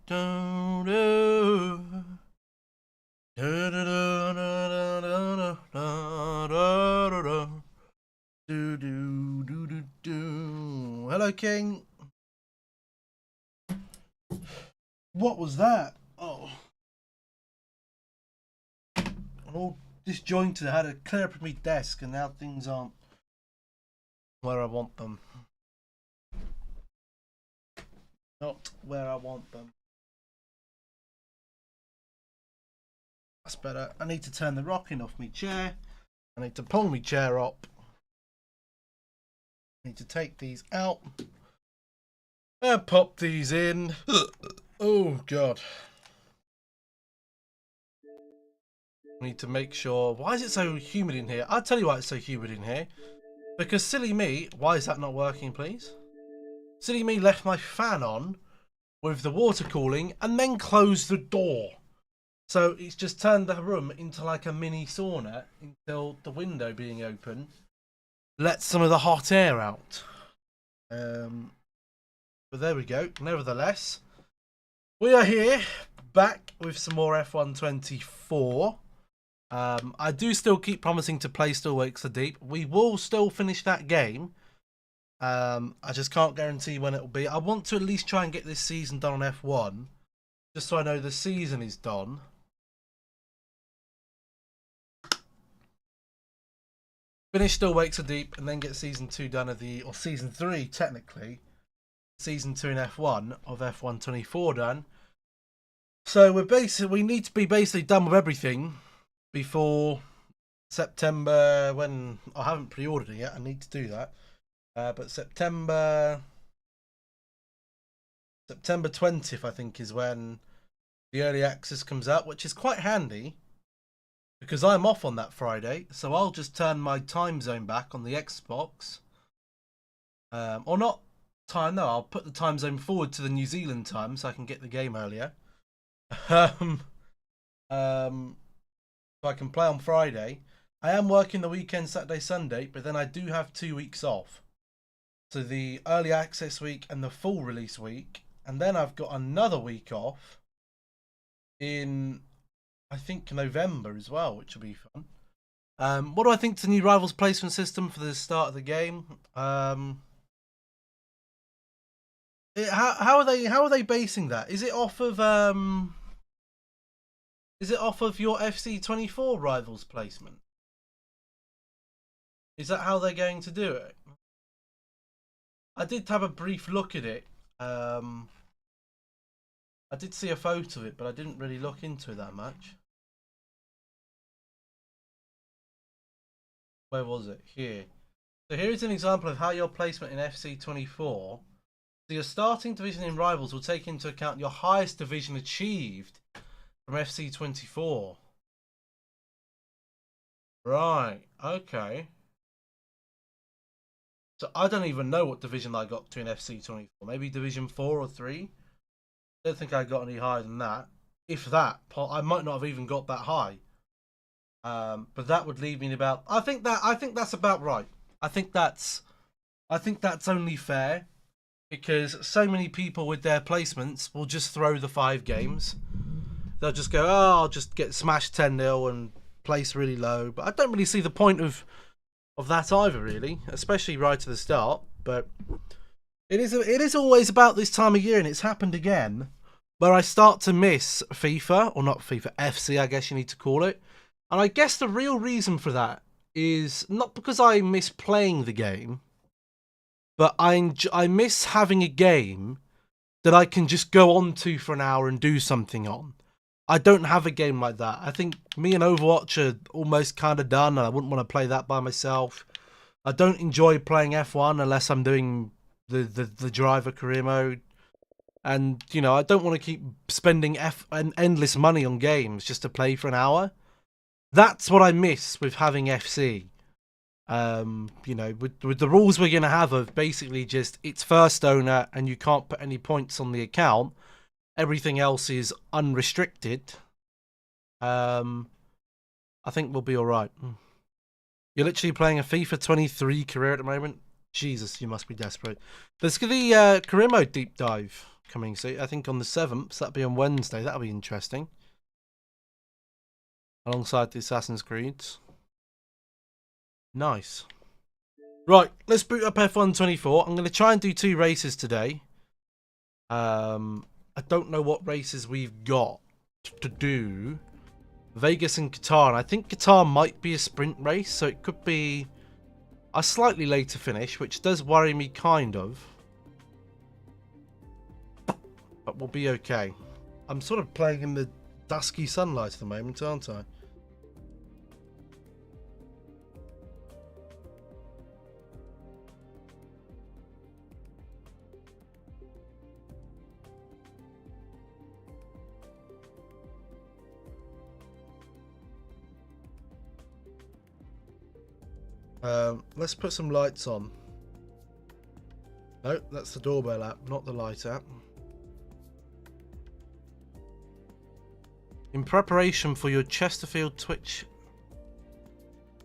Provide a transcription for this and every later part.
Hello, King. What was that? Oh, I'm all disjointed. I had to clear up my desk, and now things aren't where I want them. Not where I want them. That's better. I need to turn the rocking off my chair. I need to pull my chair up. I need to take these out and pop these in. Oh, God. I need to make sure. Why is it so humid in here? I'll tell you why it's so humid in here. Because silly me, why is that not working, please? Silly me left my fan on with the water cooling and then closed the door. So it's just turned the room into like a mini sauna until the window being open lets some of the hot air out. But there we go. Nevertheless, we are here back with some more F1 24. I do still keep promising to play Still Wakes the Deep. We will still finish that game. I just can't guarantee when it will be. I want to at least try and get this season done on F1, just so I know the season is done. Finish Still Wakes the Deep and then get season 2 done of the, or season 3 technically, season 2 in F1 of F1 24 done. So we need to be basically done with everything before September, when I haven't pre-ordered it yet. I need to do that. But September 20th, I think, is when the early access comes out, which is quite handy because I'm off on that Friday. So I'll just turn my time zone back on the Xbox. Or not time, no, I'll put the time zone forward to the New Zealand time so I can get the game earlier. So I can play on Friday. I am working the weekend, Saturday, Sunday, but then I do have 2 weeks off. So the early access week and the full release week. And then I've got another week off in, I think, November as well, which will be fun. What do I think to the new Rivals placement system for the start of the game? How are they basing that? Is it off of your FC24 Rivals placement? Is that how they're going to do it? I did have a brief look at it. I did see a photo of it, but I didn't really look into it that much. Where was it? Here. So here is an example of how your placement in FC24. So your starting division in Rivals will take into account your highest division achieved from FC24. Right, okay. So I don't even know what division I got to in FC24. Maybe Division 4 or 3? I don't think I got any higher than that. If that, I might not have even got that high. But that would leave me in about. I think that's about right. I think that's only fair, because so many people with their placements will just throw the 5 games. They'll just go, oh, I'll just get smashed 10-0 and place really low. But I don't really see the point of that either, really, especially right at the start. But it is always about this time of year, and it's happened again, where I start to miss FIFA, or not FIFA, FC, I guess you need to call it. And I guess the real reason for that is not because I miss playing the game, but I miss having a game that I can just go on to for an hour and do something on. I don't have a game like that. I think me and Overwatch are almost kind of done, and I wouldn't want to play that by myself. I don't enjoy playing F1 unless I'm doing the driver career mode. And, you know, I don't want to keep spending endless money on games just to play for an hour. That's what I miss with having FC. You know, with the rules we're going to have of basically just it's first owner and you can't put any points on the account. Everything else is unrestricted. I think we'll be all right. You're literally playing a FIFA 23 career at the moment. Jesus, you must be desperate. Let's get the career mode deep dive. coming soon. I think on the 7th, so that'll be on Wednesday. That'll be interesting. Alongside the Assassin's Creeds. Nice. Right, let's boot up F1 24. I'm going to try and do 2 races today. I don't know what races we've got to do. Vegas and Qatar. And I think Qatar might be a sprint race, so it could be a slightly later finish, which does worry me kind of. But we'll be okay. I'm sort of playing in the dusky sunlight at the moment, aren't I? Let's put some lights on. No, that's the doorbell app, not the light app. In preparation for your Chesterfield Twitch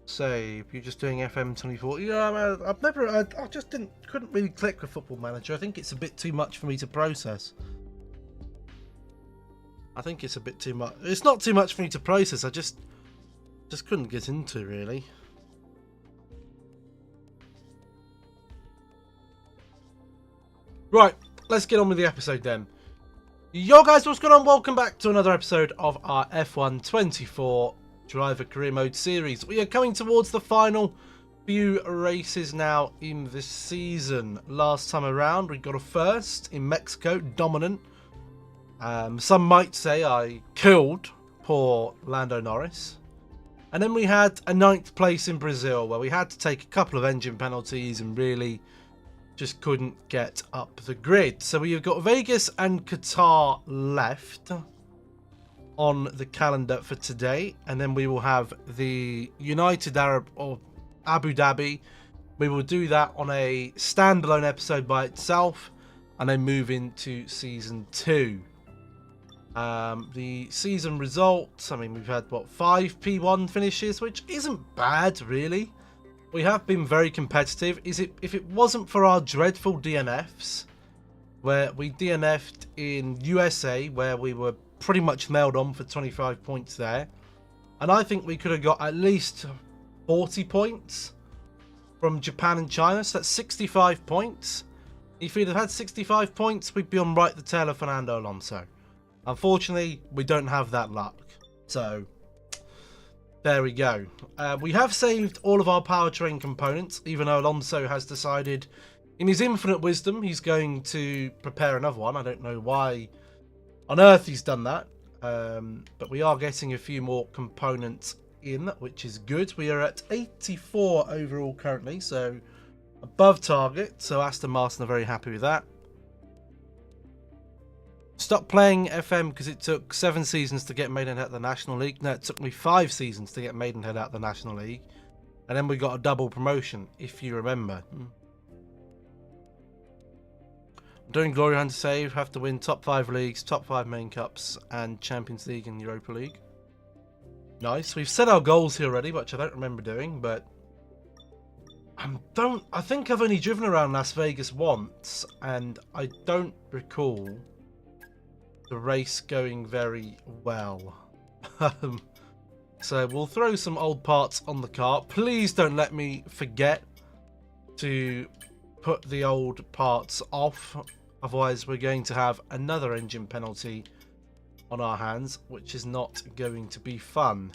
save, you're just doing FM24. Yeah, I just couldn't really click with Football Manager. I think it's a bit too much for me to process. I think it's a bit too much. It's not too much for me to process. I just couldn't get into really. Right, let's get on with the episode then. Yo guys, what's going on? Welcome back to another episode of our F1 24 Driver Career Mode series. We are coming towards the final few races now in the season. Last time around, we got a first in Mexico, dominant. Some might say I killed poor Lando Norris. And then we had a 9th place in Brazil, where we had to take a couple of engine penalties and really just couldn't get up the grid. So we've got Vegas and Qatar left on the calendar for today, and then we will have the United Arab or Abu Dhabi. We will do that on a standalone episode by itself, and then move into season 2. The season results, I mean, we've had what, 5 P1 finishes, which isn't bad really. We have been very competitive. If it wasn't for our dreadful DNFs, where we DNF'd in USA, where we were pretty much nailed on for 25 points there, and I think we could have got at least 40 points from Japan and China, so that's 65 points. If we'd have had 65 points, we'd be on right the tail of Fernando Alonso. Unfortunately, we don't have that luck, so there we go. We have saved all of our powertrain components, even though Alonso has decided, in his infinite wisdom, he's going to prepare another one. I don't know why on earth he's done that. But we are getting a few more components in, which is good. We are at 84 overall currently, so above target. So Aston Martin are very happy with that. Stopped playing FM because it took 7 seasons to get Maidenhead out of the National League. No, it took me 5 seasons to get Maidenhead out of the National League. And then we got a double promotion, if you remember. I'm doing Glory Hunter save. Have to win top 5 leagues, top 5 main cups, and Champions League and Europa League. Nice. We've set our goals here already, which I don't remember doing, but I think I've only driven around Las Vegas once, and I don't recall the race going very well. So we'll throw some old parts on the car. Please don't let me forget to put the old parts off, otherwise we're going to have another engine penalty on our hands, which is not going to be fun.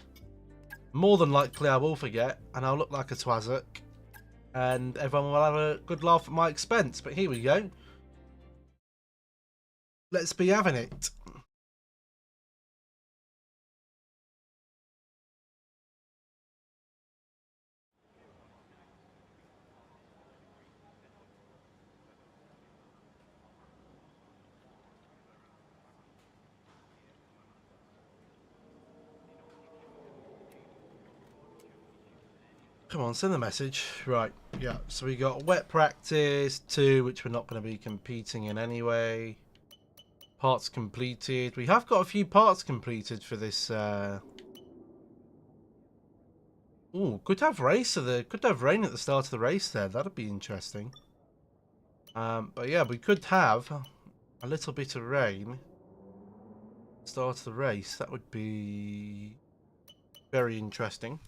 More than likely I will forget, and I'll look like a twazzock, and everyone will have a good laugh at my expense. But here we go. Let's be having it. Come on, send the message. Right, yeah. So we got wet practice 2, which we're not going to be competing in anyway. Parts completed. We have got a few parts completed for this. Ooh, could have rain at the start of the race there. That'd be interesting. But yeah, we could have a little bit of rain start the race. That would be very interesting.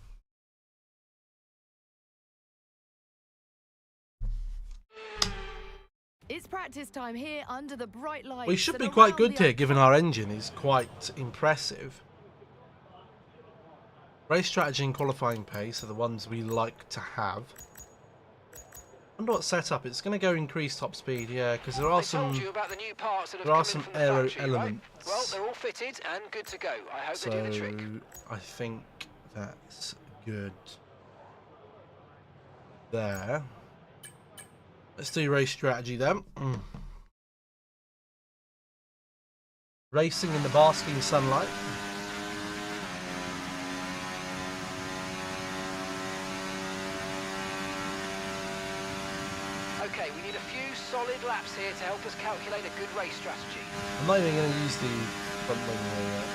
It's practice time here under the bright lights. We should be quite good here, given our engine is quite impressive. Race strategy and qualifying pace are the ones we like to have. I wonder what setup. It's going to go increase top speed, yeah, because there are some aero elements. Right? Well, they're all fitted and good to go. I hope they do the trick. I think that's good. There. Let's do race strategy then. Racing in the basking sunlight. Okay, we need a few solid laps here to help us calculate a good race strategy. I'm not even going to use the front wing here yet.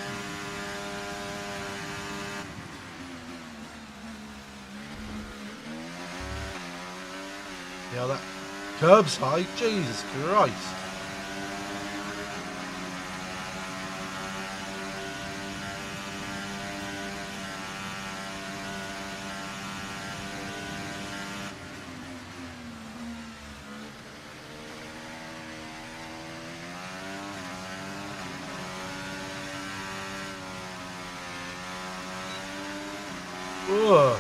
Yeah, that curbs high. Jesus Christ. Ugh.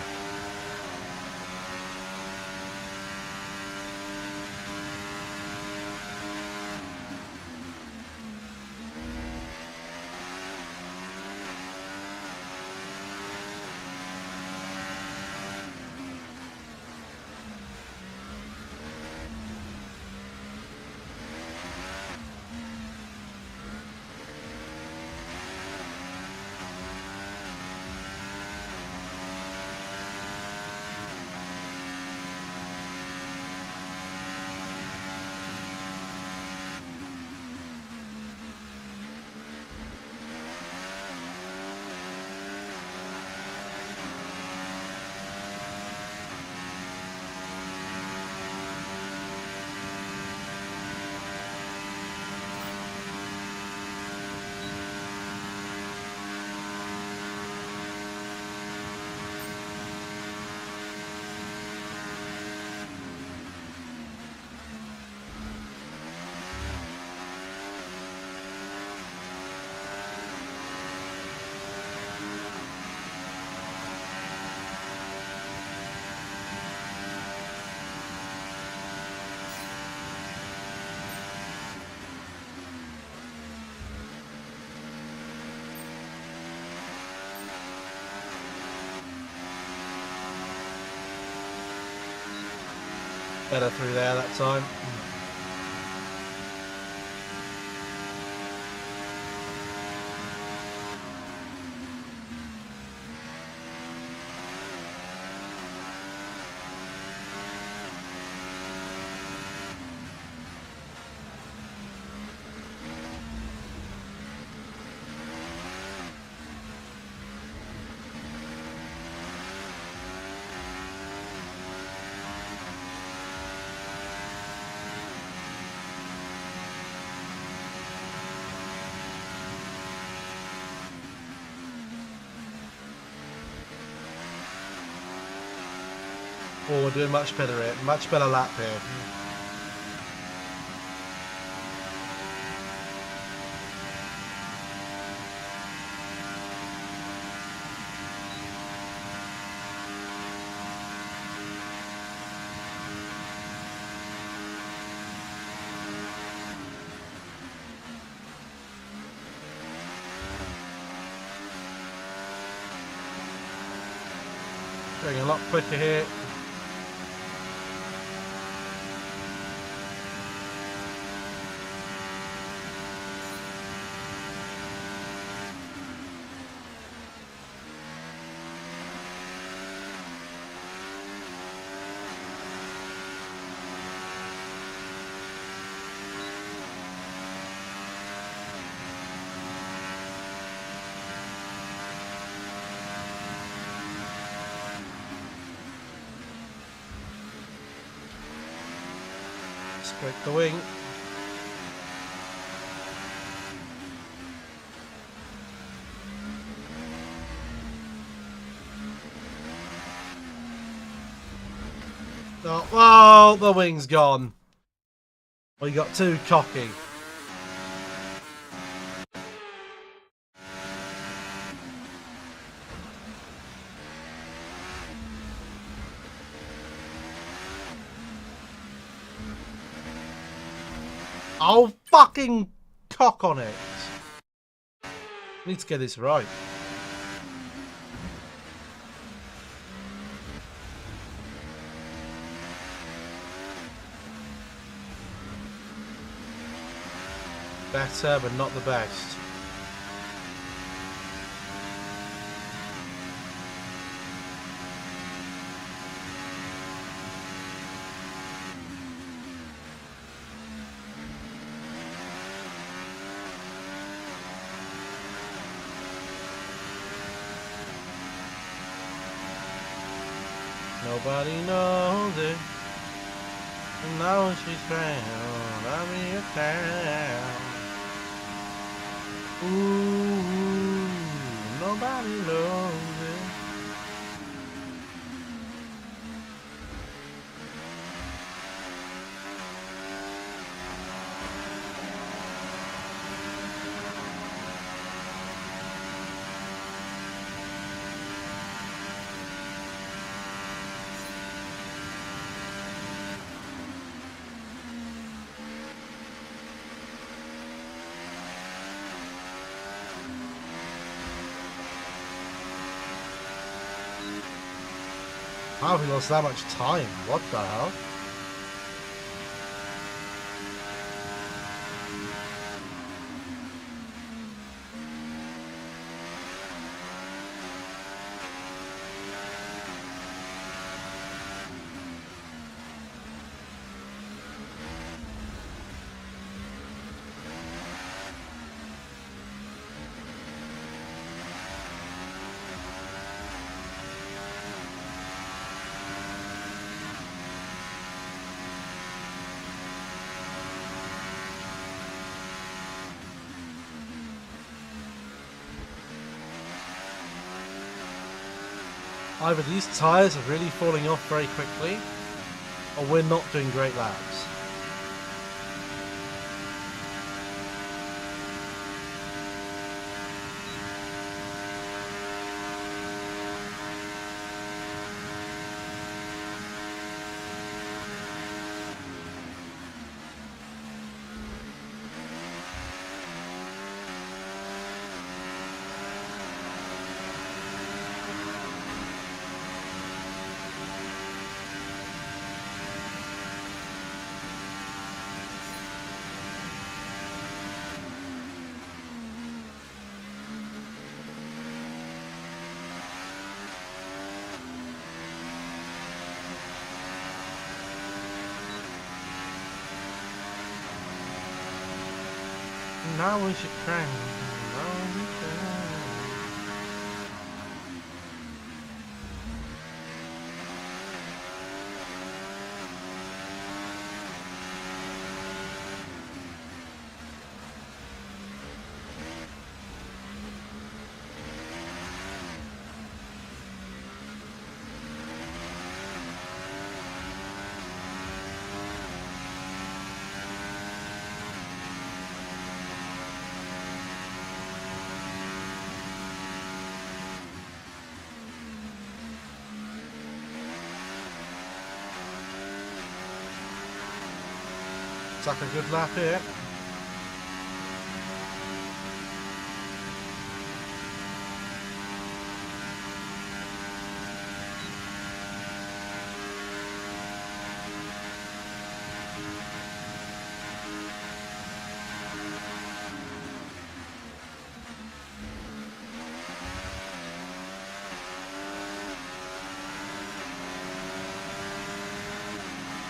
Better through there that time. Oh, we're doing much better here. Much better lap here. Going a lot quicker here. Break the wing. Oh, the wing's gone. We got too cocky. Oh, fucking cock on it. Need to get this right. Better, but not the best. Nobody knows it. And now she's found. I'll be a town. Ooh, nobody knows it. How have we lost that much time? What the hell? Either these tyres are really falling off very quickly, or we're not doing great laps. Now we should crank. It's like a good lap here.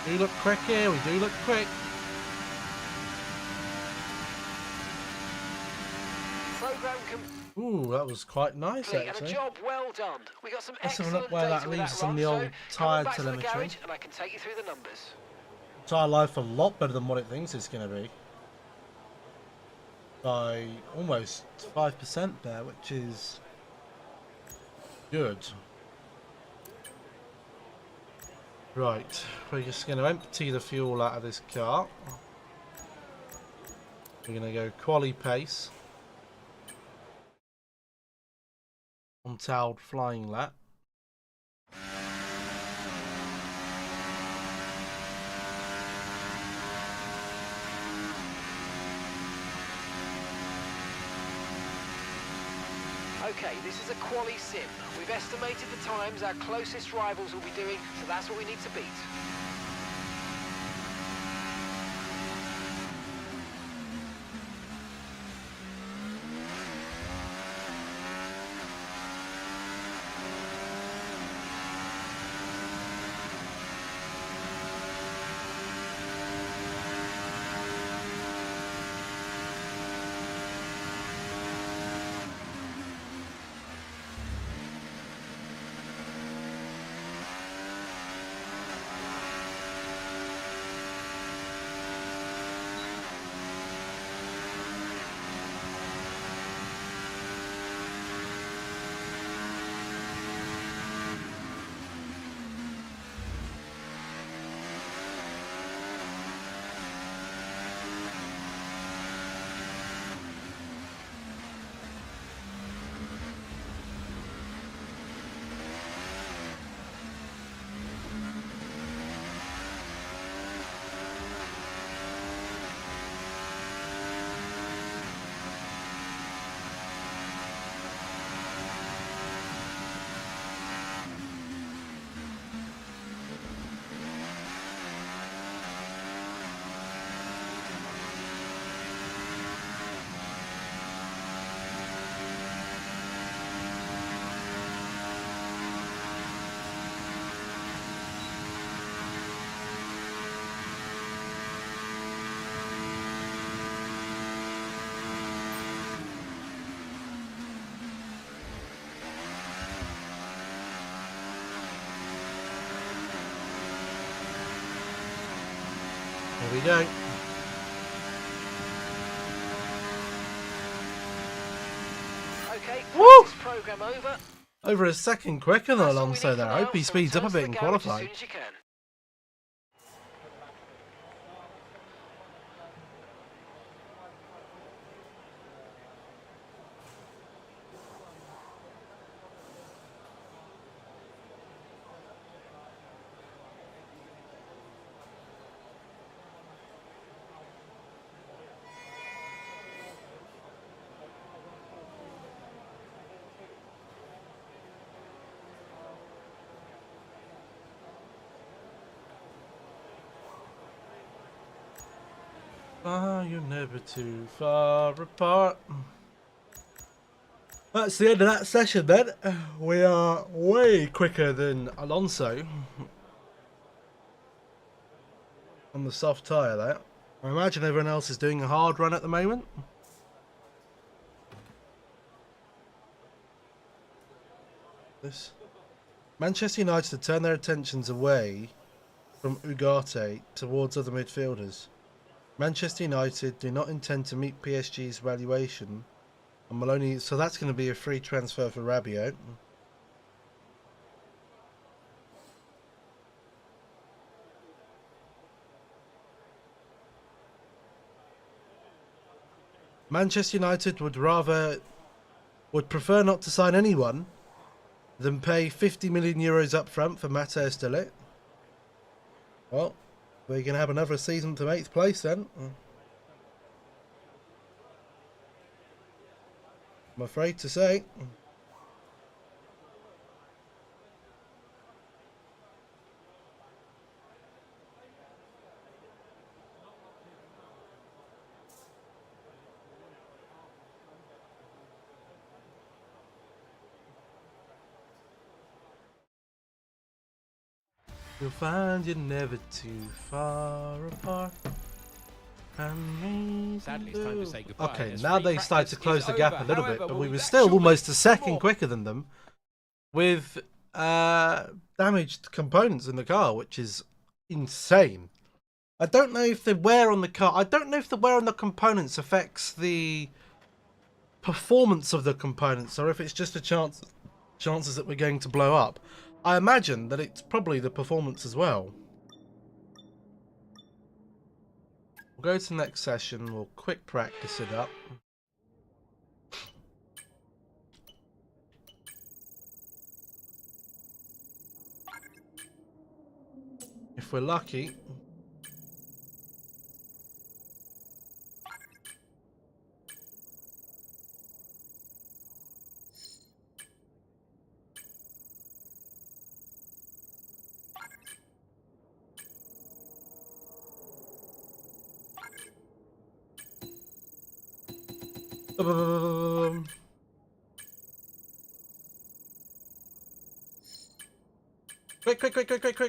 We look quick here, we do look quick. Ooh, that was quite nice actually. And a job well done. We got some Let's have a excellent look where that data with leaves that us on run, the old so tyre come back to the telemetry. garage and I can take you through the numbers. Tyre life a lot better than what it thinks it's going to be. By almost 5% there, which is good. Right, we're just going to empty the fuel out of this car. We're going to go quali pace. Untiled flying lap. Okay, this is a quali sim. We've estimated the times our closest rivals will be doing, so that's what we need to beat. Here we go. Okay, Woo! practice program over. Over a second quicker than That's all we Alonso need there. for I hope now, he so speeds up a return to bit the in garage as qualifying. soon as you can. Ah, you're never too far apart. That's the end of that session then. We are way quicker than Alonso on the soft tyre there. I imagine everyone else is doing a hard run at the moment. This Manchester United have turned their attentions away from Ugarte towards other midfielders. Manchester United do not intend to meet PSG's valuation and will only, so that's going to be a free transfer for Rabiot. Manchester United would prefer not to sign anyone than pay 50 million euros up front for Matthias de Ligt. Well, we're going to have another season to 8th place then. I'm afraid to say. You'll find you're never too far apart. Sadly, it's time to say goodbye. Okay, as now free they start to practice close is the gap over. a little However, bit, but we'll we be were back still shortly almost a with second more. quicker than them with damaged components in the car, which is insane. I don't know if the wear on the car, I don't know if the wear on the components affects the performance of the components or if it's just a chances that we're going to blow up. I imagine that it's probably the performance as well. We'll go to the next session, we'll quick practice it up. If we're lucky,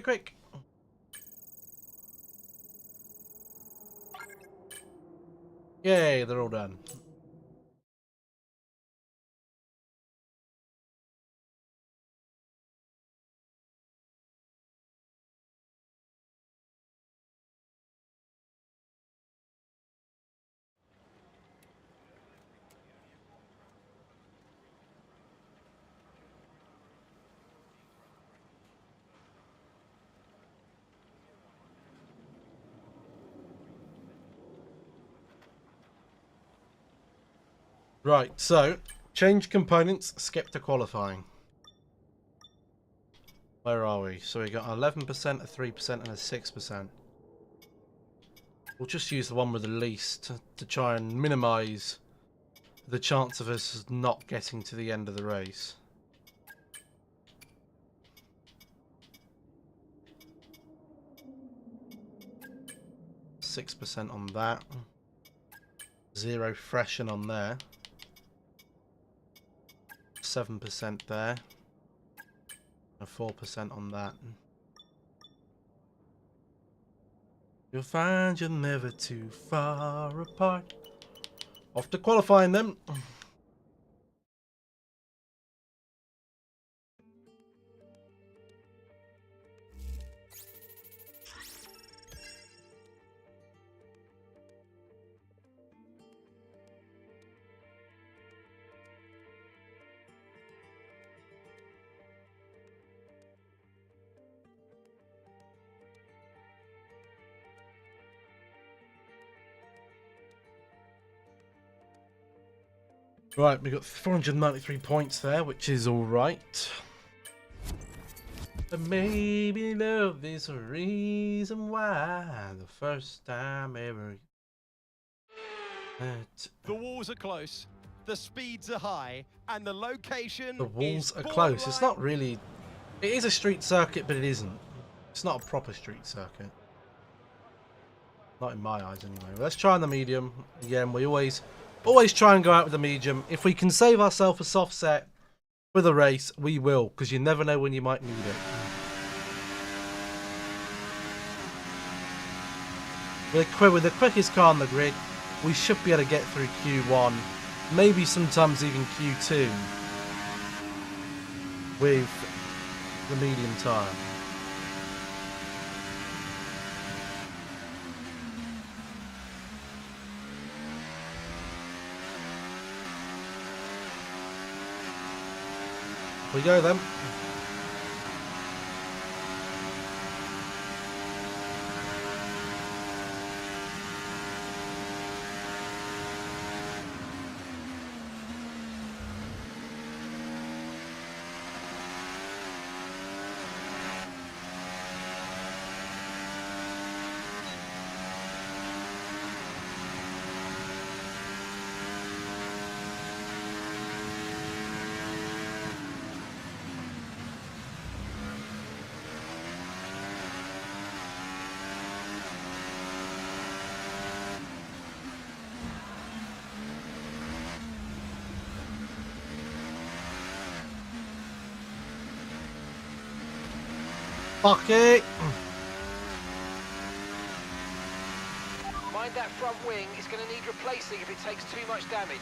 quick. Yay, they're all done. Right, so change components, skip to qualifying. Where are we? So we got 11%, a 3%, and a 6%. We'll just use the one with the least to try and minimise the chance of us not getting to the end of the race. %6 on that. 0 freshen on there. 7% there. And 4% on that. You'll find you're never too far apart. Off to qualifying them. Right, we got 493 points there, which is alright. But maybe love is a reason why the first time ever. The walls are close, the speeds are high, and the location The walls is are close. It's not really. It is a street circuit, but it isn't. It's not a proper street circuit. Not in my eyes, anyway. Let's try on the medium. Again, we always try and go out with the medium. If we can save ourselves a soft set for the race, we will, because you never know when you might need it. With the quickest car on the grid, we should be able to get through Q1, maybe sometimes even Q2 with the medium tyre. We go then. Fuck it! Mind that front wing, it's going to need replacing if it takes too much damage.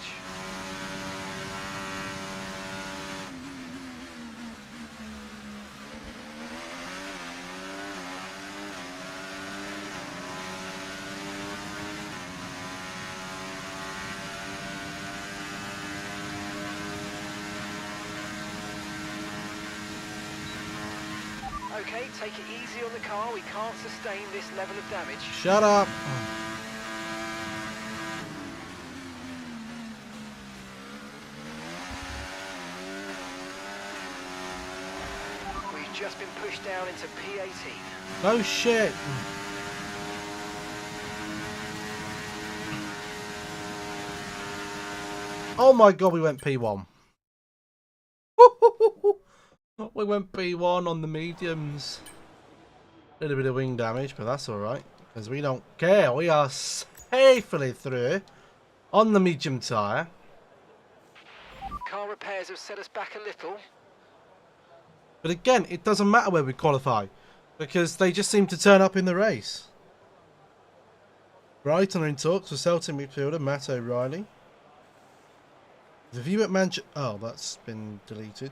Okay, take it easy on the car. We can't sustain this level of damage. Shut up. We've just been pushed down into P18. No shit. Oh my god, we went P1. We went P1 on the mediums. A little bit of wing damage, but that's alright. Because we don't care. We are safely through on the medium tyre. Car repairs have set us back a little. But again, it doesn't matter where we qualify. Because they just seem to turn up in the race. Brighton are in talks with Celtic midfielder Matt O'Reilly. The view at Manchester... Oh, that's been deleted.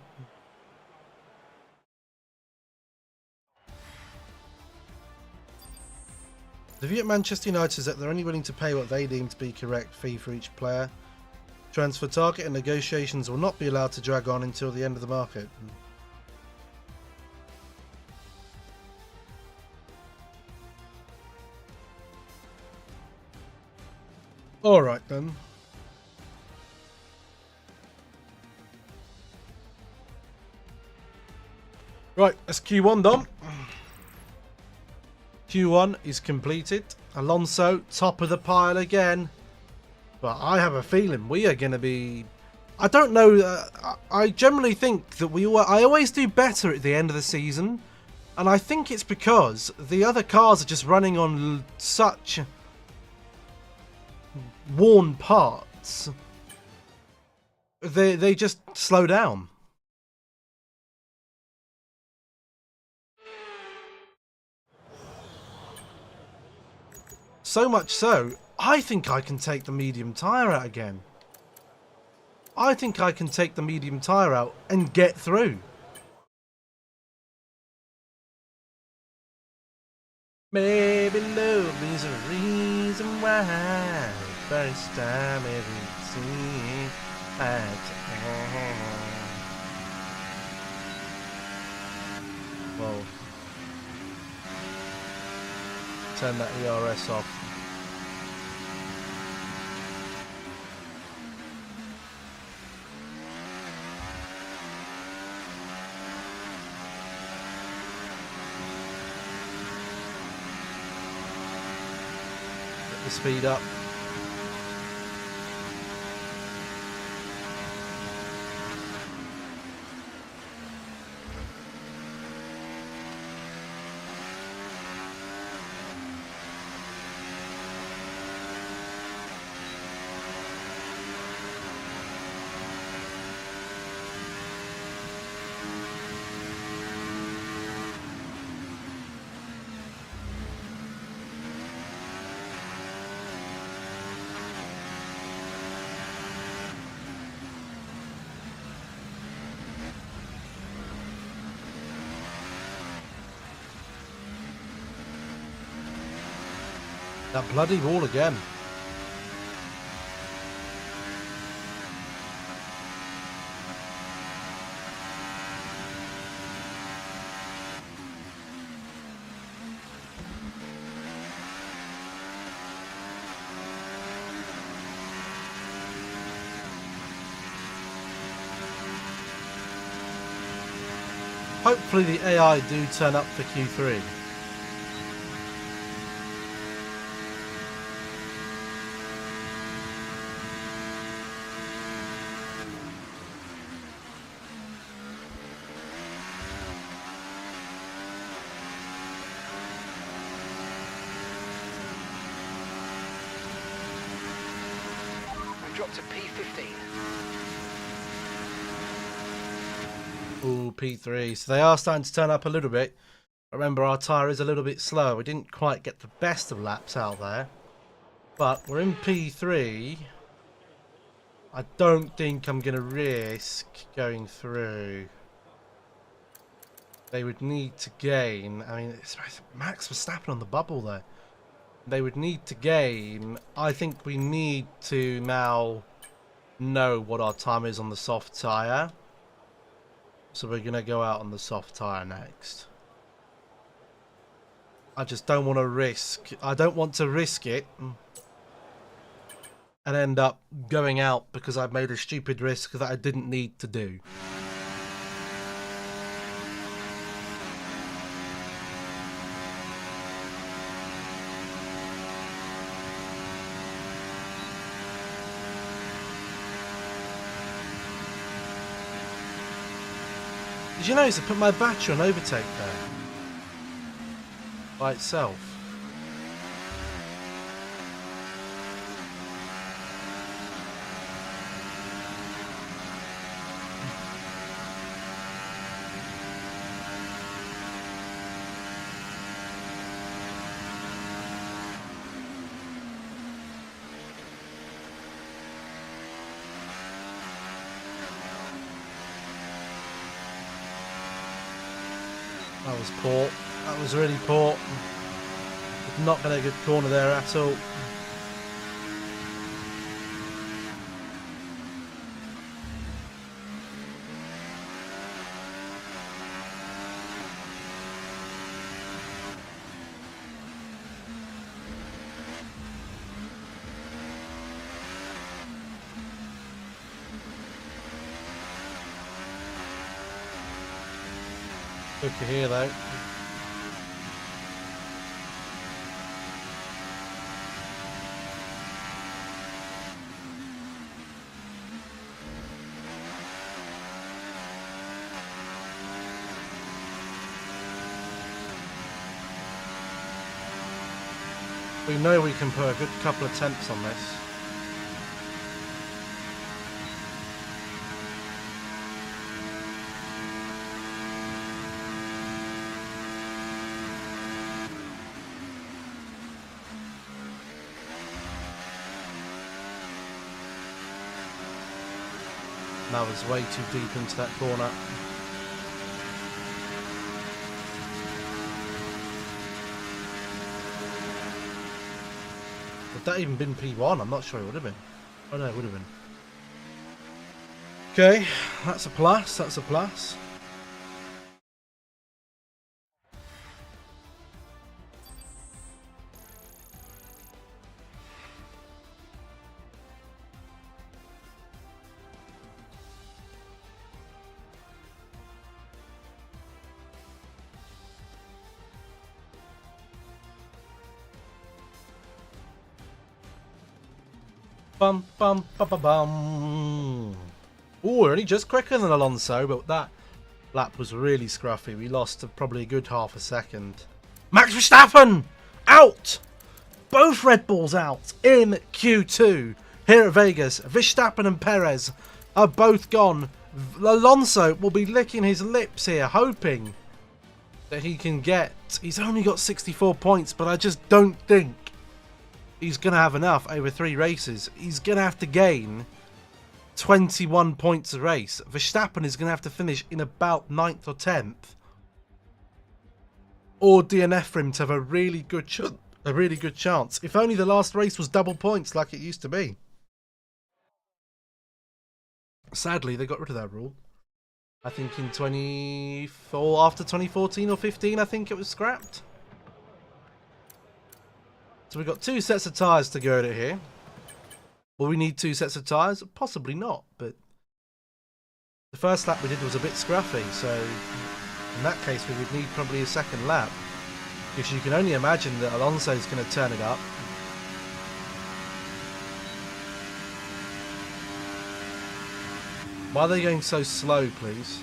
The view at Manchester United is that they're only willing to pay what they deem to be correct fee for each player. Transfer target and negotiations will not be allowed to drag on until the end of the market. Alright then. Right, that's Q1 done. Q1 is completed. Alonso, top of the pile again. But I have a feeling we are going to be... I don't know. I generally think that I always do better at the end of the season. And I think it's because the other cars are just running on such worn parts. They just slow down. So much so, I think I can take the medium tyre out again. I think I can take the medium tyre out and get through. Maybe love is a reason why first time ever seen Whoa. Turn that ERS off. Get the speed up. That bloody wall again. Hopefully the AI do turn up for Q3. Drop to P15. Ooh, P3. So they are starting to turn up a little bit. Remember, our tyre is a little bit slow. We didn't quite get the best of laps out there. But we're in P3. I don't think I'm going to risk going through. They would need to gain... I mean, it's Max Verstappen on the bubble there. They would need to gain... I think we need to now know what our time is on the soft tyre. So we're going to go out on the soft tyre next. I just don't want to risk. I don't want to risk it and end up going out because I made a stupid risk that I didn't need to do. Did you notice I put my battery on overtake there? By itself. That was poor. That was really poor. Did not get a good corner there at all. Quicker here though. We know we can put a good couple of tenths on this. That was way too deep into that corner. Would that even been P1? I'm not sure it would have been. Oh no, it would have been. Okay, that's a plus, that's a plus. Bum bum bum bum bum. Ooh, we're only just quicker than Alonso, but that lap was really scruffy. We lost probably a good half a second. Max Verstappen out. Both Red Bulls out in Q2 here at Vegas. Verstappen and Perez are both gone. Alonso will be licking his lips here, hoping that he can get. He's only got 64 points, but I just don't think he's going to have enough over 3 races. He's going to have to gain 21 points a race. Verstappen is going to have to finish in about 9th or 10th. Or DNF for him to have a really good chance. If only the last race was double points like it used to be. Sadly, they got rid of that rule. I think in 24, after 2014 or 15, I think it was scrapped. So we've got 2 sets of tyres to go at it here. Will we need 2 sets of tyres? Possibly not, but the first lap we did was a bit scruffy, so in that case we would need probably a second lap. Because you can only imagine that Alonso's going to turn it up. Why are they going so slow, please?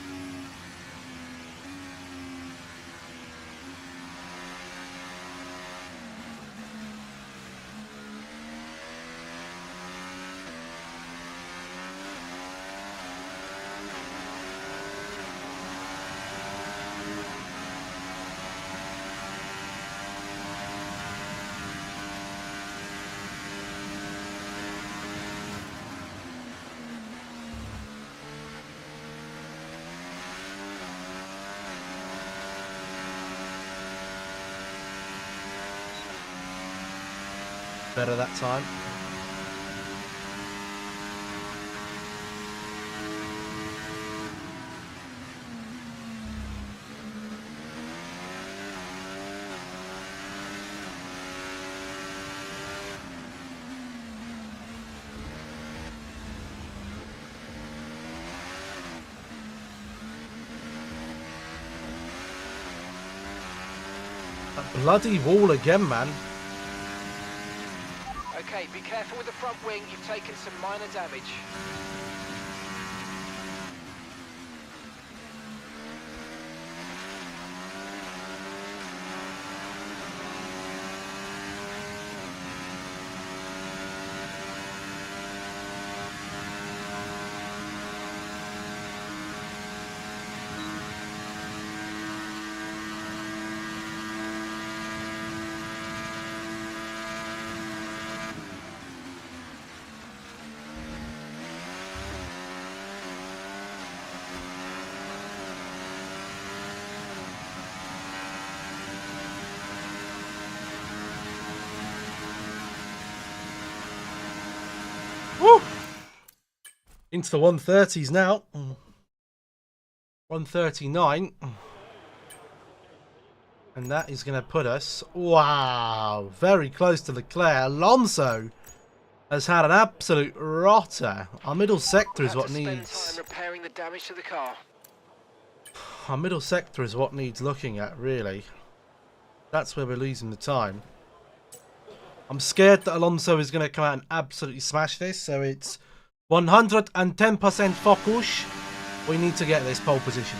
Better that time. That bloody wall again, man. Okay, be careful with the front wing. You've taken some minor damage. Woo! Into the 130s now. 139. And that is going to put us, wow, very close to Leclerc. Alonso has had an absolute rotter. Our middle sector is what Spend needs. time repairing the damage to the car. Our middle sector is what needs looking at, really. That's where we're losing the time. I'm scared that Alonso is going to come out and absolutely smash this. So it's 110% focus. We need to get this pole position.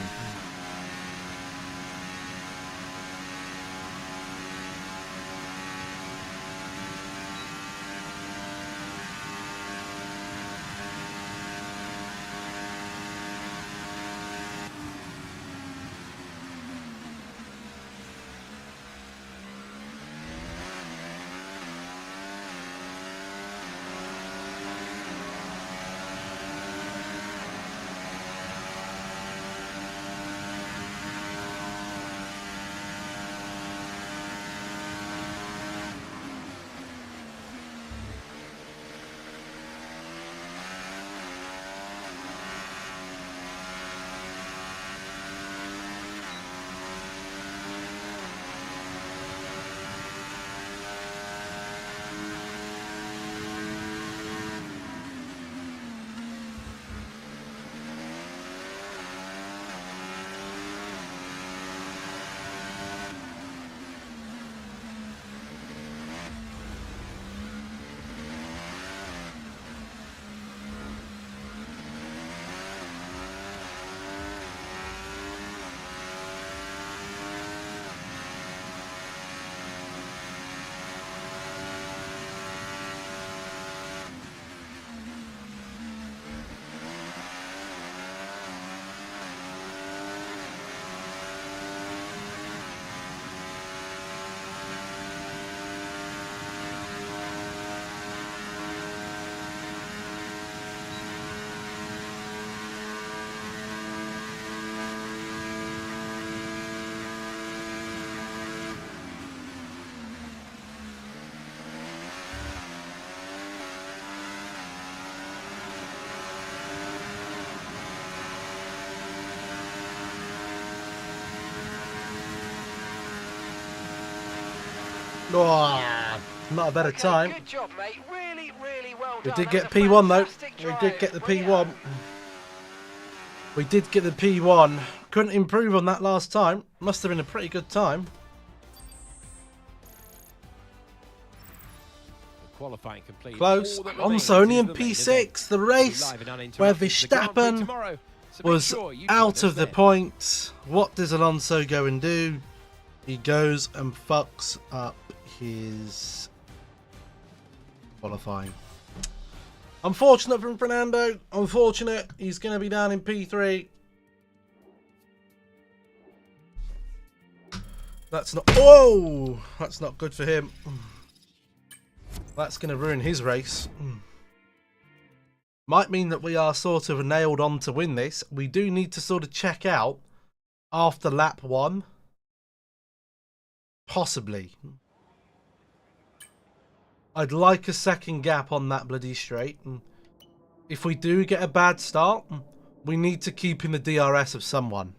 Oh, not a better time. Good job, mate. Really, really well We done. did That get was a P1 though. fantastic We drive. did get the Brilliant. P1. We did get the P1. Couldn't improve on that last time. Must have been a pretty good time. Qualifying complete. Close. All that Alonso remains only is in the main P6. The event. race Live and uninterrupted where to the Grand Prix Verstappen tomorrow, so make was sure you out join of us the then. points. What does Alonso go and do? He goes and fucks up his qualifying. Unfortunate from Fernando. Unfortunate. He's going to be down in P3. That's not... Oh! That's not good for him. That's going to ruin his race. Might mean that we are sort of nailed on to win this. We do need to sort of check out after lap 1. Possibly. I'd like a second gap on that bloody straight. If we do get a bad start, we need to keep in the DRS of someone.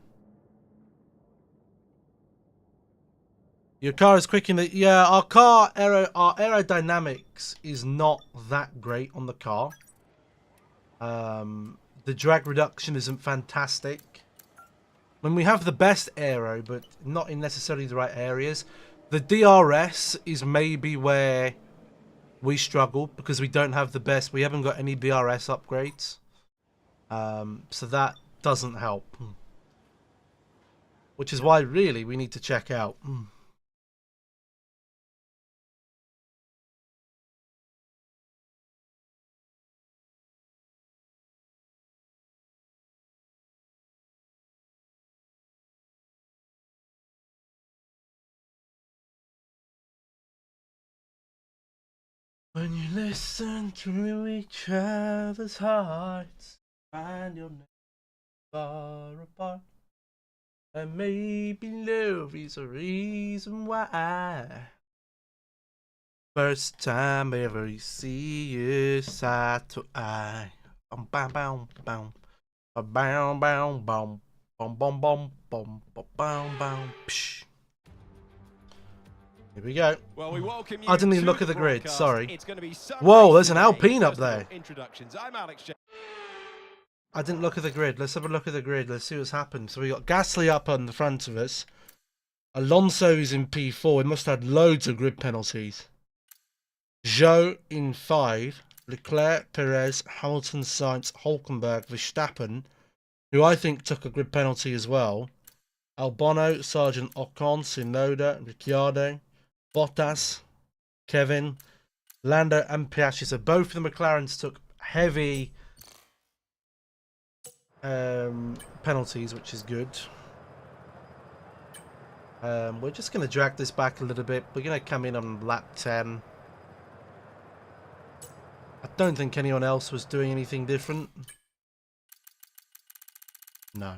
Your car is quick in the... Yeah, our aerodynamics is not that great on the car. The drag reduction isn't fantastic. When we have the best aero, but not in necessarily the right areas. The DRS is maybe where we struggle because we don't have the best. We haven't got any DRS upgrades. So that doesn't help. Which is why really we need to check out. When you listen to each other's hearts, find your never far apart. And maybe love is a reason why. First time ever you see you side to eye. Bum bam bam bam. Bam bam bam bam. Bum bum bum bum bum bum. Psh. Here we go. Well, we welcome you I didn't even to look at the grid, broadcast. sorry. It's going to be some Whoa, there's racing an today. Alpine up First of all, there. Introductions. I'm Alex. I didn't look at the grid. Let's have a look at the grid. Let's see what's happened. So we got Gasly up on the front of us. Alonso's in P4. He must have had loads of grid penalties. Zhou in 5. Leclerc, Perez, Hamilton, Sainz, Hulkenberg, Verstappen, who I think took a grid penalty as well. Albano, Sargent, Ocon, Tsunoda, Ricciardo, Bottas, Kevin, Lando and Piastri. So both of the McLarens took heavy penalties, which is good. We're just going to drag this back a little bit. We're going to come in on lap 10. I don't think anyone else was doing anything different. No,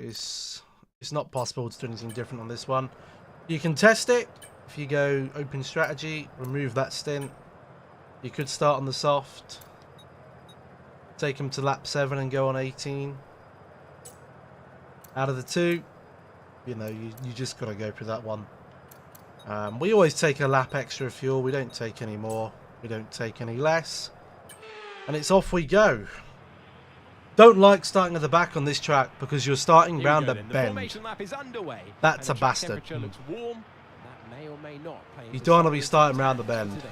it's not possible to do anything different on this one. You can test it. If you go open strategy, remove that stint. You could start on the soft. Take them to lap 7 and go on 18. Out of the two, you know, you just got to go for that one. We always take a lap extra fuel. We don't take any more. We don't take any less. And it's off we go. Don't like starting at the back on this track because you're starting round a bend. That's a bastard. You don't want to be starting round the bend.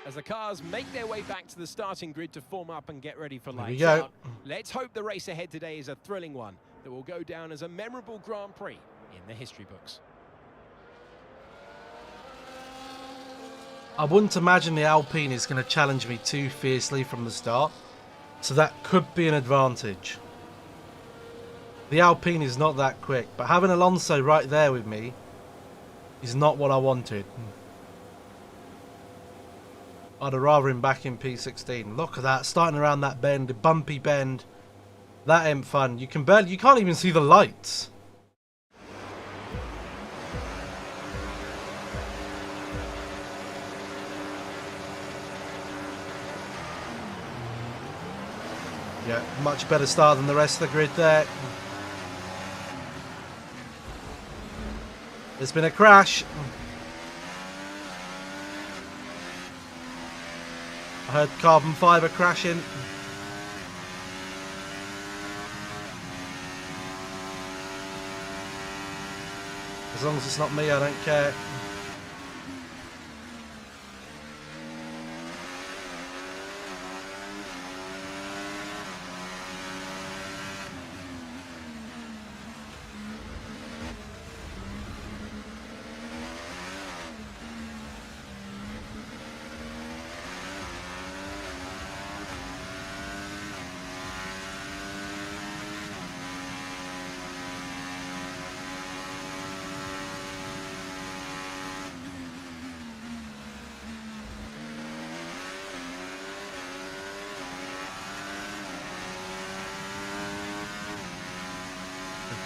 As the cars make their way back to the starting grid to form up and get ready for lights go. out, let's hope the race ahead today is a thrilling one that will go down as a memorable Grand Prix in the history books. I wouldn't imagine the Alpine is going to challenge me too fiercely from the start, so that could be an advantage. The Alpine is not that quick, but having Alonso right there with me is not what I wanted. I'd have rather him back in P16. Look at that, starting around that bend, the bumpy bend. That ain't fun. You can't even see the lights. Yeah, much better start than the rest of the grid there. There's been a crash. I heard carbon fibre crashing. As long as it's not me, I don't care.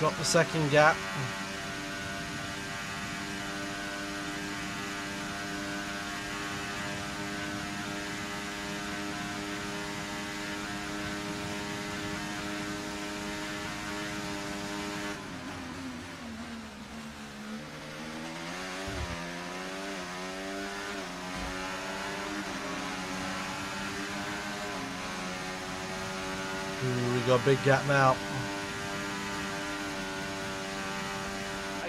Got the second gap. got a big gap now.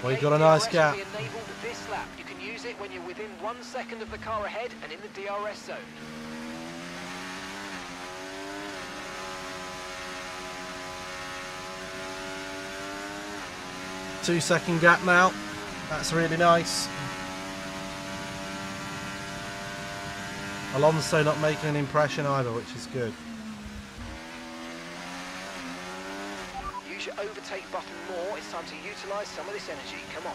Well, you Okay, got a nice DRS gap. will be enabled this lap. You can use it when you're within 1 second of the car ahead and in the DRS zone. 2-second gap now. That's really nice. Alonso not making an impression either, which is good. Use your overtake button more. It's time to utilise some of this energy. Come on.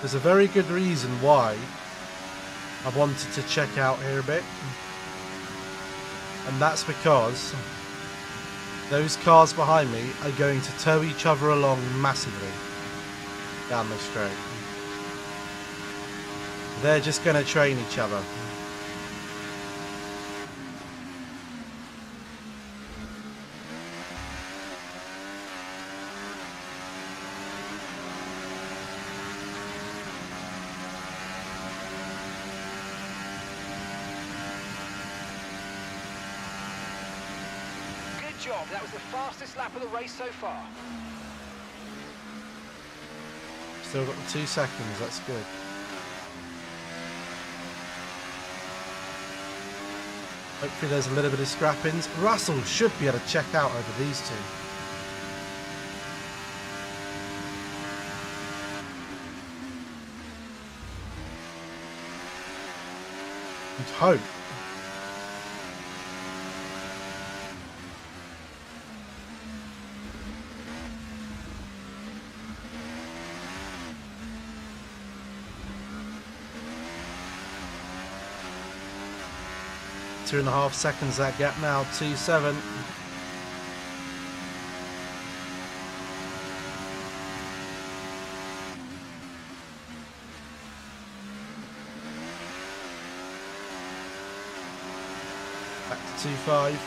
There's a very good reason why I wanted to check out here a bit, and that's because those cars behind me are going to tow each other along massively down the straight. They're just going to train each other. Good job. That was the fastest lap of the race so far. Still got the 2 seconds, that's good. Hopefully there's a little bit of scrappings. Russell should be able to check out over these two. You'd hope. Two and a half seconds that gap now, 2.7. Back to 2.5.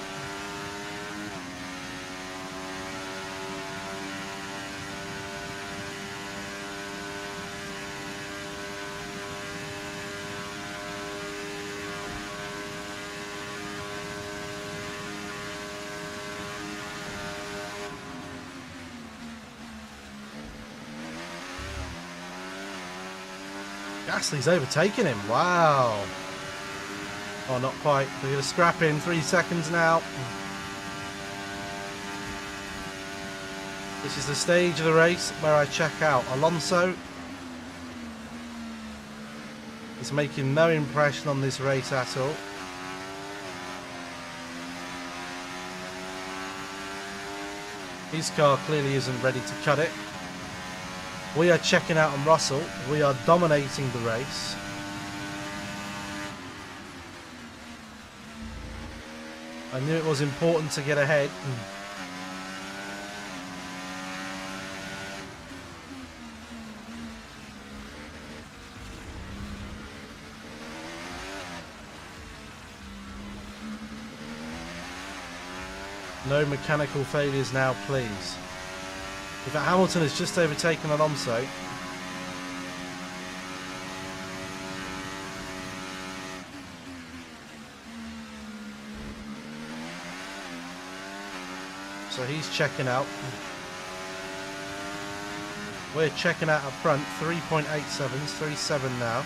Gasly's overtaken him. Wow. Oh, not quite. We're going to scrap in 3 seconds now. This is the stage of the race where I check out. Alonso is making no impression on this race at all. His car clearly isn't ready to cut it. We are checking out on Russell. We are dominating the race. I knew it was important to get ahead. No mechanical failures now, please. In fact, Hamilton has just overtaken Alonso. So he's checking out. We're checking out up front, 3.87s, 3.7 now.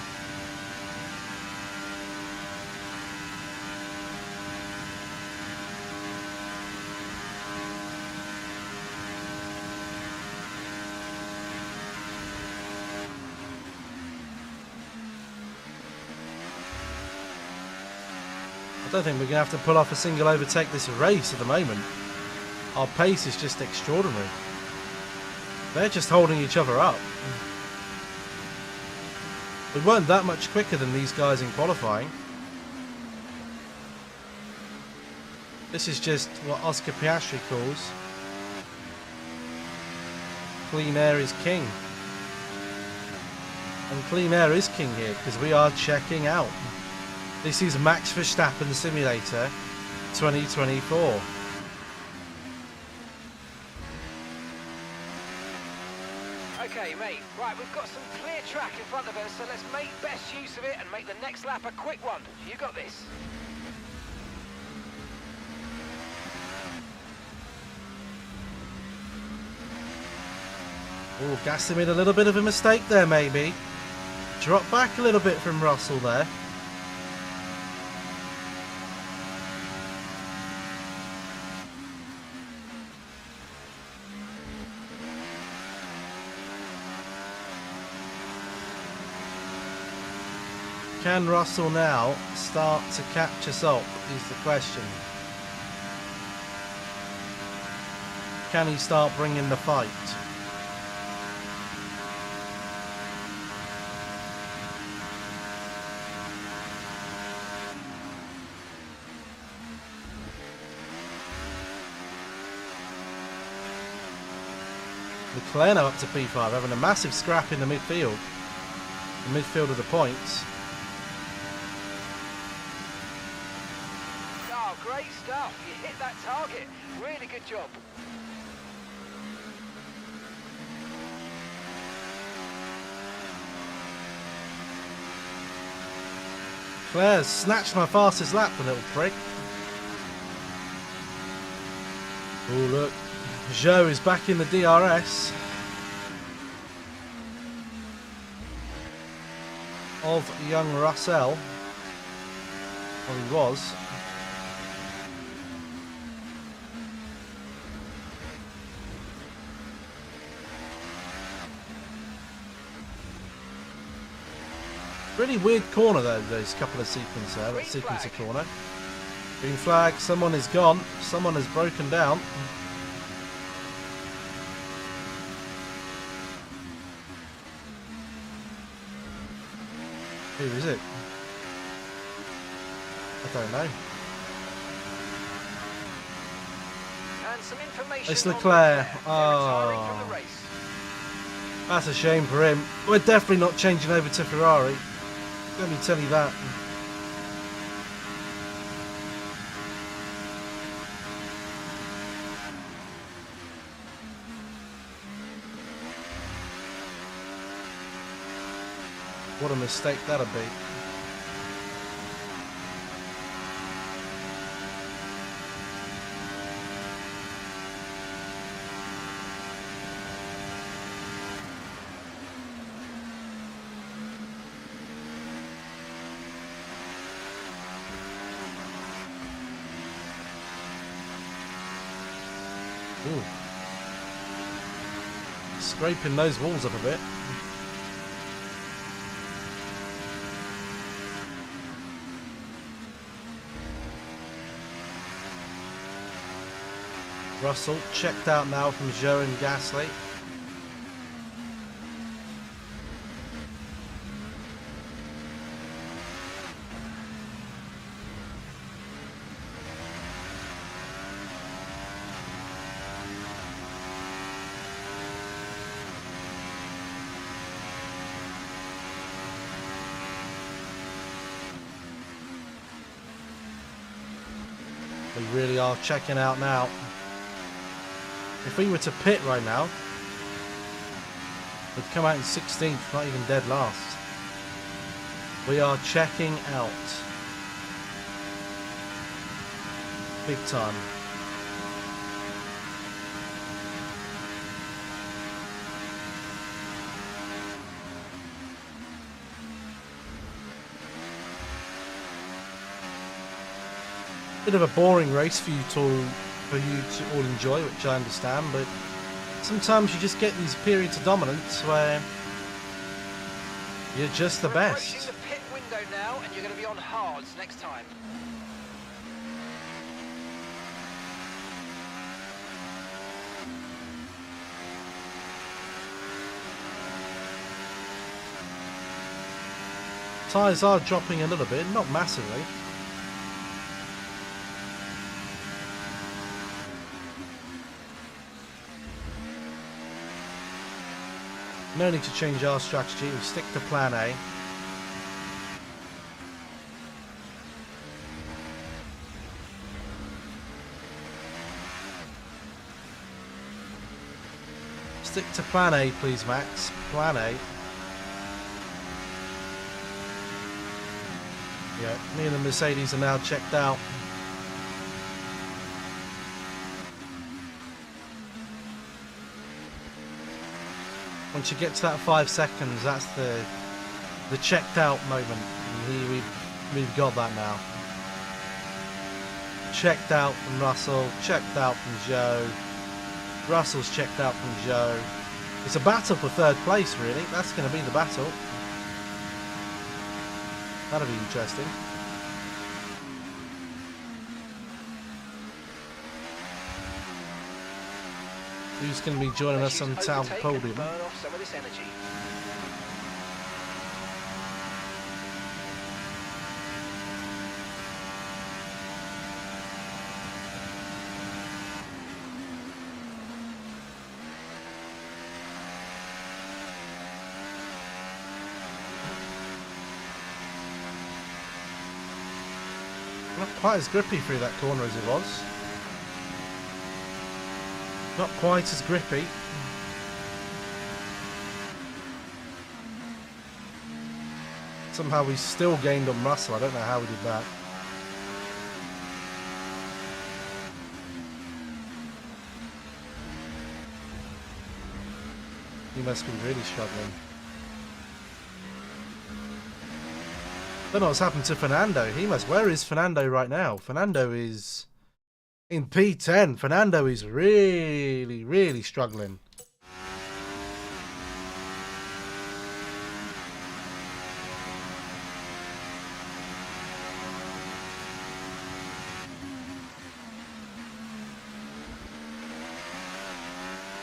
I don't think we're going to have to pull off a single overtake this race at the moment. Our pace is just extraordinary. They're just holding each other up. We weren't that much quicker than these guys in qualifying. This is just what Oscar Piastri calls clean air is king. And clean air is king here because we are checking out. This is Max Verstappen Simulator 2024. Okay, mate. Right, we've got some clear track in front of us, so let's make best use of it and make the next lap a quick one. You got this. Oh, Gasly made a little bit of a mistake there, maybe. Drop back a little bit from Russell there. Can Russell now start to catch us up, is the question. Can he start bringing the fight? Leclerc now up to P5, having a massive scrap in the midfield. The midfield of the points. Oh, great stuff. You hit that target. Really good job. Claire's snatched my fastest lap, the little prick. Oh, look. Joe is back in the DRS of young Russell. Well, he was. Really weird corner though, those couple of sequences there, that sequence of corner. Green flag, someone is gone, someone has broken down. Who is it? I don't know. And some information It's on Leclerc. Leclerc. They're retiring from the Oh, race. that's a shame for him. We're definitely not changing over to Ferrari. Let me tell you that. What a mistake that'd be. Ooh. Scraping those walls up a bit. Russell checked out now from Joe and Gasly. We really are checking out now. If we were to pit right now, we'd come out in 16th, not even dead last. We are checking out. Big time. Bit of a boring race for you to all enjoy, which I understand, but sometimes you just get these periods of dominance where you're just the We're best. approaching the pit window now, and you're going to be on hards next time. Tyres are dropping a little bit, not massively. No need to change our strategy. We stick to plan A. Stick to plan A, please, Max. Plan A. Yeah, me and the Mercedes are now checked out. Once you get to that 5 seconds, that's the checked out moment. And we've got that now. Checked out from Russell, checked out from Joe. Russell's checked out from Joe. It's a battle for 3rd place, really. That's going to be the battle. That'll be interesting. Who's going to be joining us on town podium? Burn off some of this energy. Not quite as grippy through that corner as it was. Not quite as grippy. Somehow we still gained on Russell. I don't know how we did that. He must be really struggling. Don't know what's happened to Fernando. Where is Fernando right now? Fernando is in P10. Fernando is really, really struggling.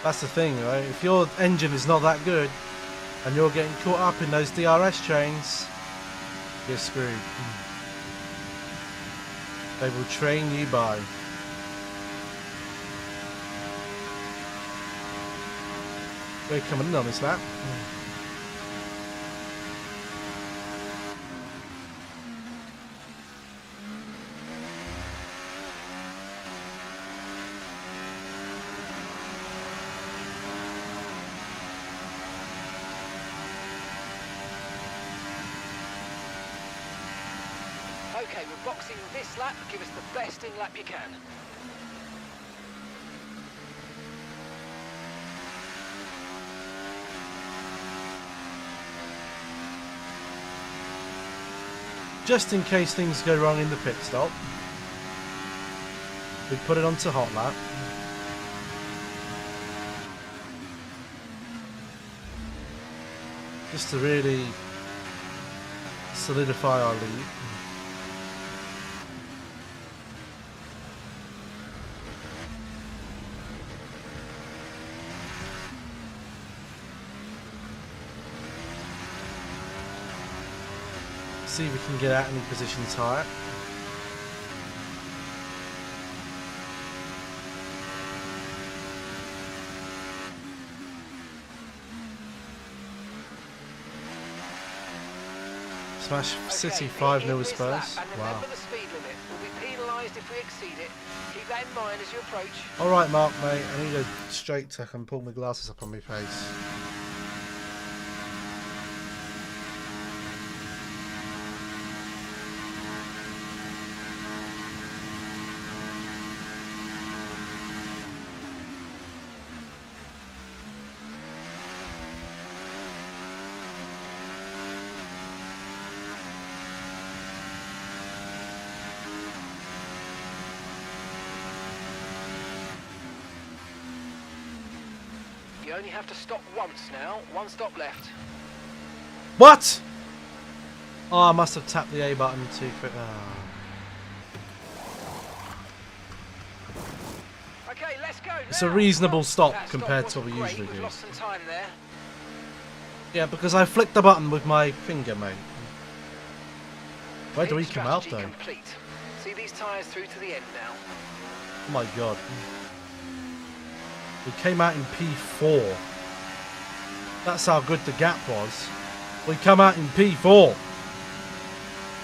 That's the thing, right? If your engine is not that good and you're getting caught up in those DRS trains, you're screwed. They will train you by. We're coming in on this lap. Okay, we're boxing this lap. Give us the best in lap you can. Just in case things go wrong in the pit stop, we put it onto hot lap. Just to really solidify our lead. See if we can get out any positions higher. Smash City 5-0 with Spurs. Wow. Remember the speed limit. We'll be penalised if we exceed it. Keep that in mind as you approach. Alright, Mark, mate. I need a straight so I can pull my glasses up on my face. You only have to stop once now. One stop left. What? Oh, I must have tapped the A button too quick. Oh. Okay, let's go. It's a now. reasonable stop That compared to stop what we wasn't usually great. do. We've lost some time there. Yeah, because I flicked the button with my finger, mate. Where do we Pit come out, strategy though? complete. See these tyres through to the end now. Oh my god. We came out in P4. That's how good the gap was. We come out in P4.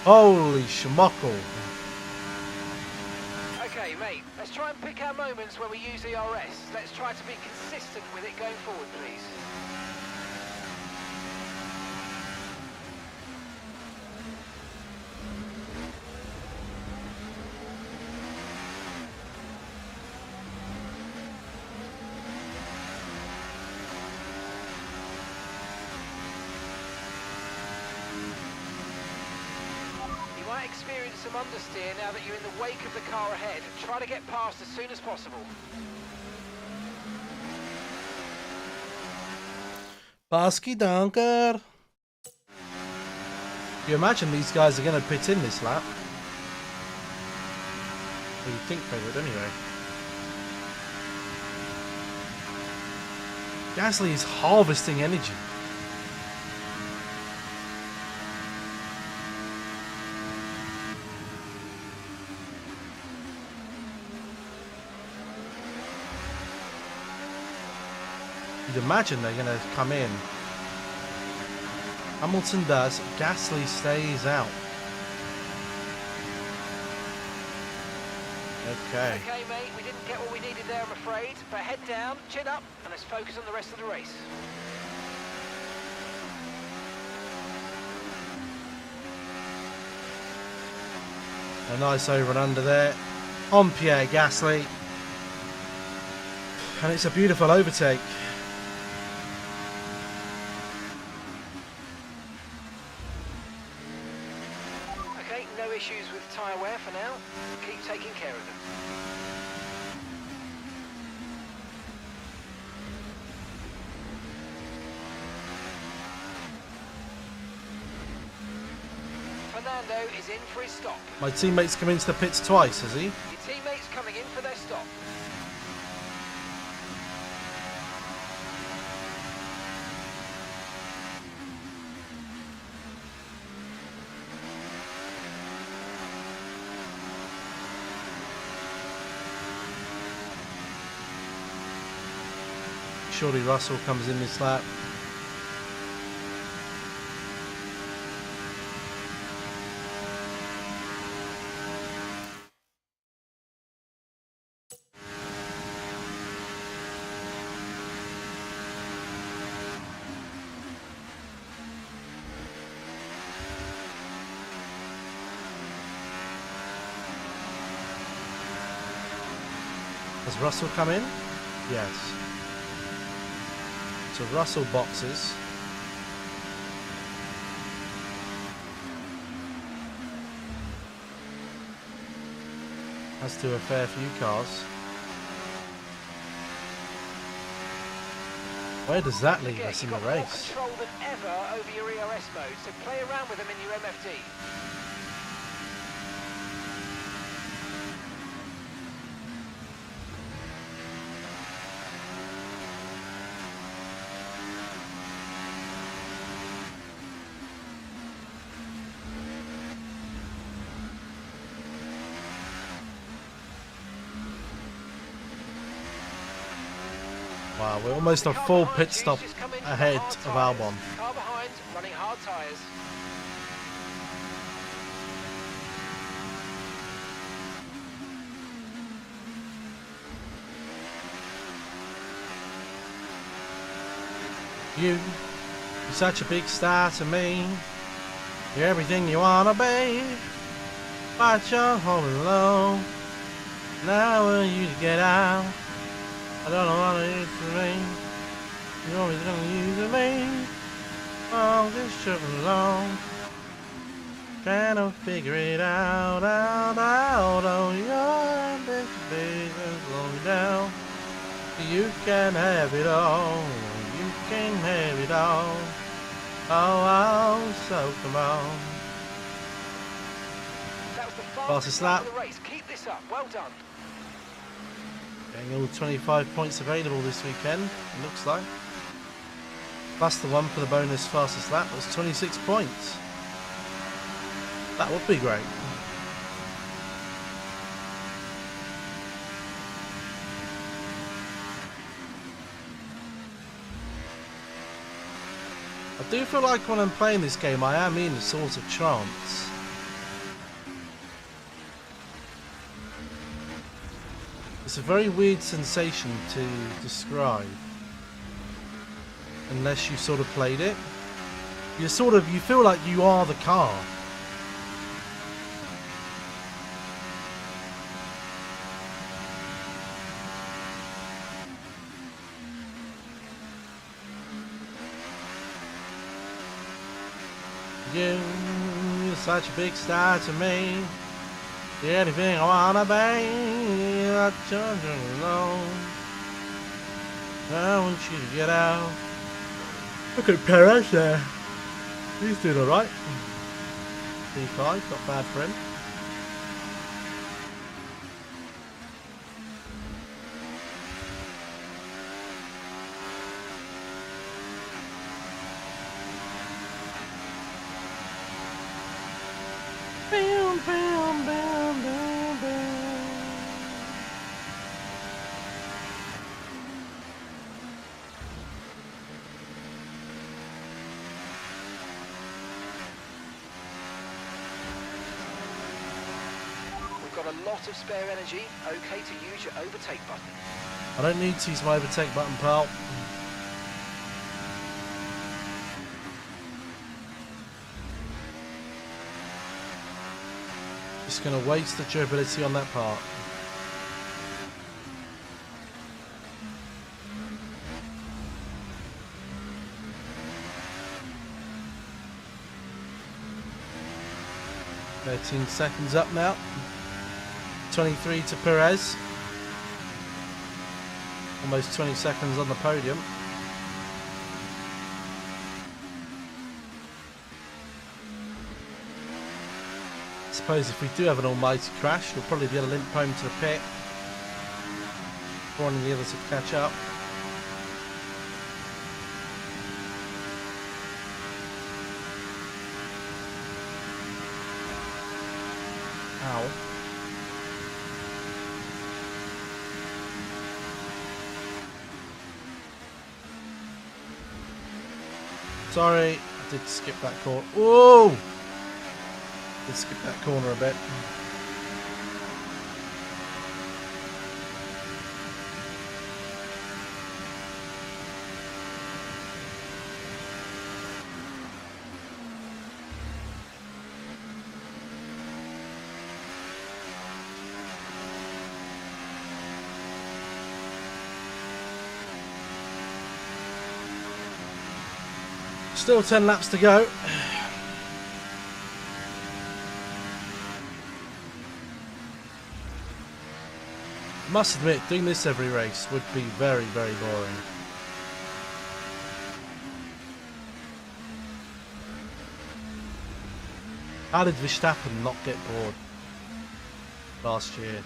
Holy schmockle. Okay, mate, let's try and pick our moments where we use ERS. Let's try to be consistent with it going forward, please. You might experience some understeer now that you're in the wake of the car ahead. Try to get past as soon as possible. Basky Dunker. You imagine these guys are going to pit in this lap? Well, you'd think they would anyway. Gasly is harvesting energy. You'd imagine they're going to come in. Hamilton does, Gasly stays out. Okay. Okay, mate, we didn't get what we needed there, I'm afraid. But head down, chin up, and let's focus on the rest of the race. A nice over and under there on Pierre Gasly. And it's a beautiful overtake. Okay, no issues with tyre wear for now. Keep taking care of them. Fernando is in for his stop. My teammate's come into the pits twice, has he? Your teammates coming in for their stop. Surely Russell comes in this lap. Has Russell come in? Yes. So Russell boxes. As to a fair few cars. Where does that leave us in the race? More control than ever over your ERS mode, so play around with them in your MFD. Wow, we're almost a full pit stop ahead of Albon. Car behind, running hard tyres. You're such a big star to me. You're everything you wanna be. But you're holding low. Now I want you to get out. I don't know what it is for me. You're always gonna use me. Oh, this tripping along. Trying to figure it out. Oh, you're this big and slow me down. You can have it all. You can have it all. Oh, so come on. That was the Fastest fastest lap. lap of the race. Keep this up. Well done. Getting all 25 points available this weekend, it looks like. Plus the one for the bonus fastest lap was 26 points. That would be great. I do feel like when I'm playing this game, I am in a sort of trance. It's a very weird sensation to describe. Unless you sort of played it. You feel like you are the car. You're such a big star to me. Anything I wanna be, I just alone. I want you to get out. Look at Perez there. He's doing alright. P5, not bad for him. Bam, bam, bam, bam, bam. We've got a lot of spare energy. Okay to use your overtake button. I don't need to use my overtake button, pal. Just gonna waste the durability on that part. "13 seconds up now. 23 to Perez. Almost 20 seconds on the podium. I suppose if we do have an almighty crash, we'll probably be able to limp home to the pit before any of the others would catch up. Ow. Sorry, I did skip that corner. Whoa! Did skip that corner a bit. Still 10 laps to go. Must admit, doing this every race would be very, very boring. How did Verstappen not get bored last year?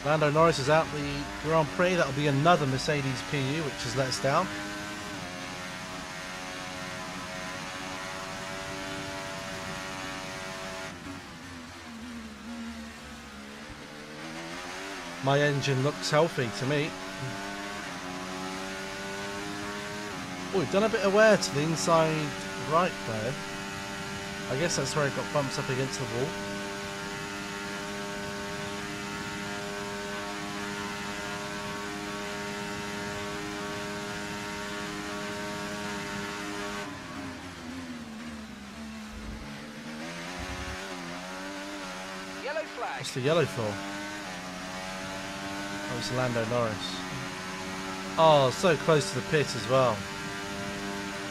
Lando Norris is out the Grand Prix. That'll be another Mercedes PU, which has let us down. My engine looks healthy to me. Oh, we've done a bit of wear to the inside right there. I guess that's where it got bumps up against the wall. Yellow flag. What's the yellow for? That was Lando Norris. Oh, so close to the pit as well.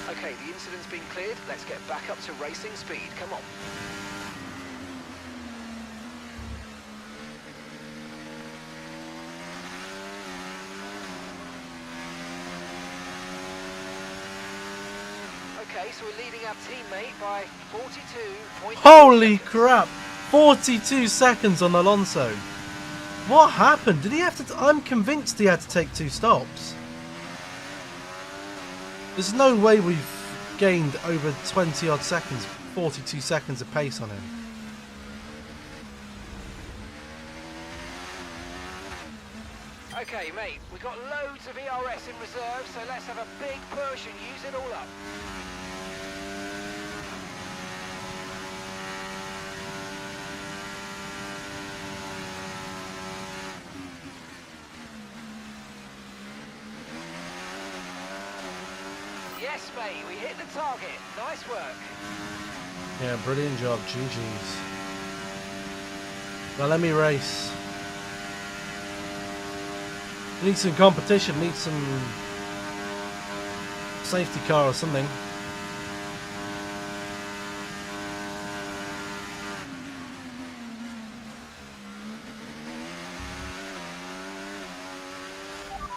Okay, the incident's been cleared. Let's get back up to racing speed. Come on. Okay, so we're leading our teammate by 42.2. Holy crap! 42 seconds on Alonso. What happened? Did he have to... I'm convinced he had to take 2 stops. There's no way we've gained over 20 odd seconds, 42 seconds of pace on him. Okay, mate, we've got loads of ERS in reserve, so let's have a big push and use it all up. Yes, mate, we hit the target. Nice work. Yeah, brilliant job. GG's. Well, let me race. Need some competition. Need some safety car or something.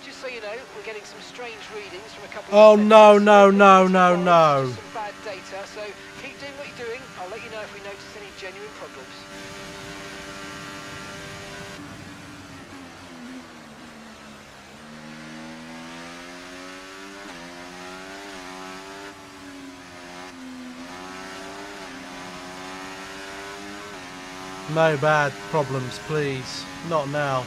Just so you know, we're getting some strange readings from a couple Oh of no, sensors. no, no, It's no, no. just some bad data, so keep doing what you're doing. I'll let you know if we notice any genuine problems. No bad problems, please. Not now.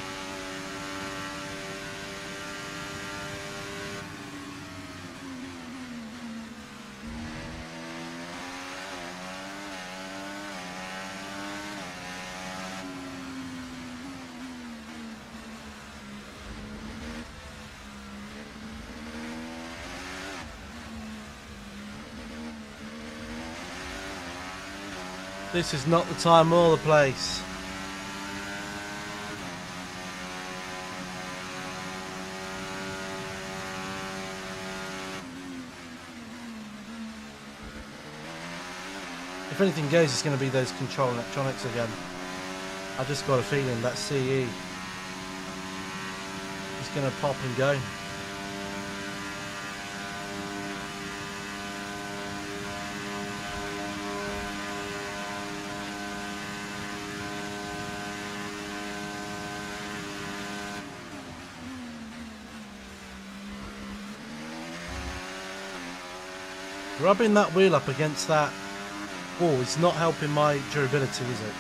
This is not the time or the place. If anything goes, it's going to be those control electronics again. I just got a feeling that CE is going to pop and go. Rubbing that wheel up against that wall is not helping my durability, is it?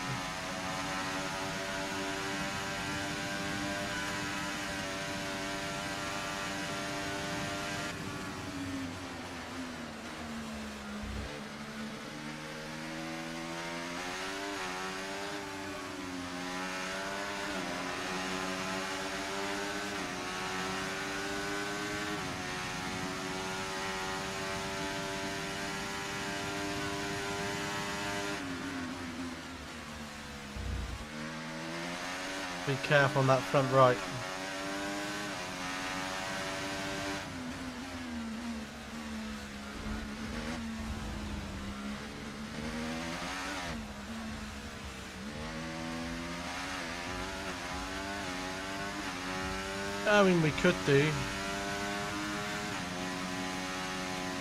Be careful on that front right. I mean, we could do.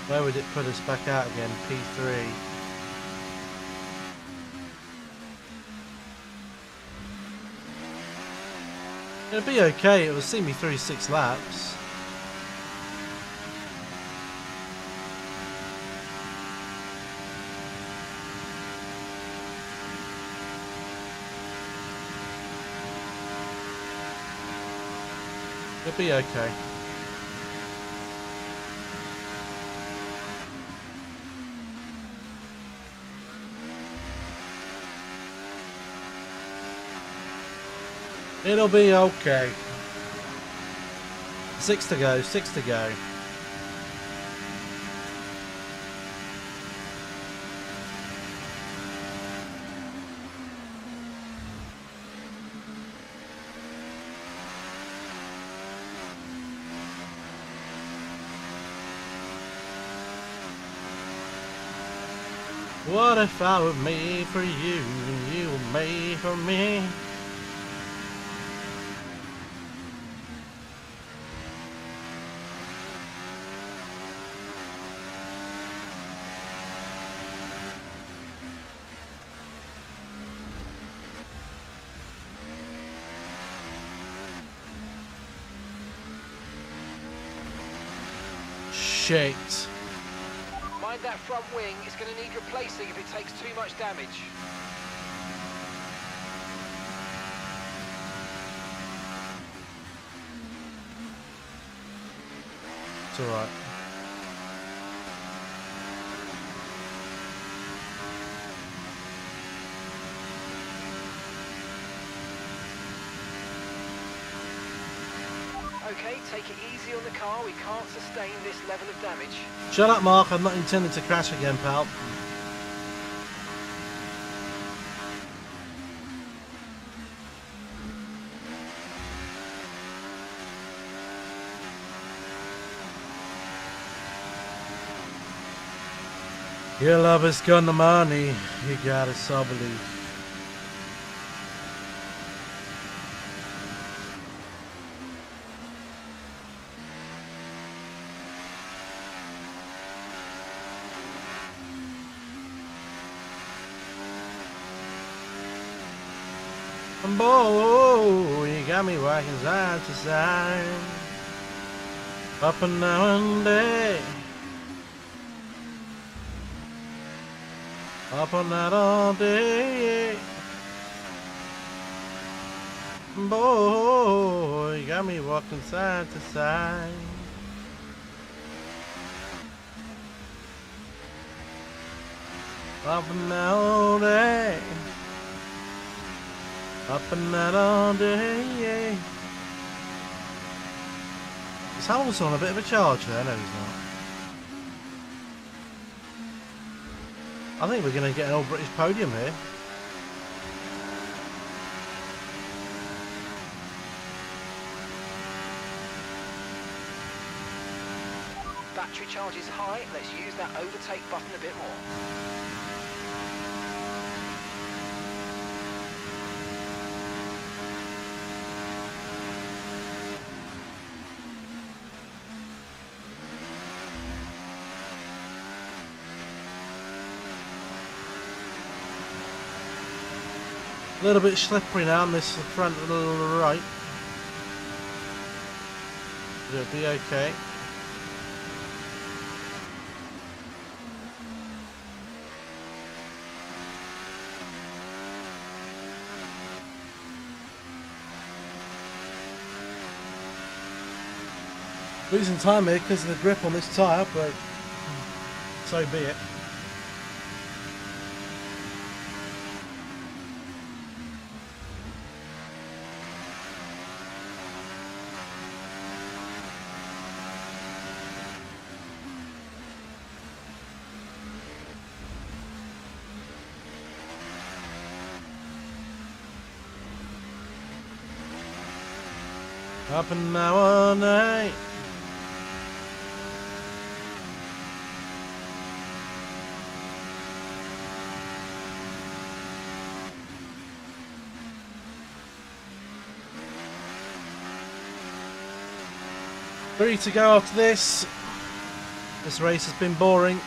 Where would it put us back out again? P3. It'll be okay, it will see me through 6 laps. It'll be okay. It'll be okay. 6 to go, 6 to go. What if I were made for you and you were made for me? Shit. Mind that front wing, it's going to need replacing if it takes too much damage. It's alright. Okay, take it easy on the car. We can't sustain this level of damage. Shut up, Mark. I'm not intending to crash again, pal. Your love has gone the money. You gotta so believe. Boy, you got me walking side to side, up and down day, up and down all day. Boy, you got me walking side to side. Up and down all day. Up and down all day. Is Hamilton on a bit of a charge there? No, he's not. I think we're going to get an all-British podium here. Battery charge is high. Let's use that overtake button a bit more. A little bit slippery now on this front a little right. It'll be okay. Losing time here because of the grip on this tyre, but so be it. Up and now all night. Three to go after this. This race has been boring.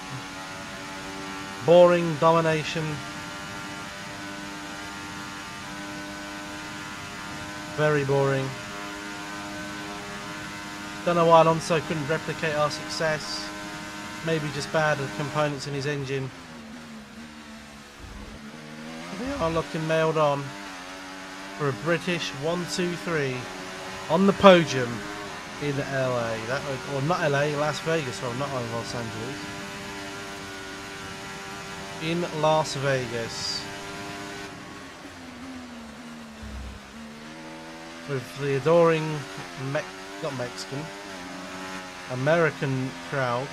Boring domination. Very boring. Don't know why Alonso couldn't replicate our success. Maybe just bad components in his engine. We are looking nailed on for a British 1-2-3 on the podium in LA. That or not LA, Las Vegas. Well, not Los Angeles. In Las Vegas. With the adoring not Mexican, American crowd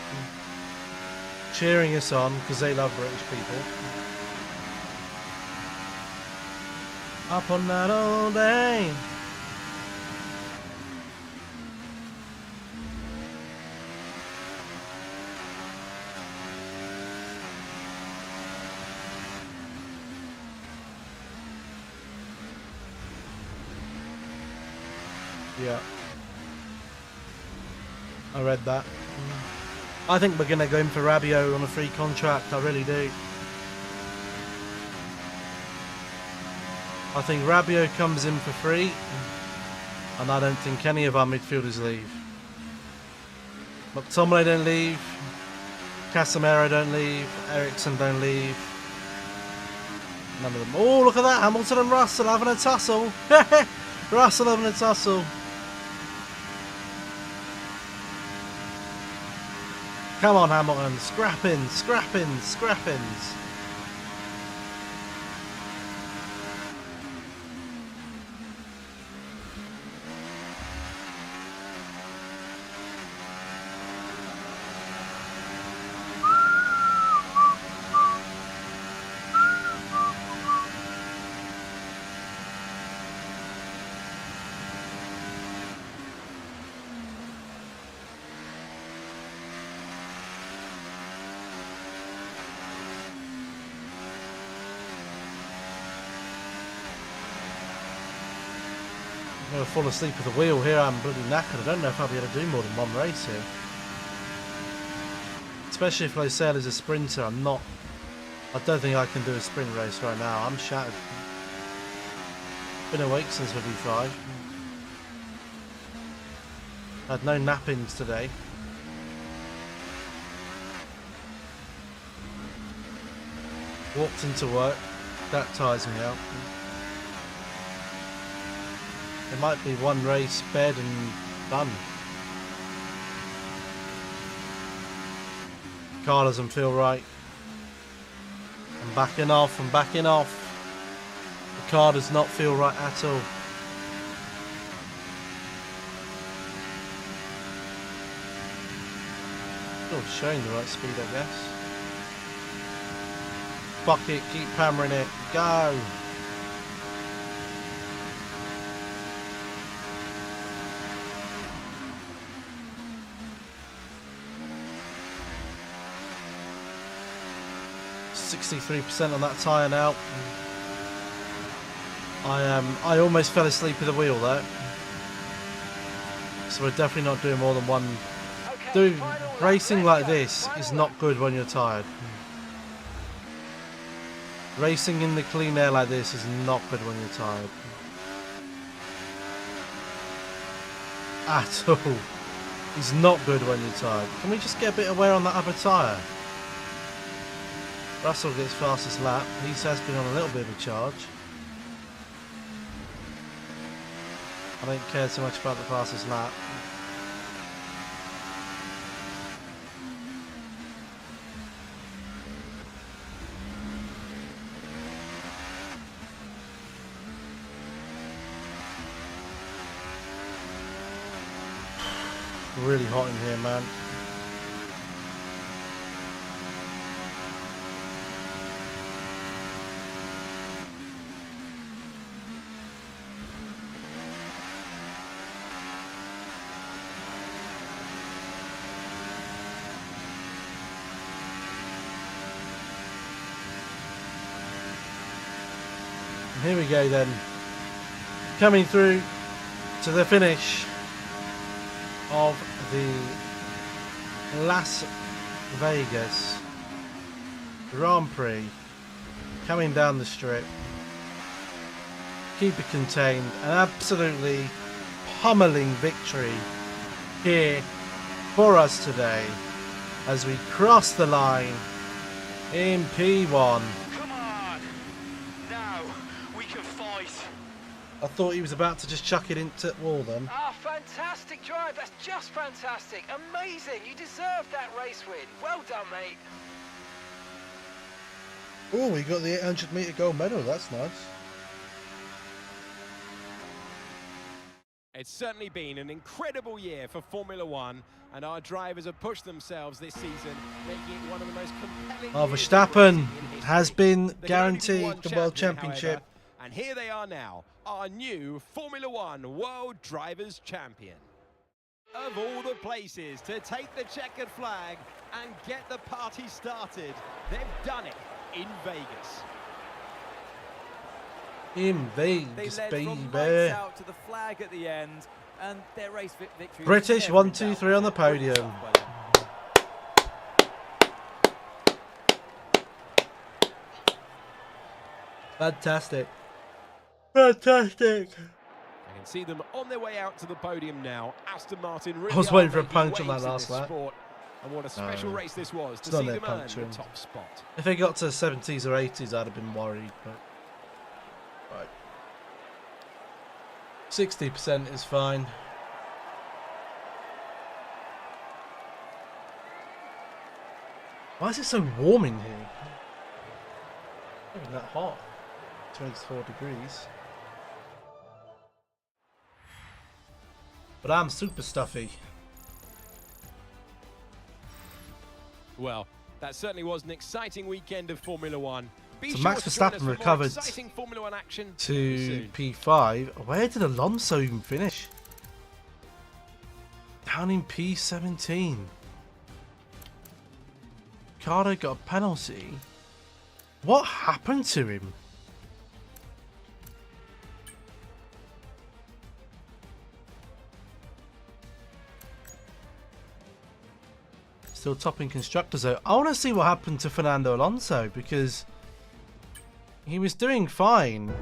cheering us on because they love British people. Up on that all day. Yeah. I read that. I think we're going to go in for Rabiot on a free contract. I really do. I think Rabiot comes in for free. And I don't think any of our midfielders leave. McTominay don't leave. Casemiro don't leave. Ericsson don't leave. None of them. Oh, look at that. Hamilton and Russell having a tussle. Russell having a tussle. Come on, Hamilton. Scrapping, scrapping, scrappings. I'm going to fall asleep at the wheel here. I'm bloody knackered. I don't know if I'll be able to do more than one race here. Especially if Losail is a sprinter. I don't think I can do a sprint race right now. I'm shattered. Been awake since V5. Had no nappings today. Walked into work. That tires me out. It might be one race, bed and done. Car doesn't feel right. I'm backing off, I'm backing off. The car does not feel right at all. Still showing the right speed, I guess. Fuck it, keep hammering it, go! %63% on that tyre now. I almost fell asleep at the wheel there. So we're definitely not doing more than one. Okay, Racing like this is not good when you're tired. Racing in the clean air like this is not good when you're tired. At all. It's not good when you're tired. Can we just get a bit of wear on that other tyre? Russell gets fastest lap. He has been on a little bit of a charge. I don't care so much about the fastest lap. Really hot in here, man. Here we go then. Coming through to the finish of the Las Vegas Grand Prix. Coming down the strip. Keep it contained. An absolutely pummeling victory here for us today as we cross the line in P1. I thought he was about to just chuck it into the wall then. Ah, fantastic drive. That's just fantastic. Amazing. You deserved that race win. Well done, mate. Oh, we got the 800 metre gold medal. That's nice. It's certainly been an incredible year for Formula One, and our drivers have pushed themselves this season, making it one of the most compelling years of Verstappen racing in history. has been There can only be guaranteed one the World champion, Championship. however, and here they are now, our new Formula One World Drivers' Champion. Of all the places to take the checkered flag and get the party started, they've done it in Vegas. In They Vegas, led baby. from lights out to the flag at the end, and their race victory. British, was 1, 2, 3 on the podium. well done. Fantastic. Fantastic. I can see them on their way out to the podium now. Aston Martin really I was are waiting for a making punch on that waves in last this lap. sport. And what a special race this was to it's not see their them earn puncturing. the top spot. If they got to 70s or 80s, I'd have been worried. But right, 60% is fine. Why is it so warm in here? Not even that hot. 24 degrees. But I'm super stuffy. Well, that certainly was an exciting weekend of Formula One. Be So sure Max to join us Verstappen for more recovered exciting Formula One action to soon. P5. Where did Alonso even finish? Down in P17. Ricardo got a penalty. What happened to him? Still topping constructors though. I want to see what happened to Fernando Alonso because he was doing fine.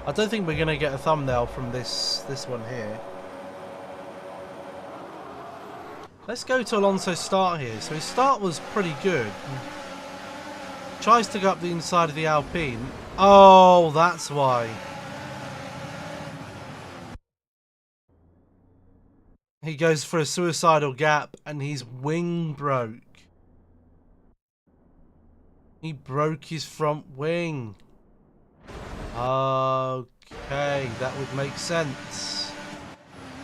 I don't think we're going to get a thumbnail from this one here. Let's go to Alonso's start here. So his start was pretty good. Tries to go up the inside of the Alpine. Oh, that's why. He goes for a suicidal gap and his wing broke. He broke his front wing. Okay, that would make sense.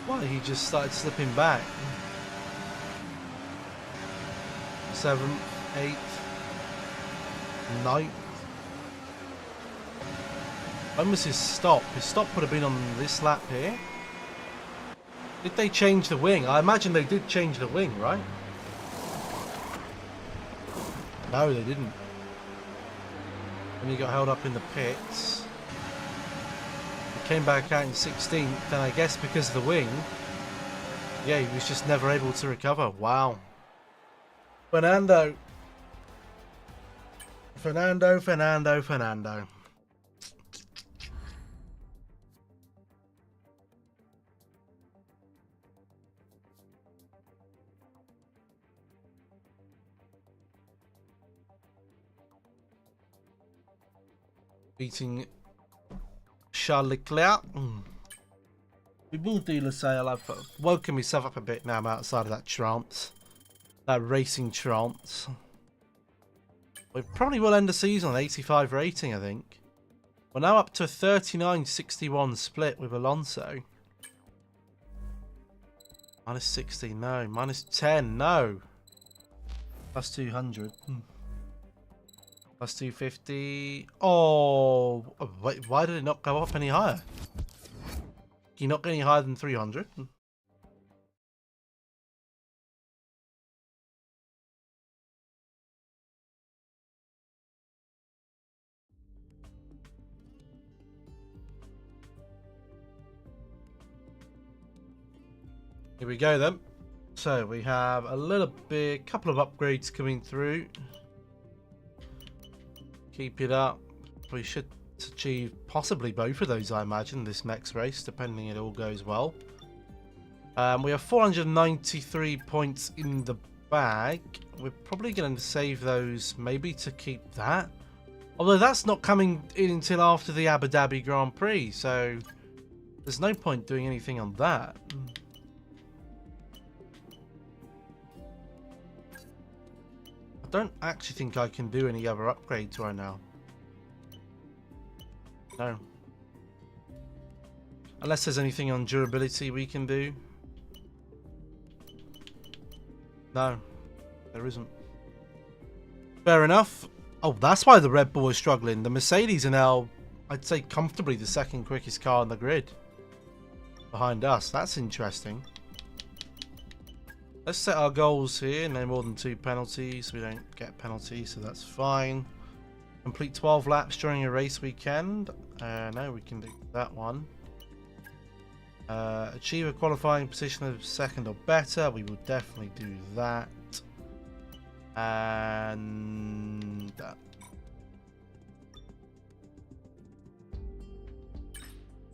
Why he just started slipping back. 7th, 8th, 9th. When was his stop? His stop would have been on this lap here. Did they change the wing? I imagine they did change the wing, right? No, they didn't. And he got held up in the pits. He came back out in 16th, and I guess because of the wing, yeah, he was just never able to recover. Wow. Fernando. Beating Charles Leclerc. We will do Lassalle. I've woken myself up a bit now. I'm outside of that trance. That racing trance. We probably will end the season on 85 rating, I think. We're now up to a 39-61 split with Alonso. Minus 60, no. Minus 10, no. Plus 200. Plus 250. Oh, wait, why did it not go up any higher? Can you not get any higher than 300? Here we go then. So we have a little bit, couple of upgrades coming through. Keep it up. We should achieve possibly both of those, I imagine, this next race, depending it all goes well. We have 493 points in the bag. We're probably going to save those maybe to keep that. Although that's not coming in until after the Abu Dhabi Grand Prix, so there's no point doing anything on that. I don't actually think I can do any other upgrades right now. No. Unless there's anything on durability we can do. No, there isn't. Fair enough. Oh, that's why the Red Bull is struggling. The Mercedes are now, I'd say, comfortably the second quickest car on the grid. Behind us. That's interesting. Let's set our goals here. No more than 2 penalties. We don't get penalties, so that's fine. Complete 12 laps during a race weekend. No, we can do that one. Achieve a qualifying position of 2nd or better. We will definitely do that. And that.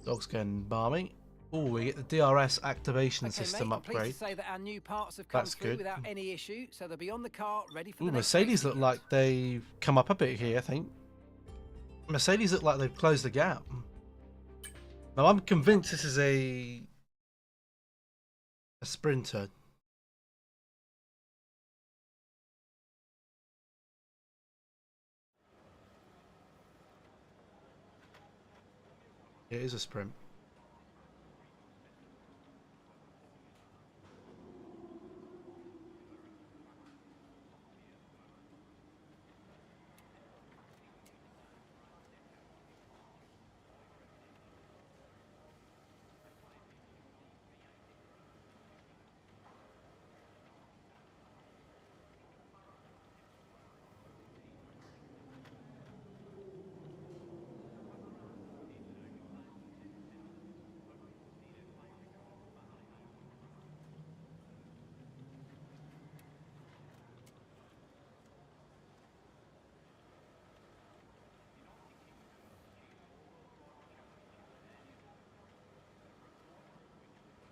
Dog's getting balmy. Oh, we get the DRS activation system upgrade. Say that our new parts have come That's through good. without any issue, so they'll be on the car ready for Ooh, the next Mercedes race look weekend. like they've come up a bit here, I think. Mercedes look like they've closed the gap. Now, I'm convinced this is a sprinter. It is a sprint.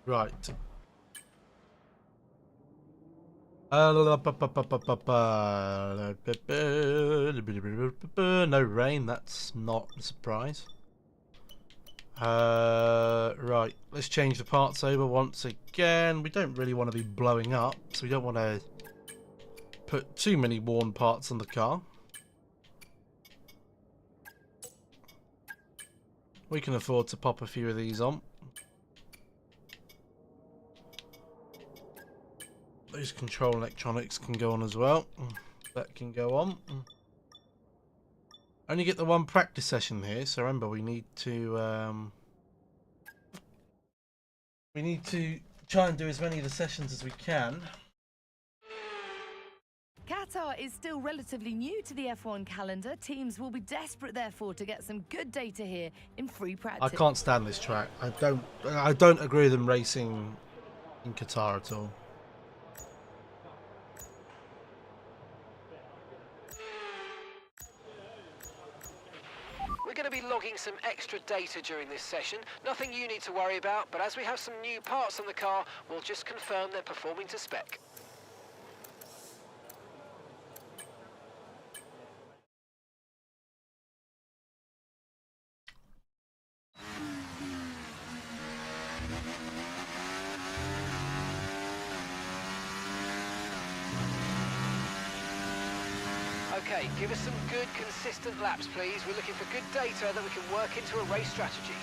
Right. No rain, that's not a surprise. Right, let's change the parts over once again. We don't really want to be blowing up, so we don't want to put too many worn parts on the car. We can afford to pop a few of these on. Those control electronics can go on as well. That can go on. Only get the one practice session here, so remember we need to try and do as many of the sessions as we can. Qatar is still relatively new to the F1 calendar. Teams will be desperate, therefore, to get some good data here in free practice. I can't stand this track. I don't agree with them racing in Qatar at all. We're going to be logging some extra data during this session. Nothing you need to worry about, but as we have some new parts on the car, we'll just confirm they're performing to spec. Okay, give us some good, consistent laps, please. We're looking for good data that we can work into a race strategy.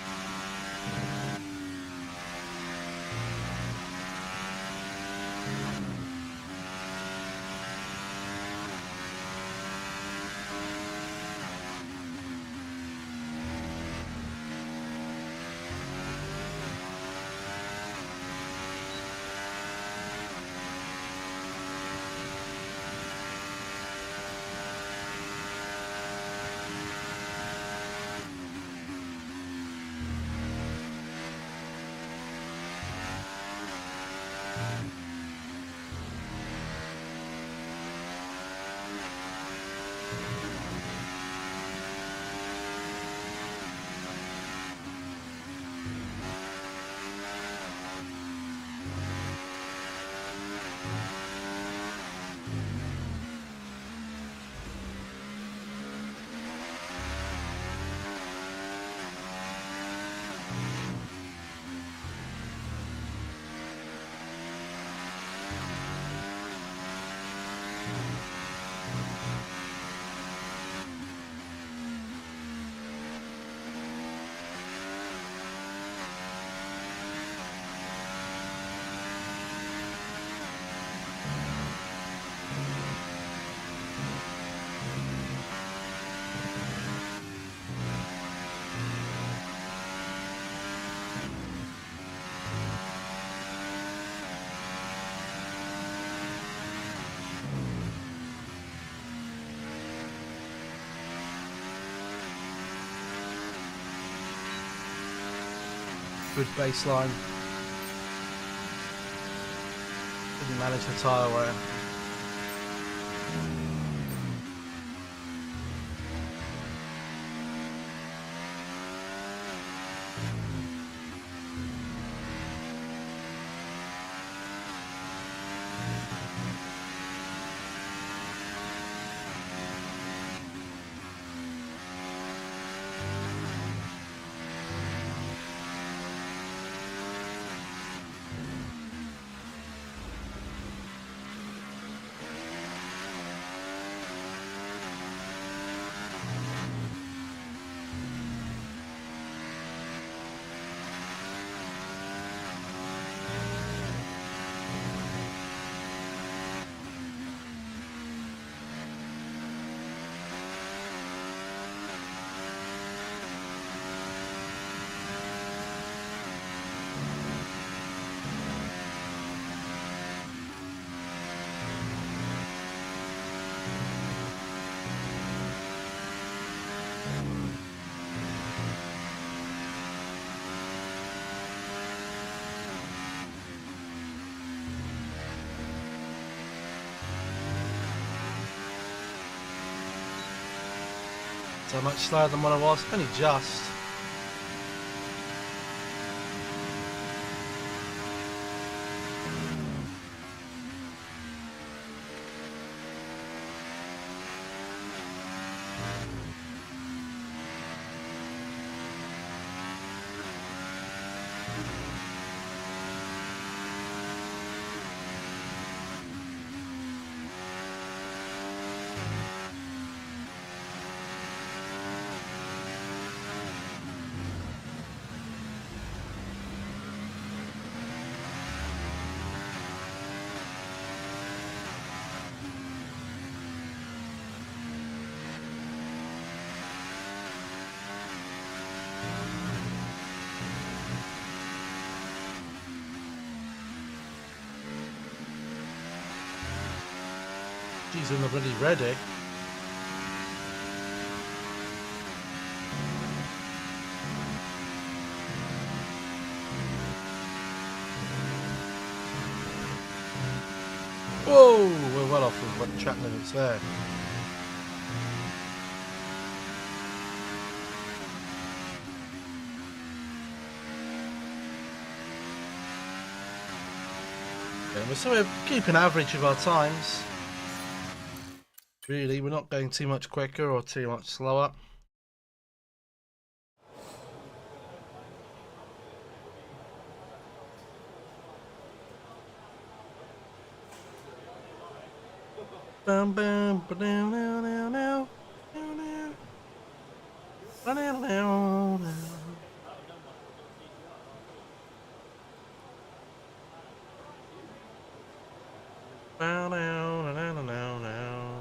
Good baseline. Didn't manage the tyre wear. So much slower than what I was, only just. She's in the bloody ready. Whoa, we're well off with track limits there. Okay, so we're keeping average of our times. Really, we're not going too much quicker or too much slower. Bum bum ba down now now now now now now now now. Now now now now now now.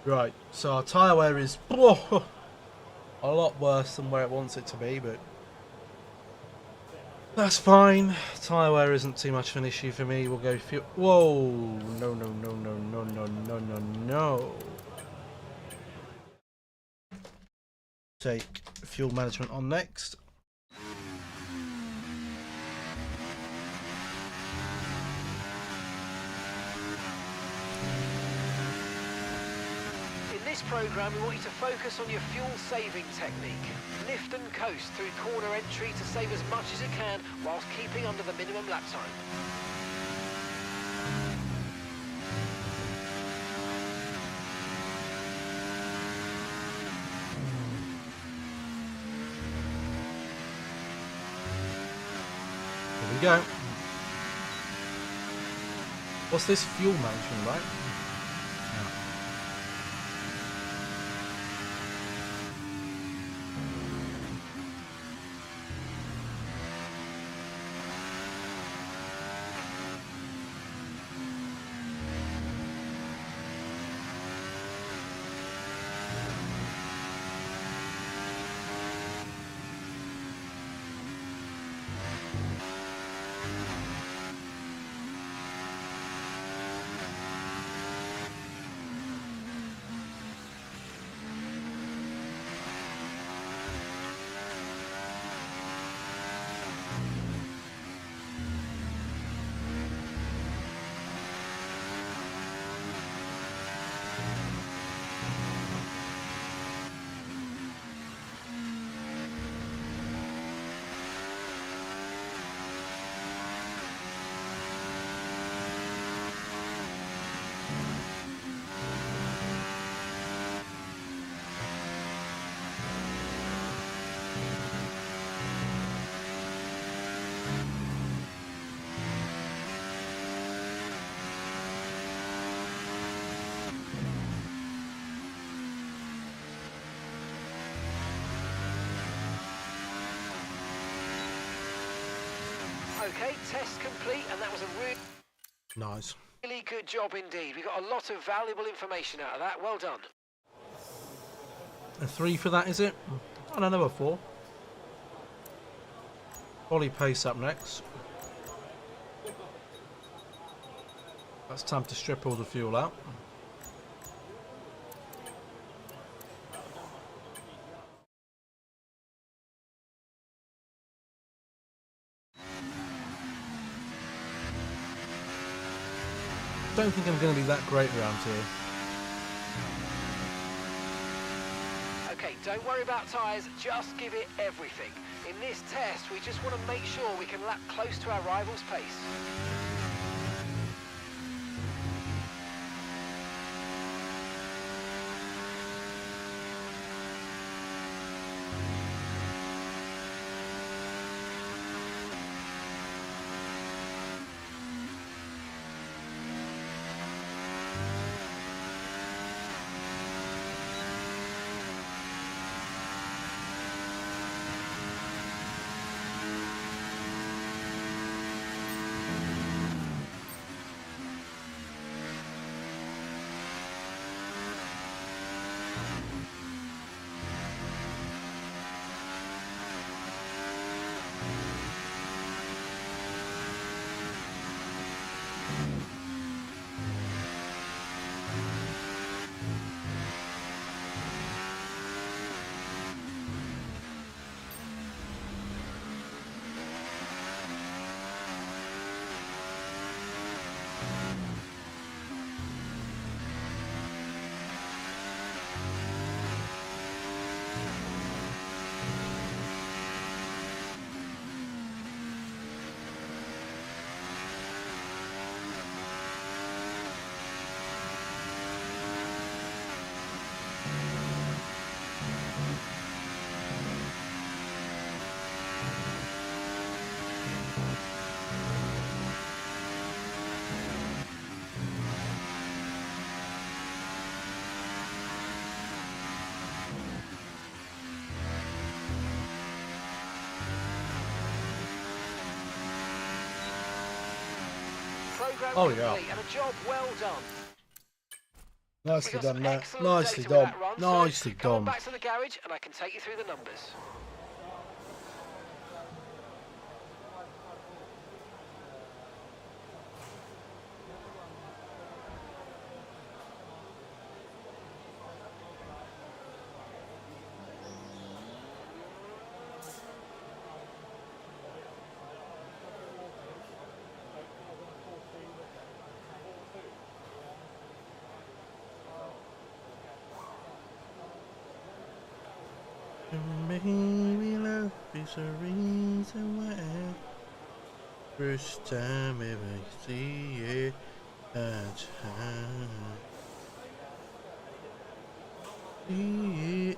Right, so our tyre wear is a lot worse than where it wants it to be, but that's fine. Tyre wear isn't too much of an issue for me. We'll go fuel. Whoa! No, no, no, no, no, no, no, no, no. Take fuel management on next. In this programme, we want you to focus on your fuel-saving technique. Lift and coast through corner entry to save as much as you can whilst keeping under the minimum lap time. Here we go. What's this fuel management, right? Okay, test complete, and that was a Nice. really good job indeed. We got a lot of valuable information out of that. Well done. A 3 for that, is it? And another 4. Ollie Pace up next. That's time to strip all the fuel out. don't think I'm going to be that great around here. Okay, don't worry about tyres, just give it everything. In this test, we just want to make sure we can lap close to our rival's pace. Program Oh, complete yeah. and a job well done. Nicely We got some done, Matt. excellent Nicely data with done. that run, Nicely so come on done. back to the garage and I can take you through the numbers. Baby, love is a reason why. First time ever see it. See it.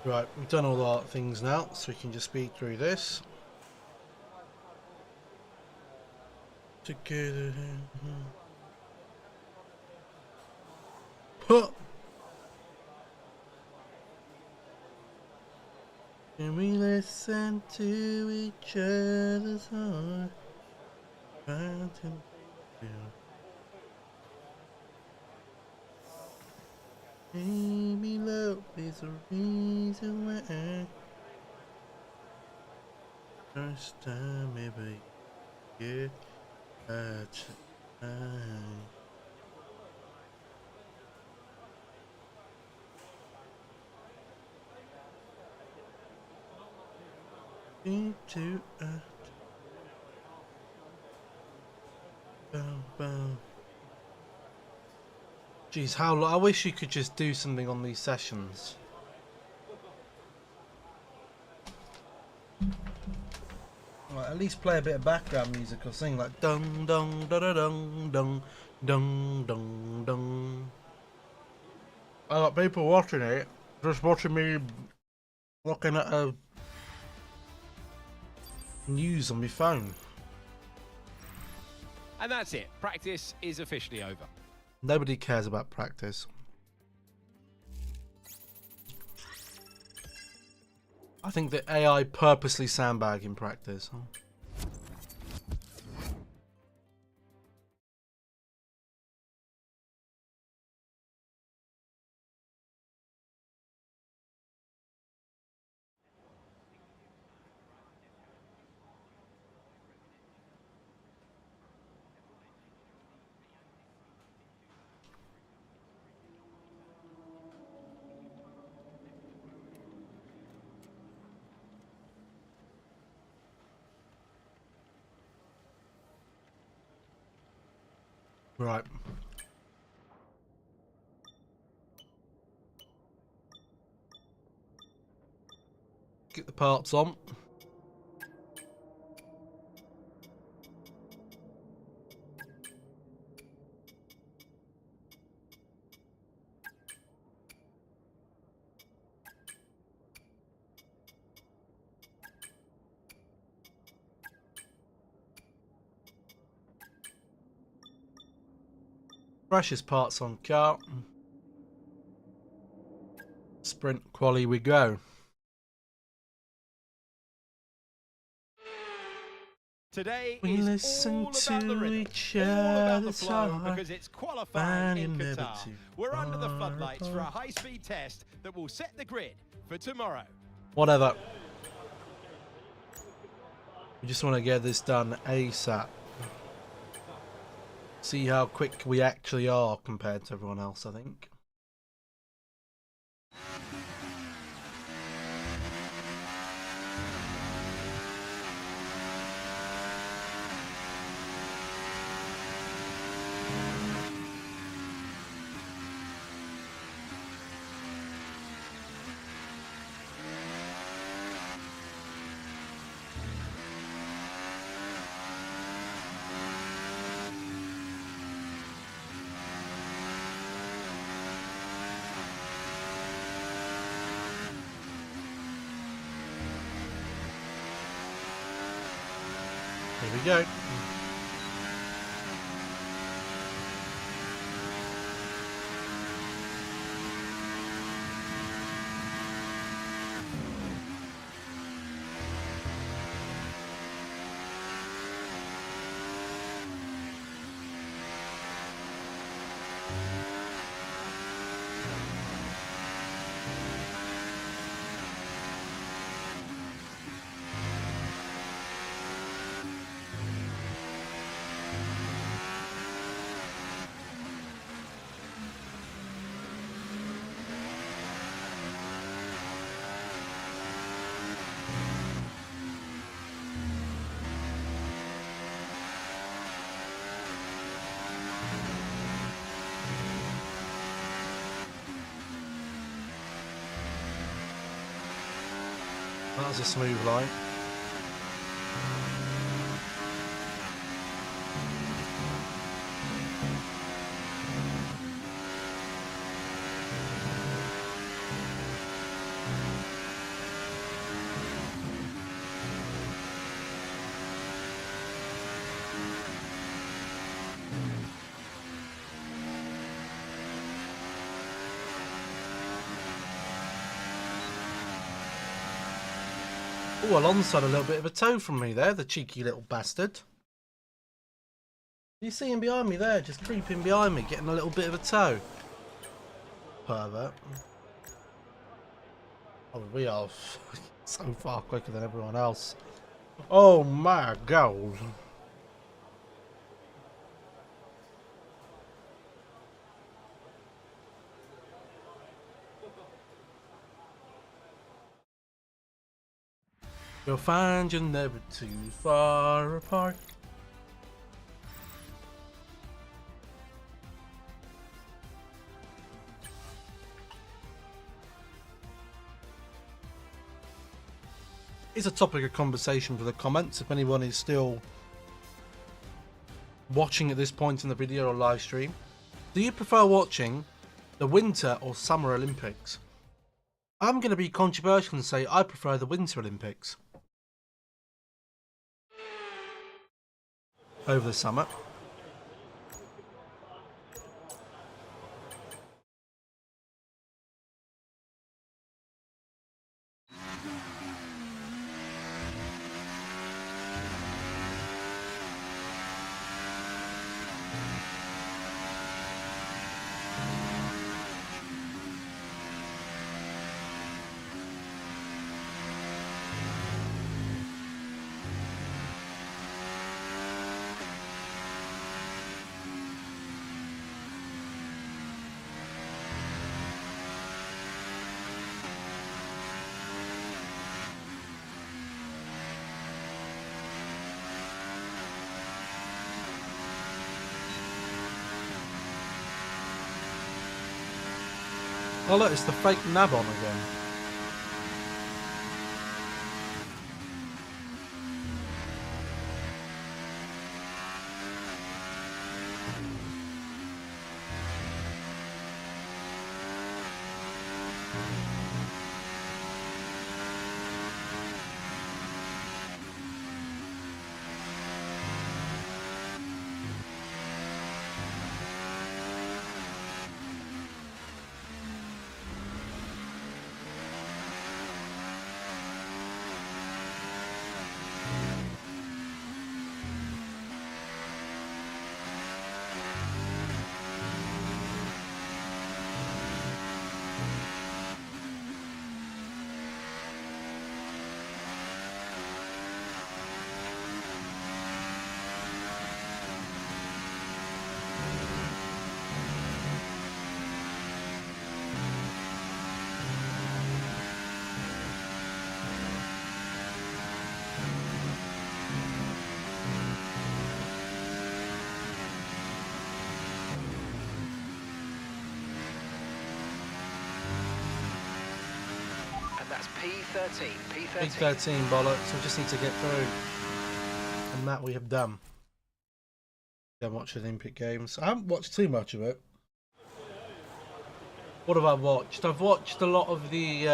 Right, we've done all our things now, so we can just speed through this. Together. Huh. Can we listen to each other's heart? Trying to feel. Baby, love is the reason why. First time ever get a time. Into a boom, boom. Jeez, how I wish you could just do something on these sessions. Right, at least play a bit of background music or sing like dung dung da da dung dung dung dung dung. I got people watching it, just watching me looking at a news on my phone. And that's it. Practice is officially over. Nobody cares about practice. I think the AI purposely sandbag in practice. Huh? Right. Get the parts on. Crashes parts on car. Sprint quali we go. Today We is listen all about the to rhythm, each all about the other's flow, heart, because it's qualifying in finding never Qatar. too We're under the far floodlights for a apart. high-speed test that will set the grid for tomorrow. Whatever. We just want to get this done ASAP. See how quick we actually are compared to everyone else, I think. Here we go. That was a smooth line. Oh, Alonso had a little bit of a toe from me there, the cheeky little bastard. You see him behind me there, just creeping behind me, getting a little bit of a toe. Pervert. Oh, we are so far quicker than everyone else. Oh my god. You'll find you're never too far apart. It's a topic of conversation for the comments if anyone is still watching at this point in the video or live stream. Do you prefer watching the Winter or Summer Olympics? I'm going to be controversial and say I prefer the Winter Olympics over the summer. Oh look, it's the fake nab on again. That's P13. Big 13 bollocks. We just need to get through. And that we have done. Go watch the Olympic Games. I haven't watched too much of it. What have I watched? I've watched a lot of the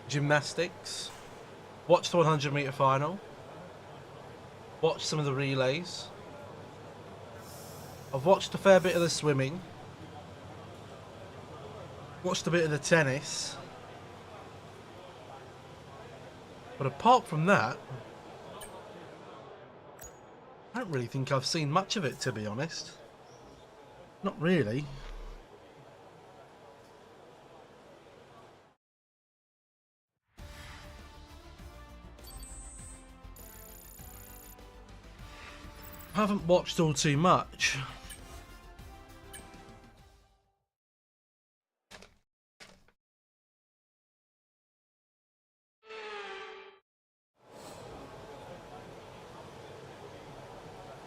gymnastics. Watched the 100 metre final. Watched some of the relays. I've watched a fair bit of the swimming. Watched a bit of the tennis. But apart from that, I don't really think I've seen much of it, to be honest. Not really. I haven't watched all too much.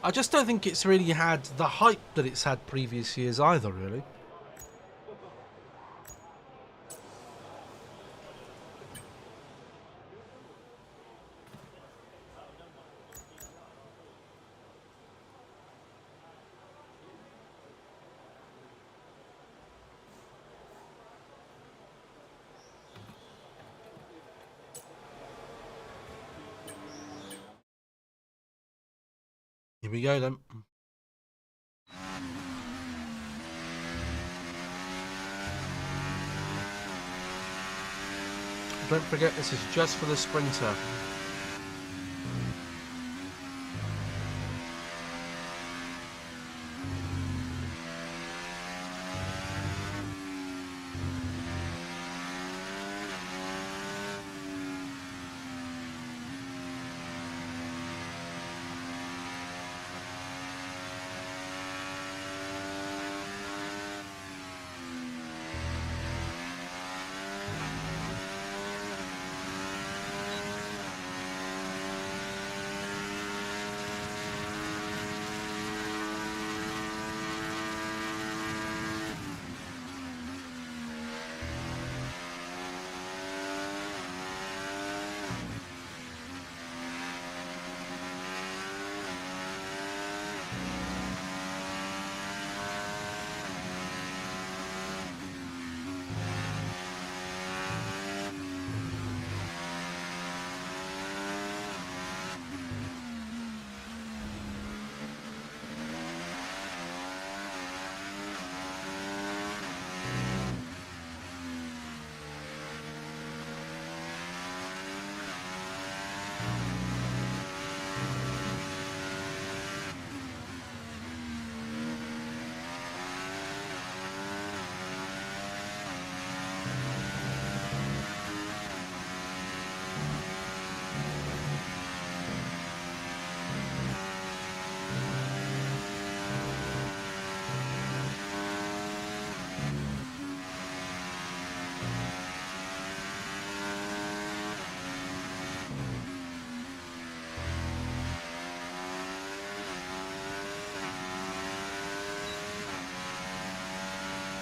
I just don't think it's really had the hype that it's had previous years either, really. Here we go then. Don't forget, this is just for the sprinter.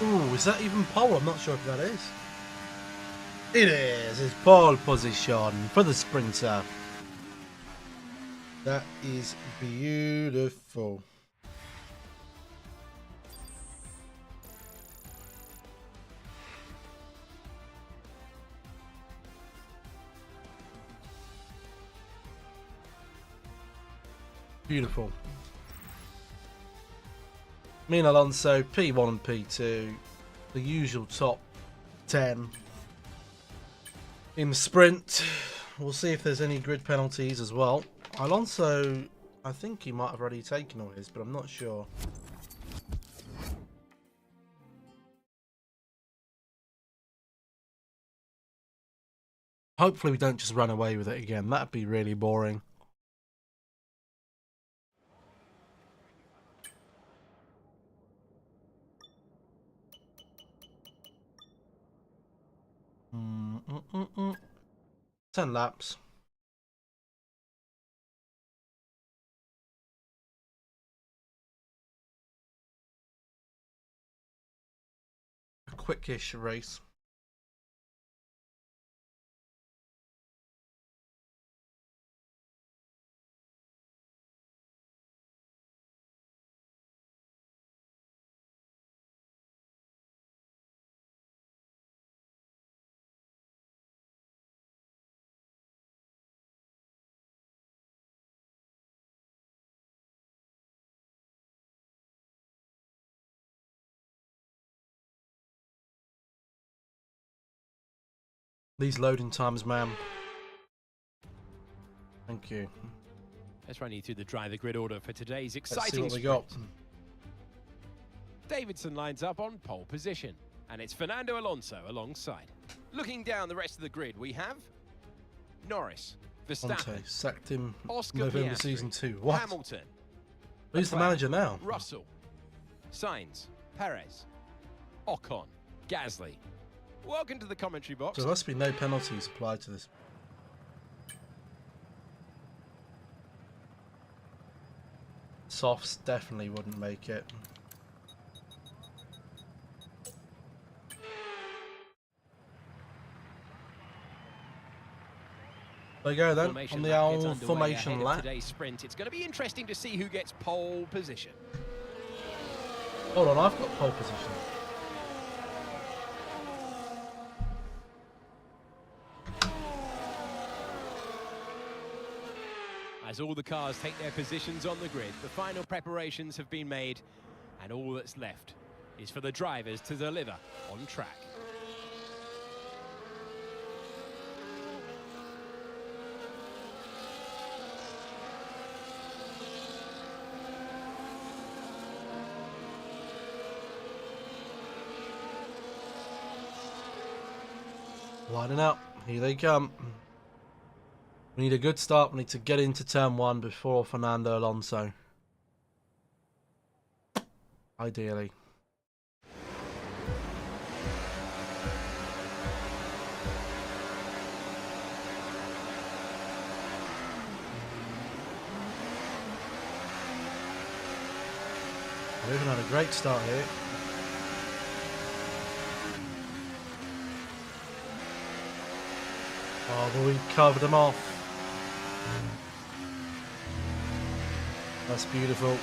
Ooh, is that even pole? I'm not sure if that is. It is. It's pole position for the sprinter. That is beautiful. Beautiful. Me and Alonso, P1 and P2, the usual top 10. In the sprint, we'll see if there's any grid penalties as well. Alonso, I think he might have already taken all his, but I'm not sure. Hopefully we don't just run away with it again. That'd be really boring. Mm, 10 laps. A quickish race. These loading times, man. Thank you. Let's run you through the driver grid order for today's Let's see exciting what we sprint. got. Davidson lines up on pole position, and it's Fernando Alonso alongside. Looking down the rest of the grid, we have Norris, Verstappen, Conte sacked him Oscar November Piastri, season 2. What? Hamilton, Who's the Leclerc, manager now? Russell, Sainz, Perez, Ocon, Gasly. Welcome to the commentary box. So there must be no penalties applied to this. Softs definitely wouldn't make it. There you go then, on the lap old gets underway formation ahead of lap. Today's sprint. It's going to be interesting to see who gets pole position. Hold on, I've got pole position. As all the cars take their positions on the grid, the final preparations have been made, and all that's left is for the drivers to deliver on track. Lining up, here they come. We need a good start. We need to get into turn 1 before Fernando Alonso. Ideally. We've had a great start here. Oh, but we covered them off. That's beautiful.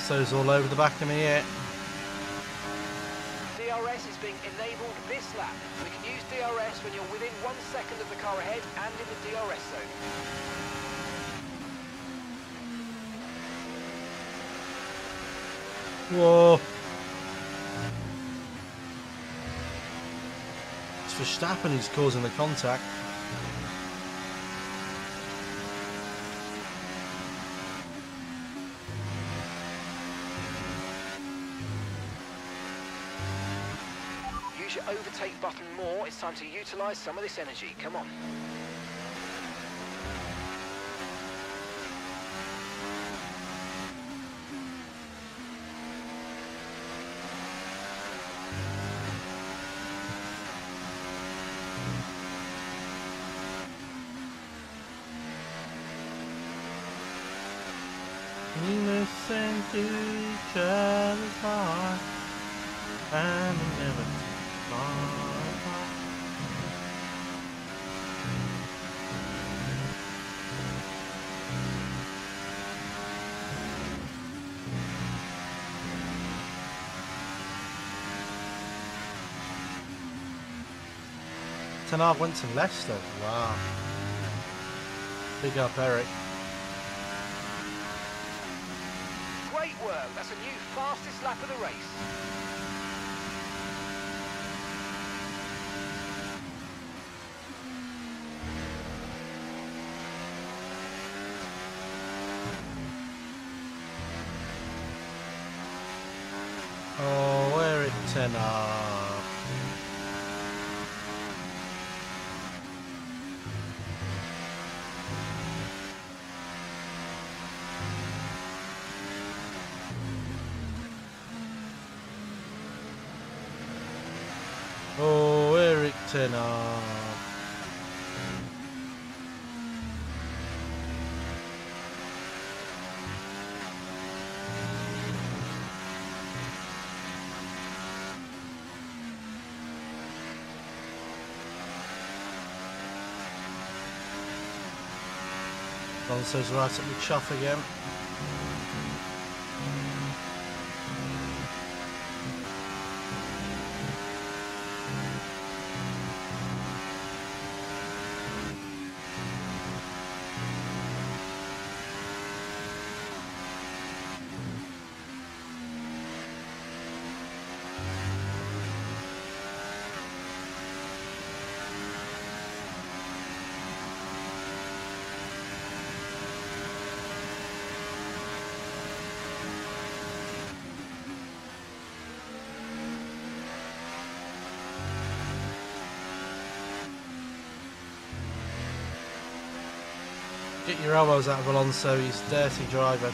Alonso's all over the back of me here. DRS is being enabled this lap. We can use DRS when you're within 1 second of the car ahead and in the DRS zone. Whoa. It's Verstappen who's causing the contact. Use your overtake button more. It's time to utilise some of this energy. Come on. We listen to each other's heart and we never fall apart. Tenard went to Leicester. Wow. Big up, Eric. Great work. That's a new fastest lap of the race. Oh, Eric Tenard. Oh, Eric Tenard. Alonso's right at the chuff again. Get your elbows out of Alonso, he's a dirty driver.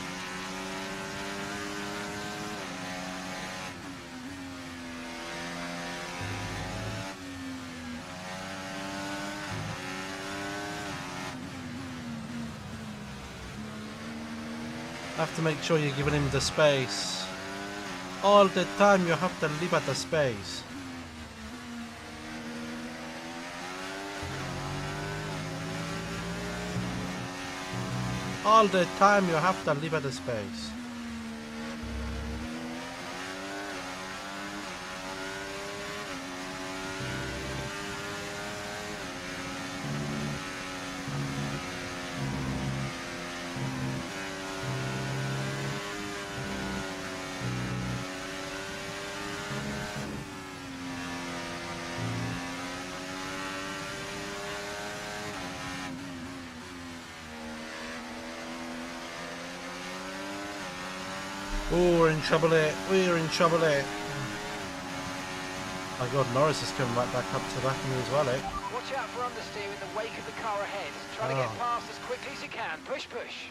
Have to make sure you're giving him the space. All the time you have to leave at the space. All the time you have to leave at the space. Oh, we're in trouble here. We're in trouble here. My God, Norris is coming right back up to the back of me as well, eh? Watch out for understeer in the wake of the car ahead. Try to get past as quickly as you can. Push, push.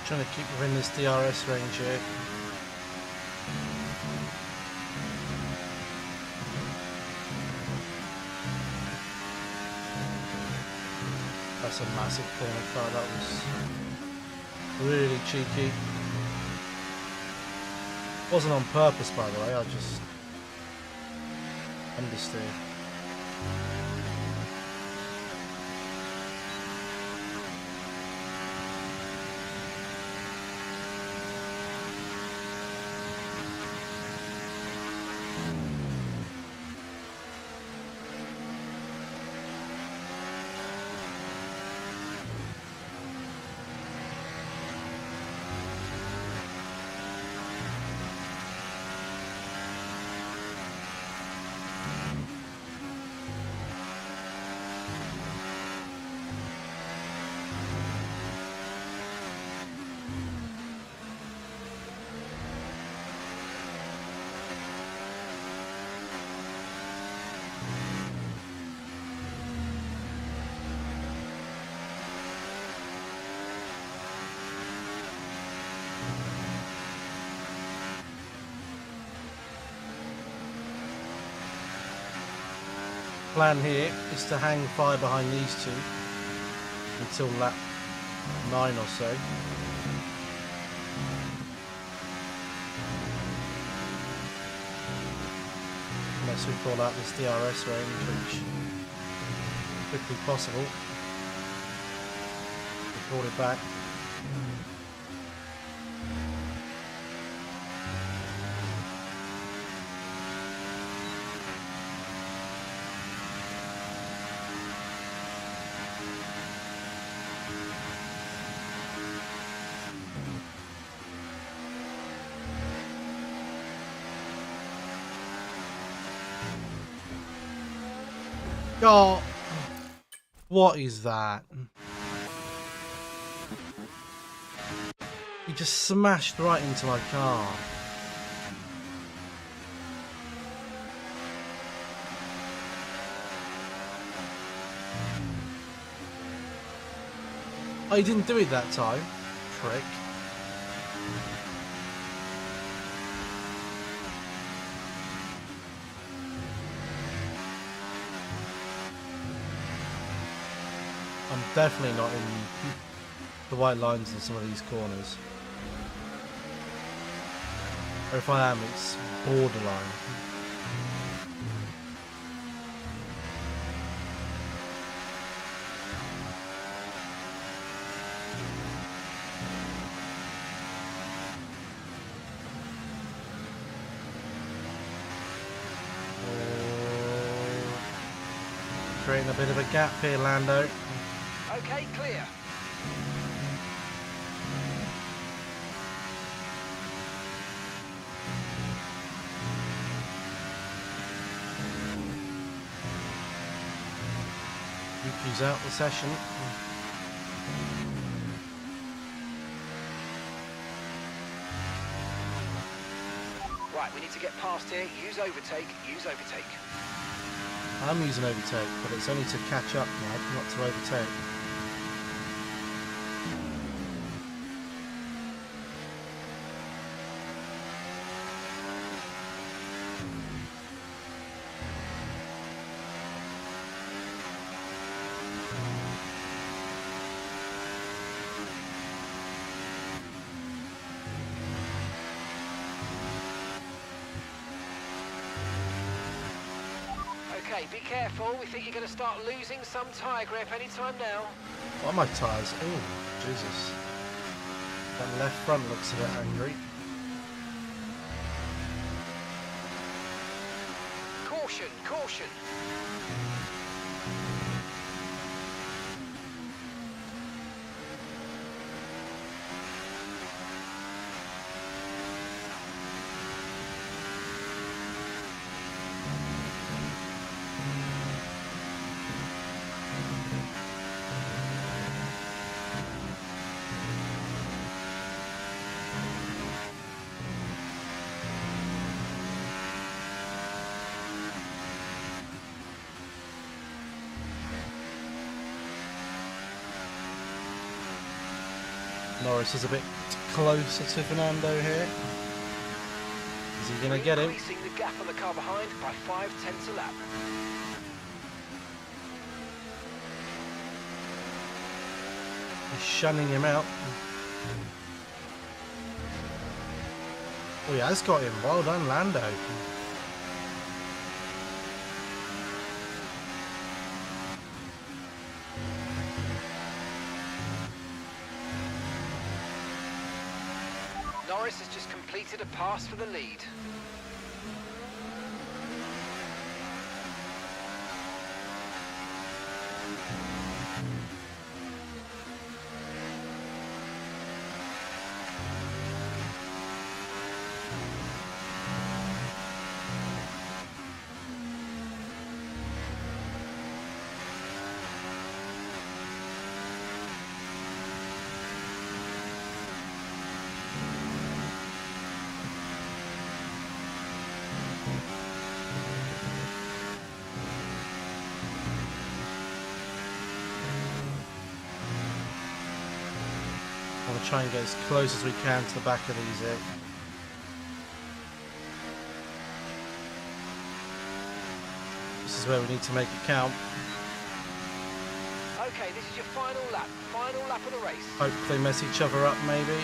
Trying to keep within this DRS range here. That's a massive corner car. That was really cheeky. Wasn't on purpose, by the way. I just understeered. Plan here is to hang fire behind these two until lap 9 or so. Unless we fall out this DRS range, which is quickly possible. Report it back. Oh, what is that? He just smashed right into my car. Oh, he didn't do it that time, prick. I'm definitely not in the white lines in some of these corners. Or if I am, it's borderline. Creating a bit of a gap here, Lando. Okay, clear. Yuki's out the session. Right, we need to get past here. Use overtake, use overtake. I'm using overtake, but it's only to catch up now, not to overtake. Okay, be careful. We think you're going to start losing some tyre grip anytime now. What are my tyres? Oh, Jesus. That left front looks a bit angry. Caution, caution. Norris is a bit closer to Fernando here. Is he going to get him? Increasing the gap on the car behind by 0.5 a lap. He's shunning him out. Oh, he has got him. Well done, Lando. Norris has just completed a pass for the lead. I want to try and get as close as we can to the back of these here. This is where we need to make it count. Okay, this is your final lap of the race. Hope they mess each other up, maybe.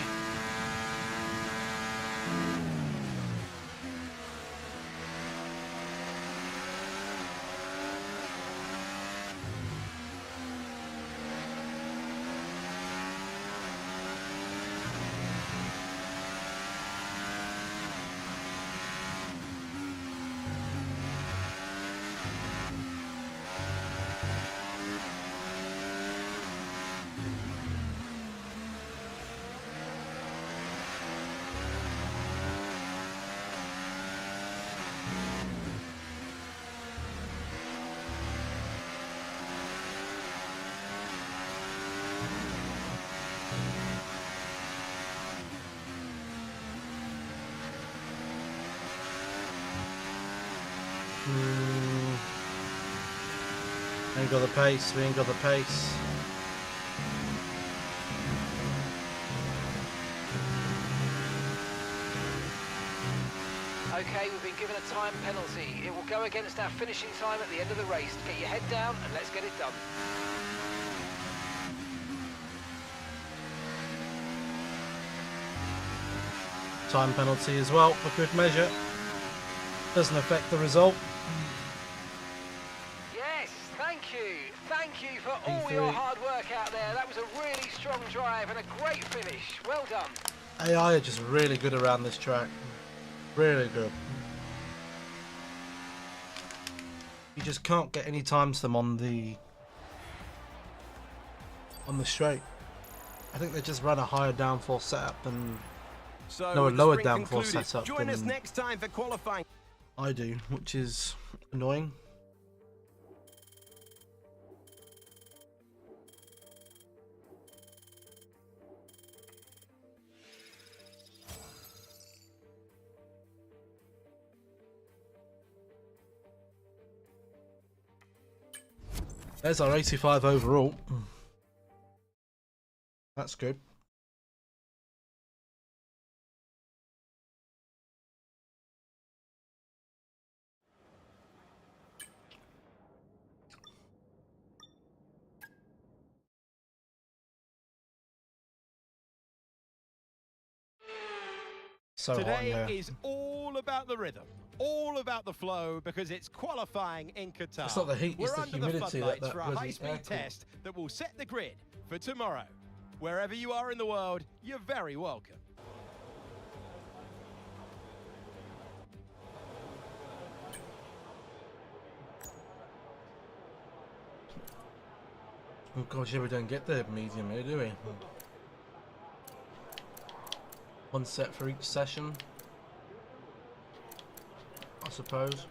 Ain't got the pace, we ain't got the pace. Okay, we've been given a time penalty. It will go against our finishing time at the end of the race. Get your head down and let's get it done. Time penalty as well, for good measure. Doesn't affect the result. Yes, thank you. Thank you for all P3. your hard work out there. That was a really strong drive and a great finish. Well done. AI are just really good around this track. Really good. You just can't get any time to them on the straight. I think they just run a higher downforce setup than So no, a with the lower sprint downforce concluded, setup join us than next time for qualifying. I do, which is annoying. There's our 85 overall. That's good. So hot in Today here. is all about the rhythm, all about the flow, because it's qualifying in Qatar. It's not the heat, We're it's the under humidity floodlights that for a bloody high-speed aircon. test that will set the grid for tomorrow. Wherever you are in the world, you're very welcome. Oh gosh, yeah, we don't get the medium here, do we? One set for each session, I suppose.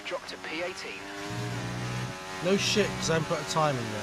dropped to P18. No shit, because I haven't put a time in yet.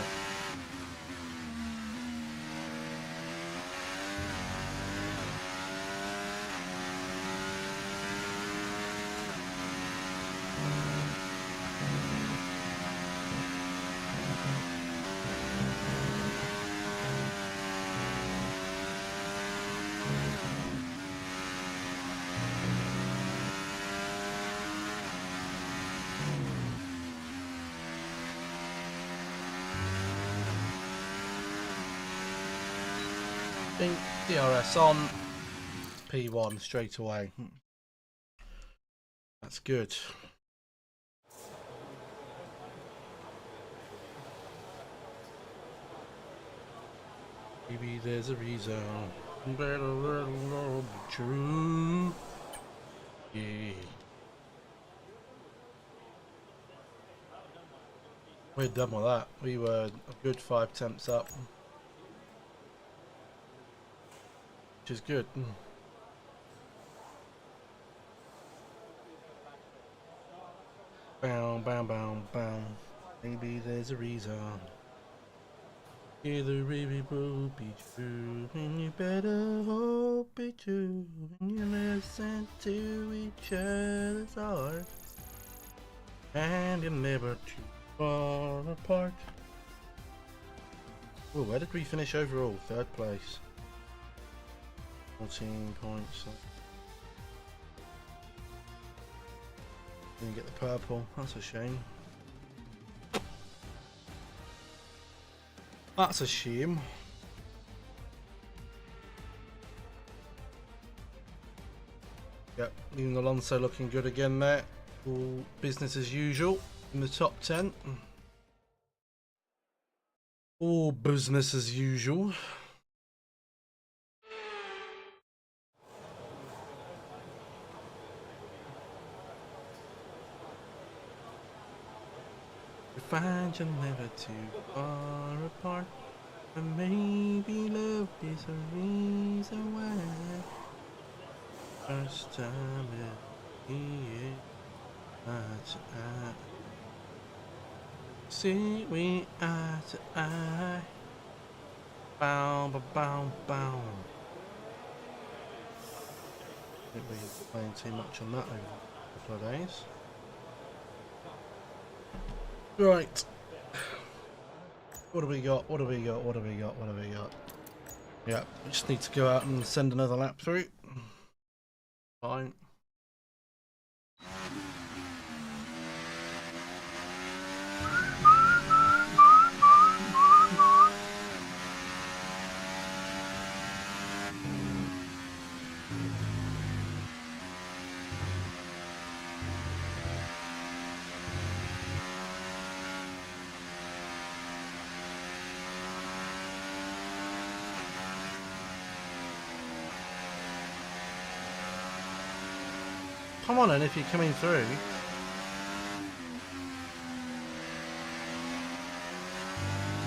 DRS on, P1 straight away. That's good. Maybe there's a reason. True. Yeah. We're done with that. We were a good 5 temps up. Which is good. Bow, bow, bow, bow. Maybe there's a reason. Either really will be true, and you better hope it's true. When you listen to each other's heart, and you're never too far apart. Oh, where did we finish overall? 3rd place. 14 points. Didn't get the purple. That's a shame. That's a shame. Yep, even Alonso looking good again there. All business as usual in the top 10. All business as usual. Find you're never too far apart, and maybe love is a reason why. First time see we eye to eye. Bow, bow, bow, bow. I think we're playing too much on that over a couple of days. Right. What do we got? What do we got? What do we got? What do we got? Yeah, we just need to go out and send another lap through. Fine. Come on, and if you're coming through.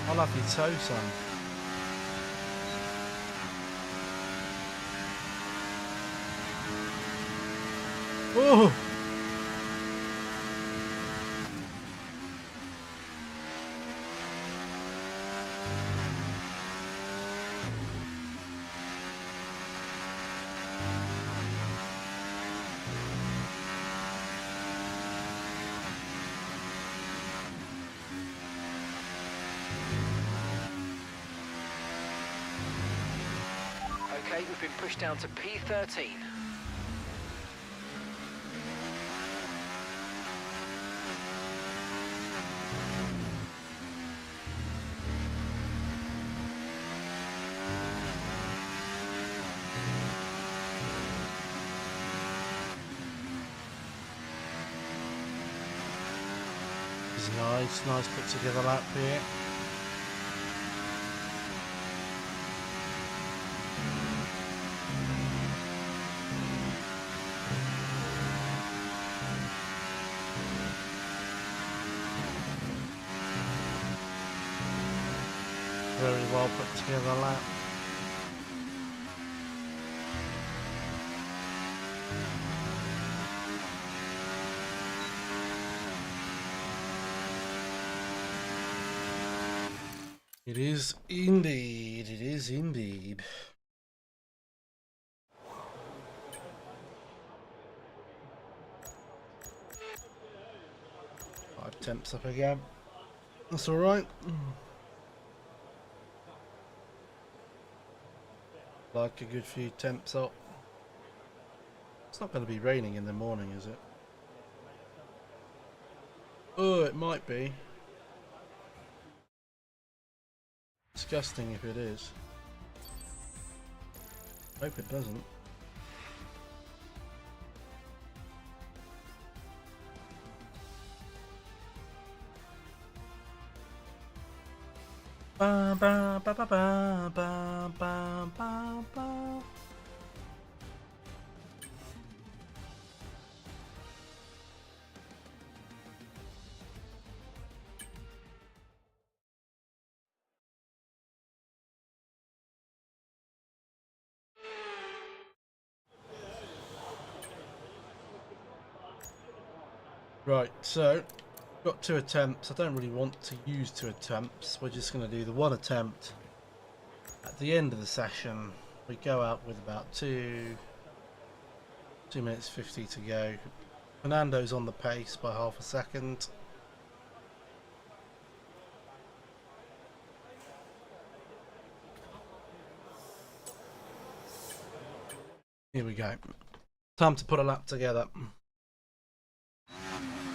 I'll have your toe, son. Oh! Okay, we've been pushed down to P13. Nice put together lap here. Very well put together lap. It is indeed. It is indeed. Five temps up again. That's all right. Like a good few temps up. It's not going to be raining in the morning, is it? Oh, it might be. Disgusting if it is. Hope it doesn't. Ba ba ba ba ba ba ba ba ba. Right, so got 2 attempts. I don't really want to use 2 attempts. We're just going to do the 1 attempt at the end of the session. We go out with about 2 minutes 50 to go. Fernando's on the pace by half a second. Here we go. Time to put a lap together.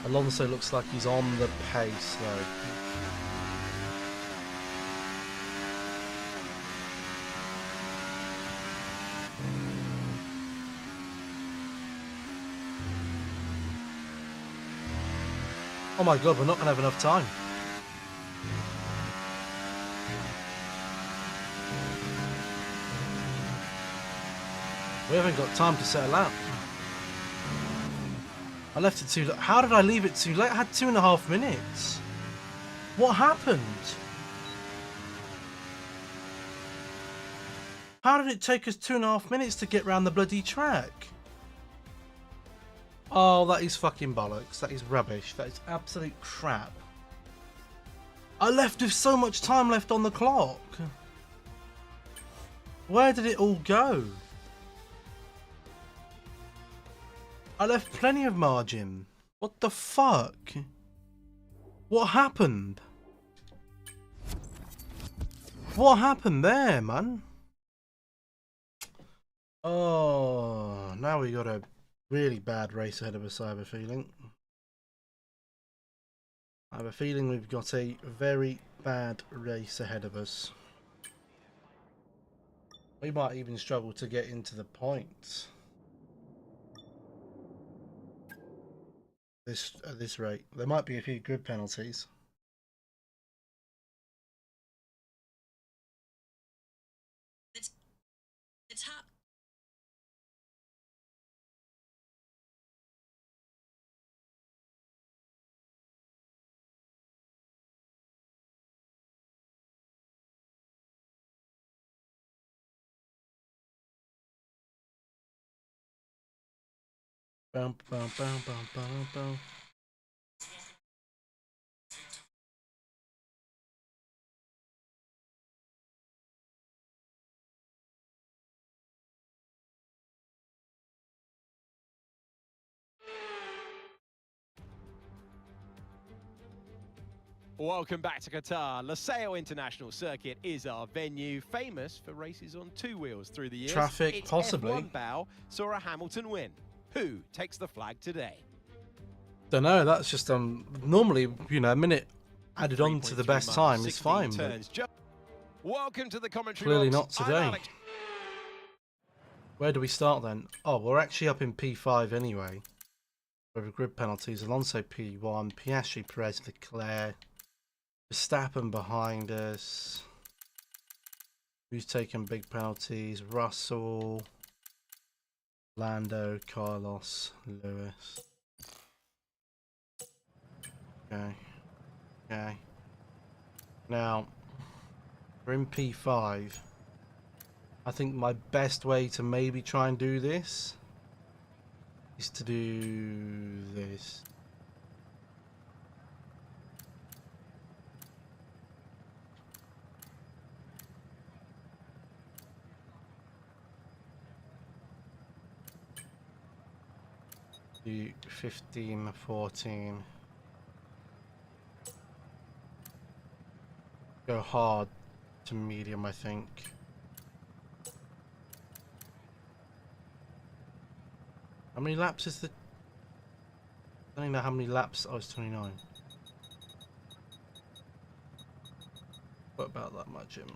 Alonso looks like he's on the pace though. Oh my god, we're not going to have enough time. We haven't got time to settle out. I left it too late. How did I leave it too late? I had 2.5 minutes. What happened? How did it take us 2.5 minutes to get round the bloody track? Oh, that is fucking bollocks. That is rubbish. That is absolute crap. I left with so much time left on the clock. Where did it all go? I left plenty of margin. What the fuck? What happened? What happened there, man? Oh, now we got a really bad race ahead of us, I have a feeling. I have a feeling we've got a very bad race ahead of us. We might even struggle to get into the points. At this rate. There might be a few grid penalties. The top. Bum, bum, bum, bum, bum, bum. Welcome back to Qatar. Losail International Circuit is our venue, famous for races on 2 wheels through the years. Traffic, its possibly. F1 bow saw a Hamilton win. Who takes the flag today? Don't know. That's just normally, you know, a minute added on to the 3.3 best miles, time is 16 fine. turns. Welcome to the commentary Clearly box. not I'm today. Alex. Where do we start then? Oh, we're actually up in P5 anyway. With grid penalties, Alonso P1, Piastri, Perez, Leclerc, Verstappen behind us. Who's taking big penalties? Russell, Lando, Carlos, Lewis. Okay. Now, we're in P5. I think my best way to maybe try and do this is to do this. Do 15, 14. Go hard to medium, I think. How many laps is the... I don't know how many laps... Oh, it's 29. What about that much, Jim?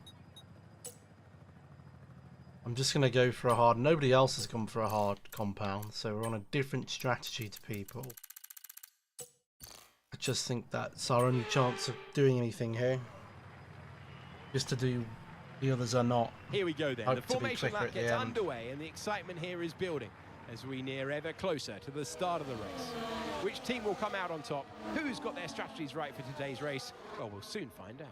I'm just going to go for a hard. Nobody else has gone for a hard compound, so we're on a different strategy to people. I just think that's our only chance of doing anything here. Just to do... The others are not. Here we go then. Hope The to be formation quicker lap at the gets end. underway and the excitement here is building as we near ever closer to the start of the race. Which team will come out on top? Who's got their strategies right for today's race? Well, we'll soon find out.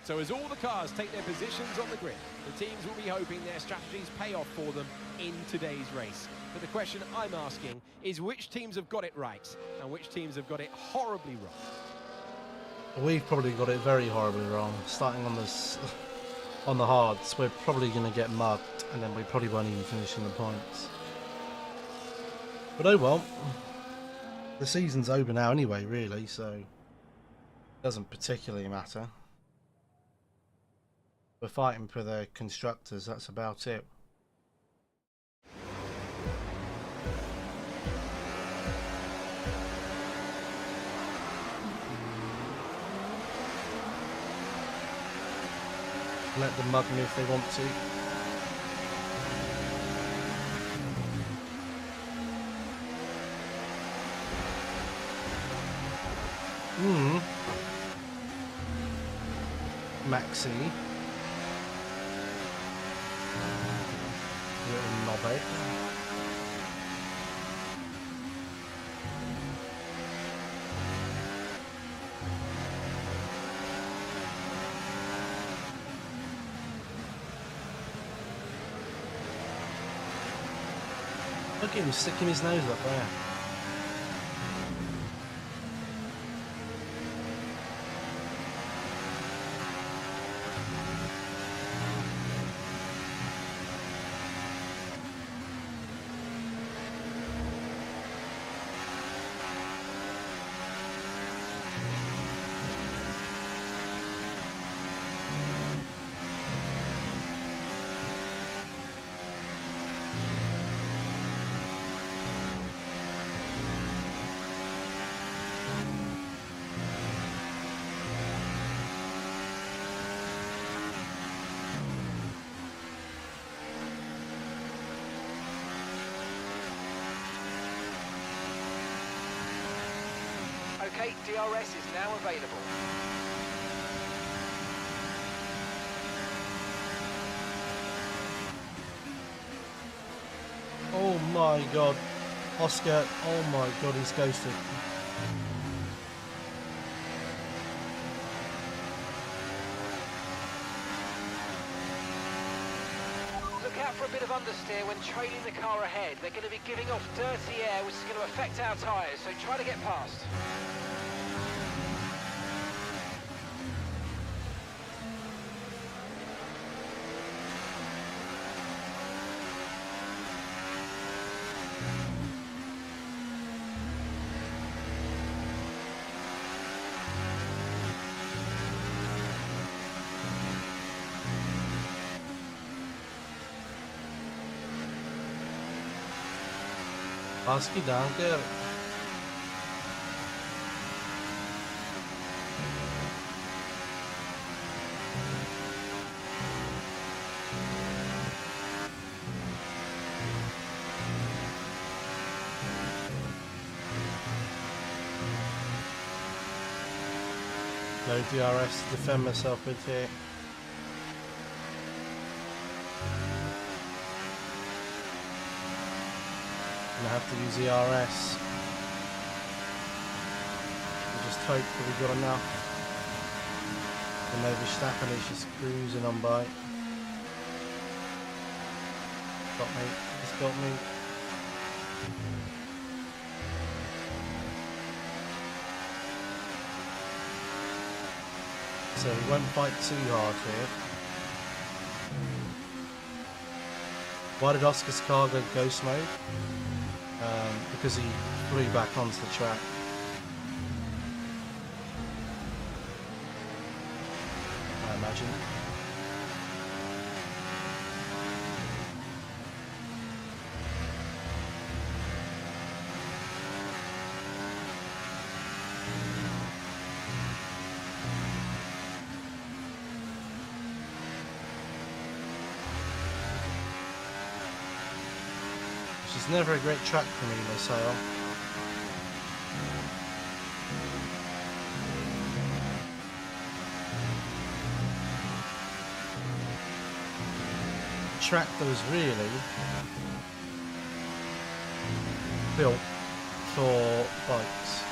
So as all the cars take their positions on the grid, the teams will be hoping their strategies pay off for them in today's race. But the question I'm asking is which teams have got it right and which teams have got it horribly wrong? We've probably got it very horribly wrong. Starting on this, on the hards, we're probably going to get mugged, and then we probably won't even finish in the points. But oh well. The season's over now anyway, really, so it doesn't particularly matter. We're fighting for the constructors, that's about it. Let them mug me if they want to. Maxi. Little knobhead. Look at him sticking his nose up there. Okay, DRS is now available. Oh my god. Oscar, oh my god, he's ghosted. Look out for a bit of understeer when trailing the car ahead. They're going to be giving off dirty air, which is going to affect our tyres, so try to get past. Husky danke. No DRS to defend myself with here. I have to use the RS. We just hope that we got enough. And over Verstappen is just cruising on by. Got me. Just got me. So we won't fight too hard here. Why did Oscar's car go ghost mode? Because he flew back onto the track. I imagine. It's never a great track for me, Marcel. A track that was really built for bikes,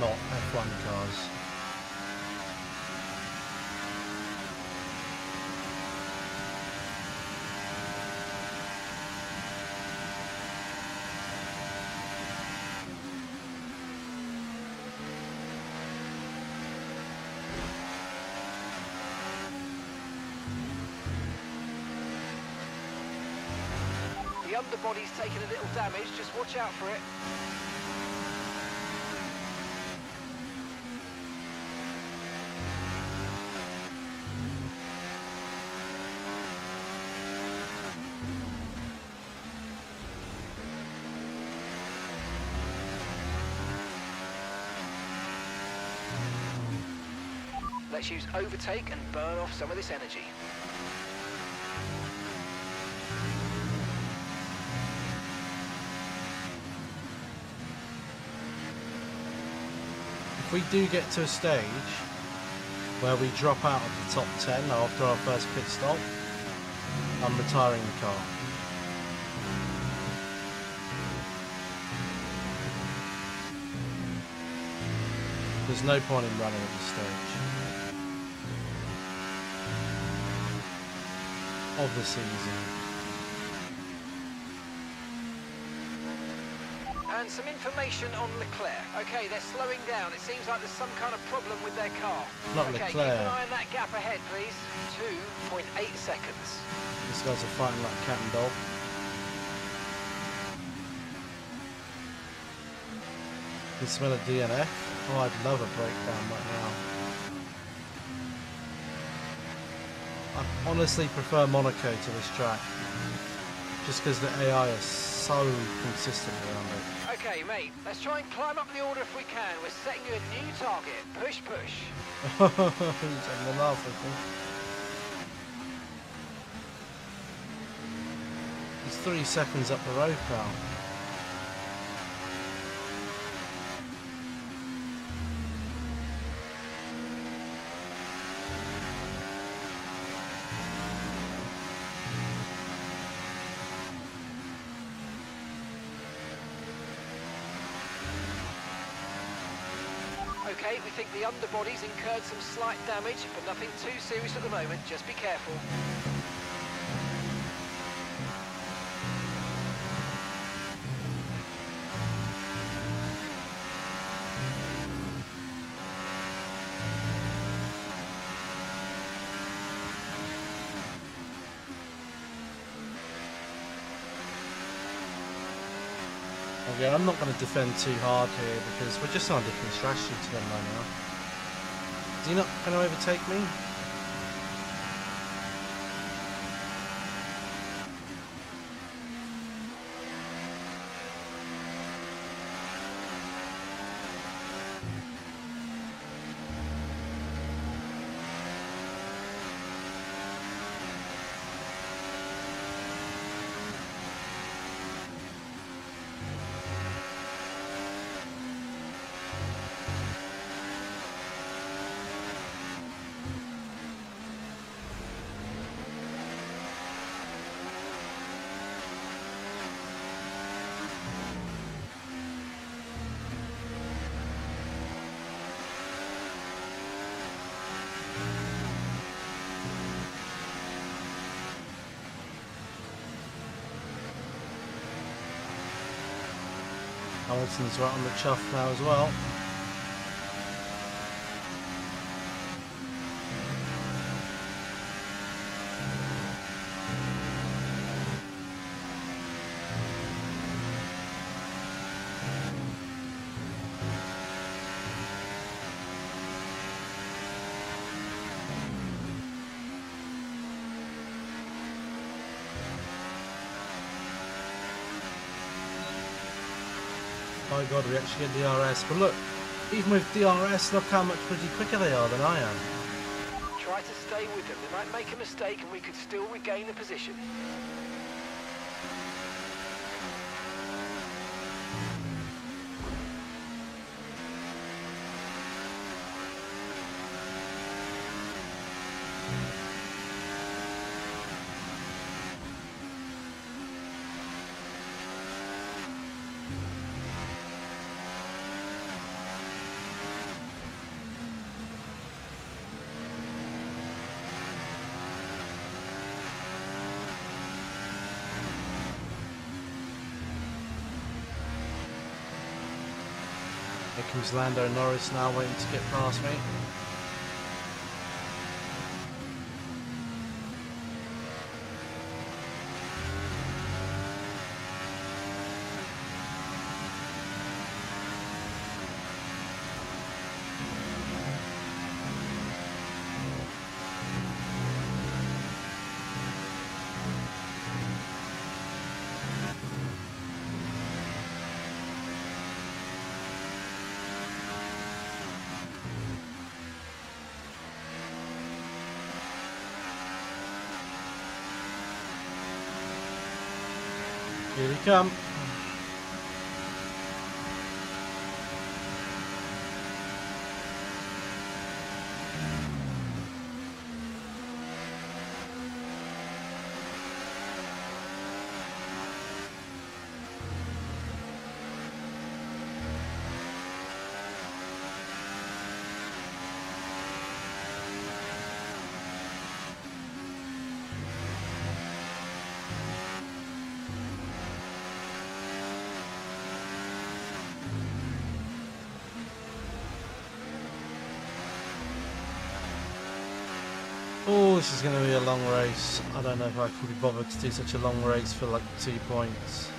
not F1 cars. The underbody's taken a little damage, just watch out for it. Let's use overtake and burn off some of this energy. If we do get to a stage where we drop out of the top 10 after our first pit stop, I'm retiring the car. There's no point in running at this stage of the season. And some information on Leclerc. Okay, they're slowing down. It seems like there's some kind of problem with their car. Not okay, keep Leclerc. an eye on that gap ahead, please. 2.8 seconds. These guys are fighting like cat and dog. You can smell a DNF. Oh, I'd love a breakdown right now. I honestly prefer Monaco to this track, just because the AI is so consistent around it. Okay, mate, let's try and climb up the order if we can. We're setting you a new target. Push, push. He's having a laugh, I think. He's 3 seconds up the road, pal. Okay, we think the underbody's incurred some slight damage, but nothing too serious at the moment. Just be careful. Okay, I'm not going to defend too hard here because we're just on a different strategy to them right now. Is he not going to overtake me? Hamilton's right on the chuff now as well. My God, we actually get DRS. But look, even with DRS, look how much pretty quicker they are than I am. Try to stay with them. They might make a mistake and we could still regain the position. Here comes Lando Norris now waiting to get past me. Here he come. Oh, this is going to be a long race. I don't know if I can be bothered to do such a long race for like 2 points.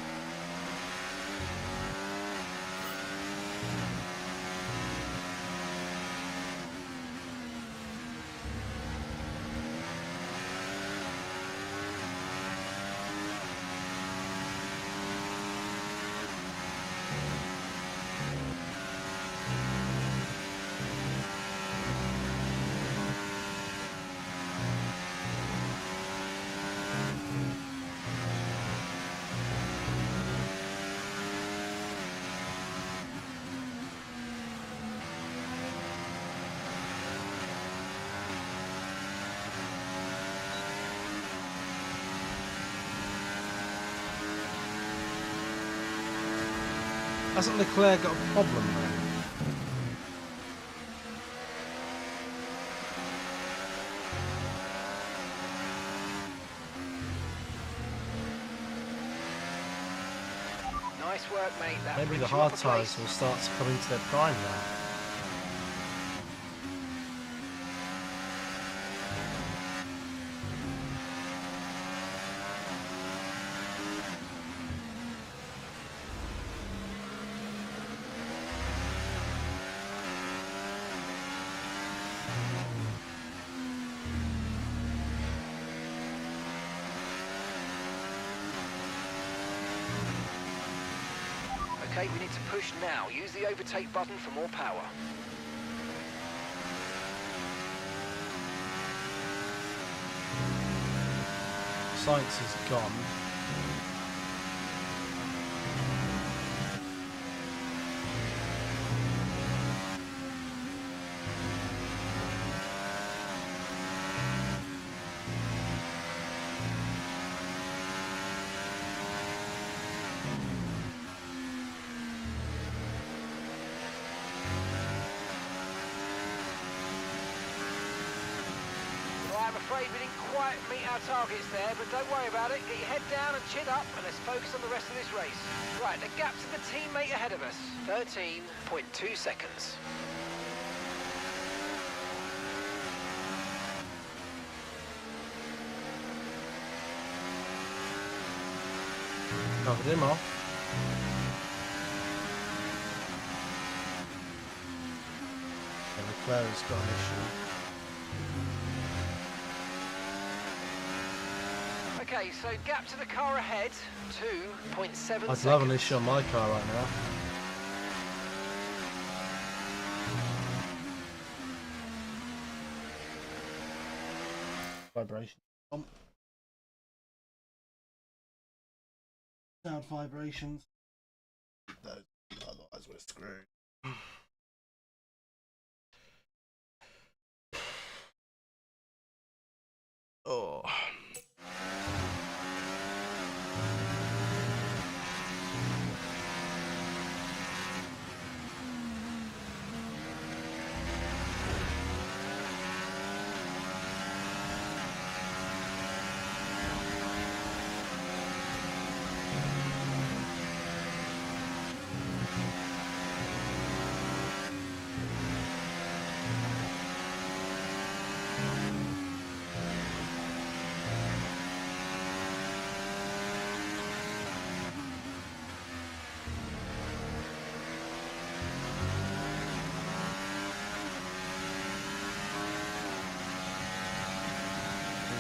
Hasn't Leclerc got a problem there? Nice work, mate. That Maybe brings the you hard up a tyres place. will start to come into their prime now. Okay, we need to push now. Use the overtake button for more power. Science is gone. Well, I'm afraid we didn't quite meet our targets there, but don't worry about it. Get your head down and chin up, and let's focus on the rest of this race. Right, the gap to the teammate ahead of us. 13.2 seconds. Covered him off. And Leclerc's got an issue. Okay, so gap to the car ahead, 2.7 seconds. I'd love an issue on my car right now. Vibration. Sound vibrations. Those, otherwise we're screwed. Oh.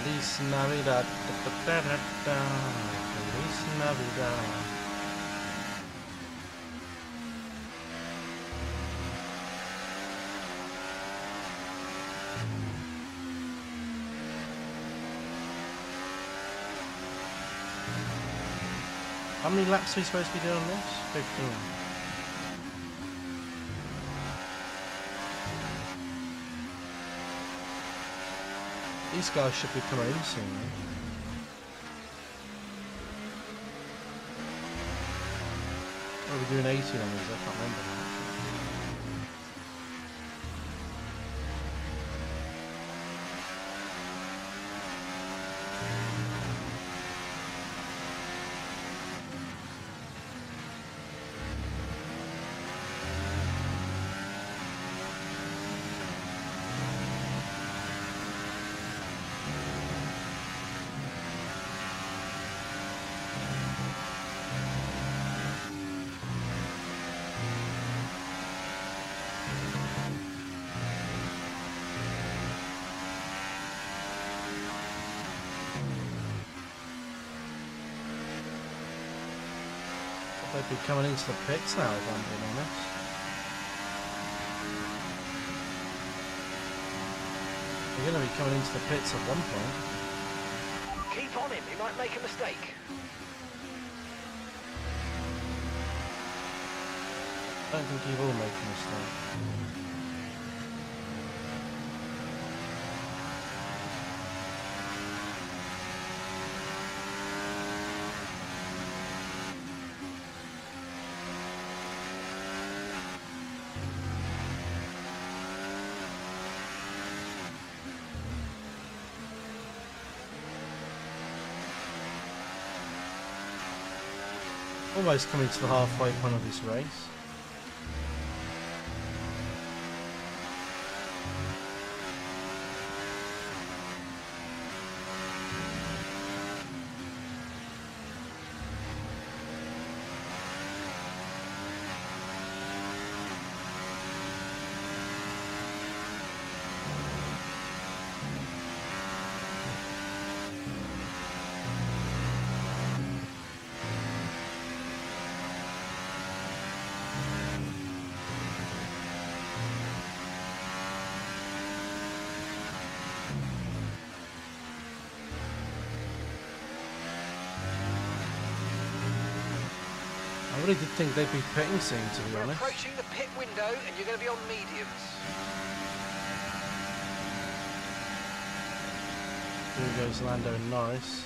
Feliz Navidad. Feliz Navidad. How many laps are we supposed to be doing on this? 15. These guys should be coming in soon, right? Or are we doing 18 on these? I can't remember now. They'd be coming into the pits now, if I'm being honest. They're going to be coming into the pits at one point. Keep on him, he might make a mistake. I don't think he will make a mistake. Almost coming to the halfway point of this race. I really did think they'd be pitting soon, to be We're honest. approaching the pit window and you're going to be on mediums. Here goes Lando and Norris.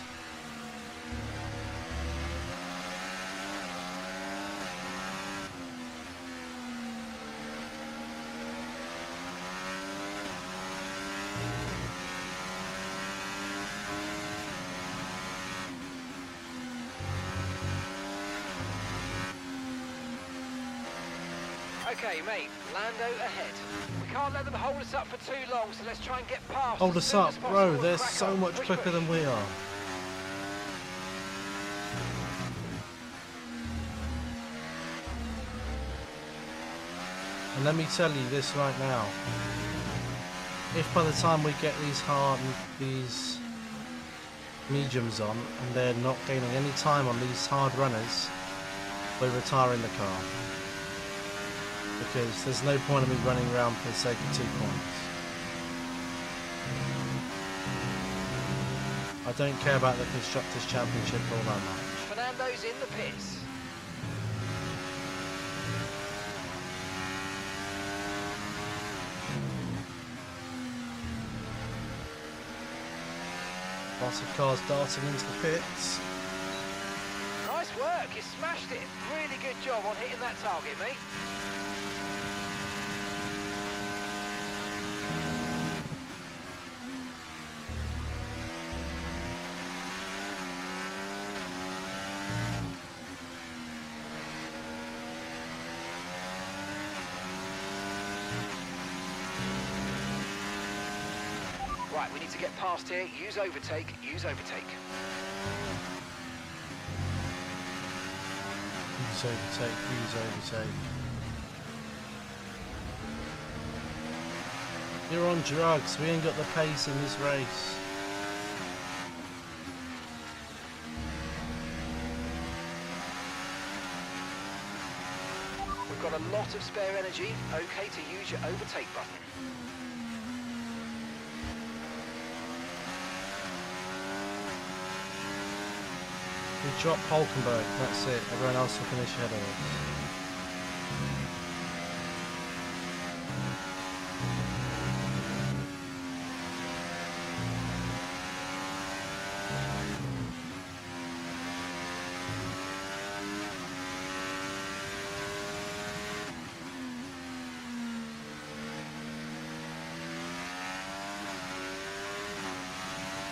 Okay, mate, Lando ahead. We can't let them hold us up for too long, so let's try and get past. Hold as us soon up, as possible bro. and They're crack so on. much Push, quicker push. than we are. And let me tell you this right now. If by the time we get these mediums on and they're not gaining any time on these hard runners, we're retiring the car. Because there's no point in me running around for the sake of 2 points. I don't care about the Constructors' Championship all that much. Fernando's in the pits. Lots of cars darting into the pits. Nice work, you smashed it. Really good job on hitting that target, mate. Right, we need to get past here. Use overtake, use overtake. Use overtake, use overtake. You're on drugs, we ain't got the pace in this race. We've got a lot of spare energy. Okay to use your overtake button. We drop Hulkenberg, that's it. Everyone else will finish ahead of us.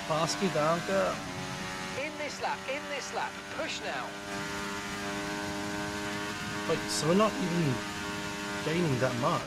Pasky down, girl. In this lap, push now. Wait, so we're not even gaining that much?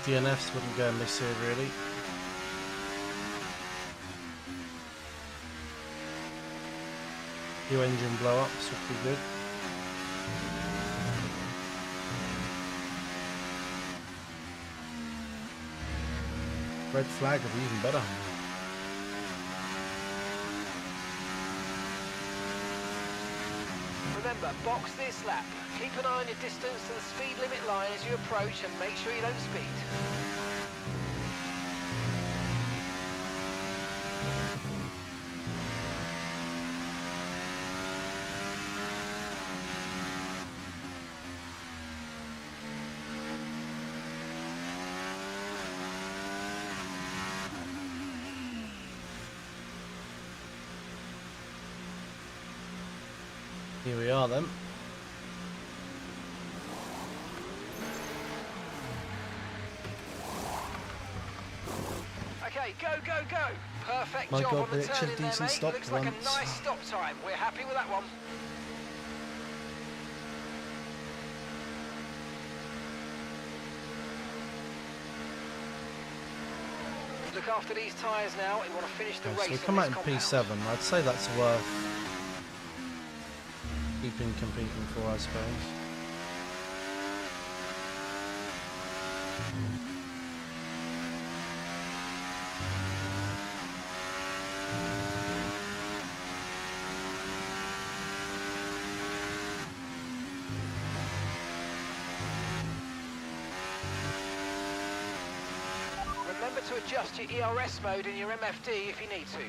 DNFs wouldn't go amiss here, really. Few engine blow-ups would be good. Red flag would be even better. Remember, box this lap. Keep an eye on your distance to the speed limit line as you approach and make sure you don't speed. Here we are then. Okay, go, go, go. Perfect My job God, on the they actually turn in there, decent mate. stop Looks for like a once. nice stop time. We're happy with that one. Look after these tyres now. We want to finish the Okay, race so we on come this out in compound. P7. I'd say that's worth competing for, I suppose. Remember to adjust your ERS mode in your MFD if you need to.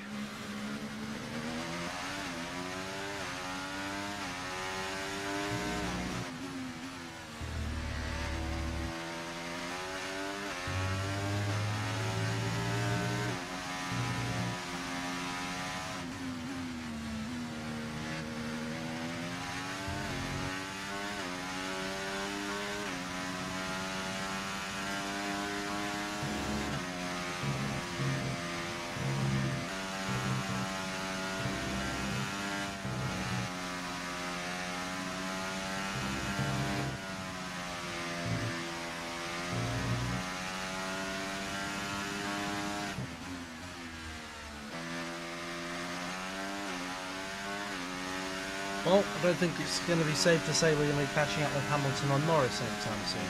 Well, I don't think it's going to be safe to say we're going to be catching up with Hamilton or Norris anytime soon.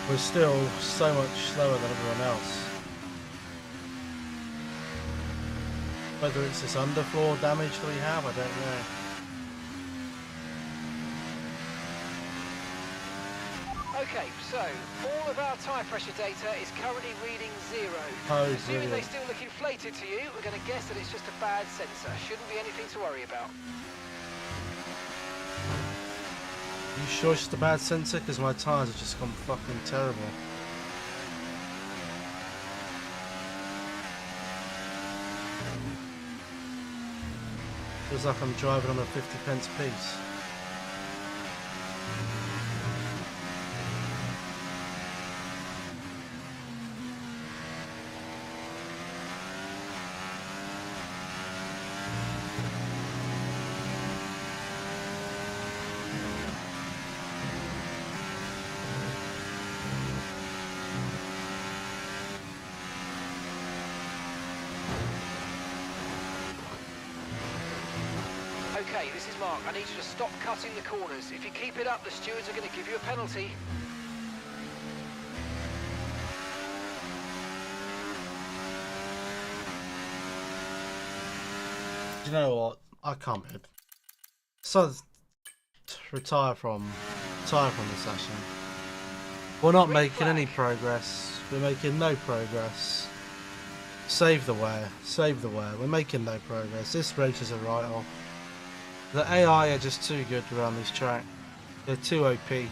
We're still so much slower than everyone else. Whether it's this underfloor damage that we have, I don't know. Okay, so all of our tyre pressure data is currently reading 0. Oh, Assuming they brilliant. still look inflated to you, we're going to guess that it's just a bad sensor. Shouldn't be anything to worry about. You sure it's just a bad sensor? Because my tyres have just gone fucking terrible. Feels like I'm driving on a 50p piece. Okay, this is Mark. I need you to stop cutting the corners. If you keep it up, the stewards are going to give you a penalty. Do you know what? I can't be. So retire from the session. We're not making any progress. We're making no progress. Save the wear. Save the wear. We're making no progress. This race is a write-off. The AI are just too good around this track. They're too OP. The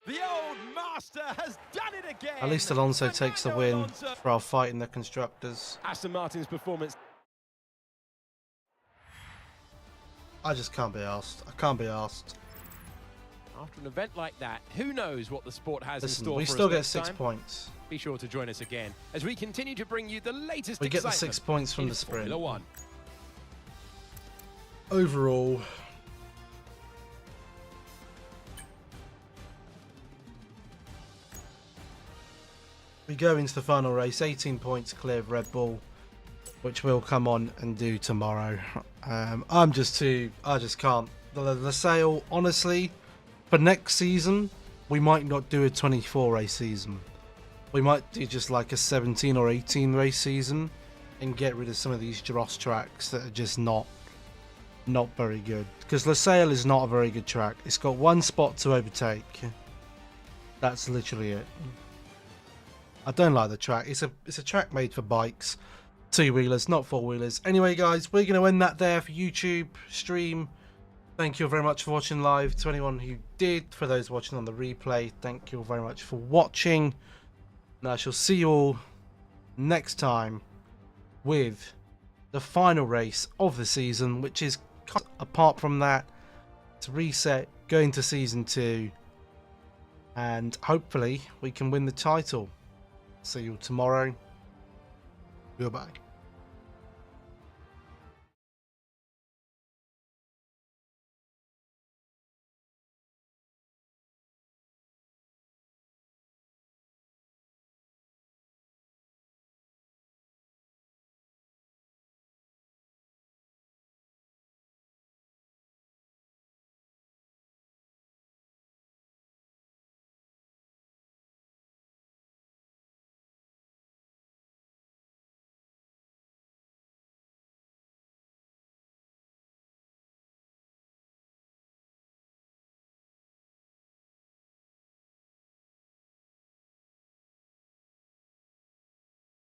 old master has done it again. At least Alonso takes the win Alonso. for our fight in the constructors. Aston Martin's performance. I just can't be asked. I can't be asked. After an event like that, who knows what the sport has in Listen, store we for still us get next 6 time. points. Be sure to join us again as we continue to bring you the latest We get the excitement 6 points from in the sprint. Formula One. Overall, we go into the final race 18 points clear of Red Bull, which we'll come on and do tomorrow. I just can't. The sale, honestly, for next season, we might not do a 24 race season. We might do just like a 17 or 18 race season and get rid of some of these dross tracks that are just not very good, because LaSalle is not a very good track. It's got one spot to overtake. That's literally it. I don't like the track. It's a track made for bikes, two-wheelers, not four-wheelers. Anyway, guys, we're going to end that there for YouTube stream. Thank you very much for watching live. To anyone who did, for those watching on the replay, thank you very much for watching. And I shall see you all next time with the final race of the season, which is, apart from that, to reset, going to season 2, and hopefully we can win the title. See you tomorrow. Goodbye.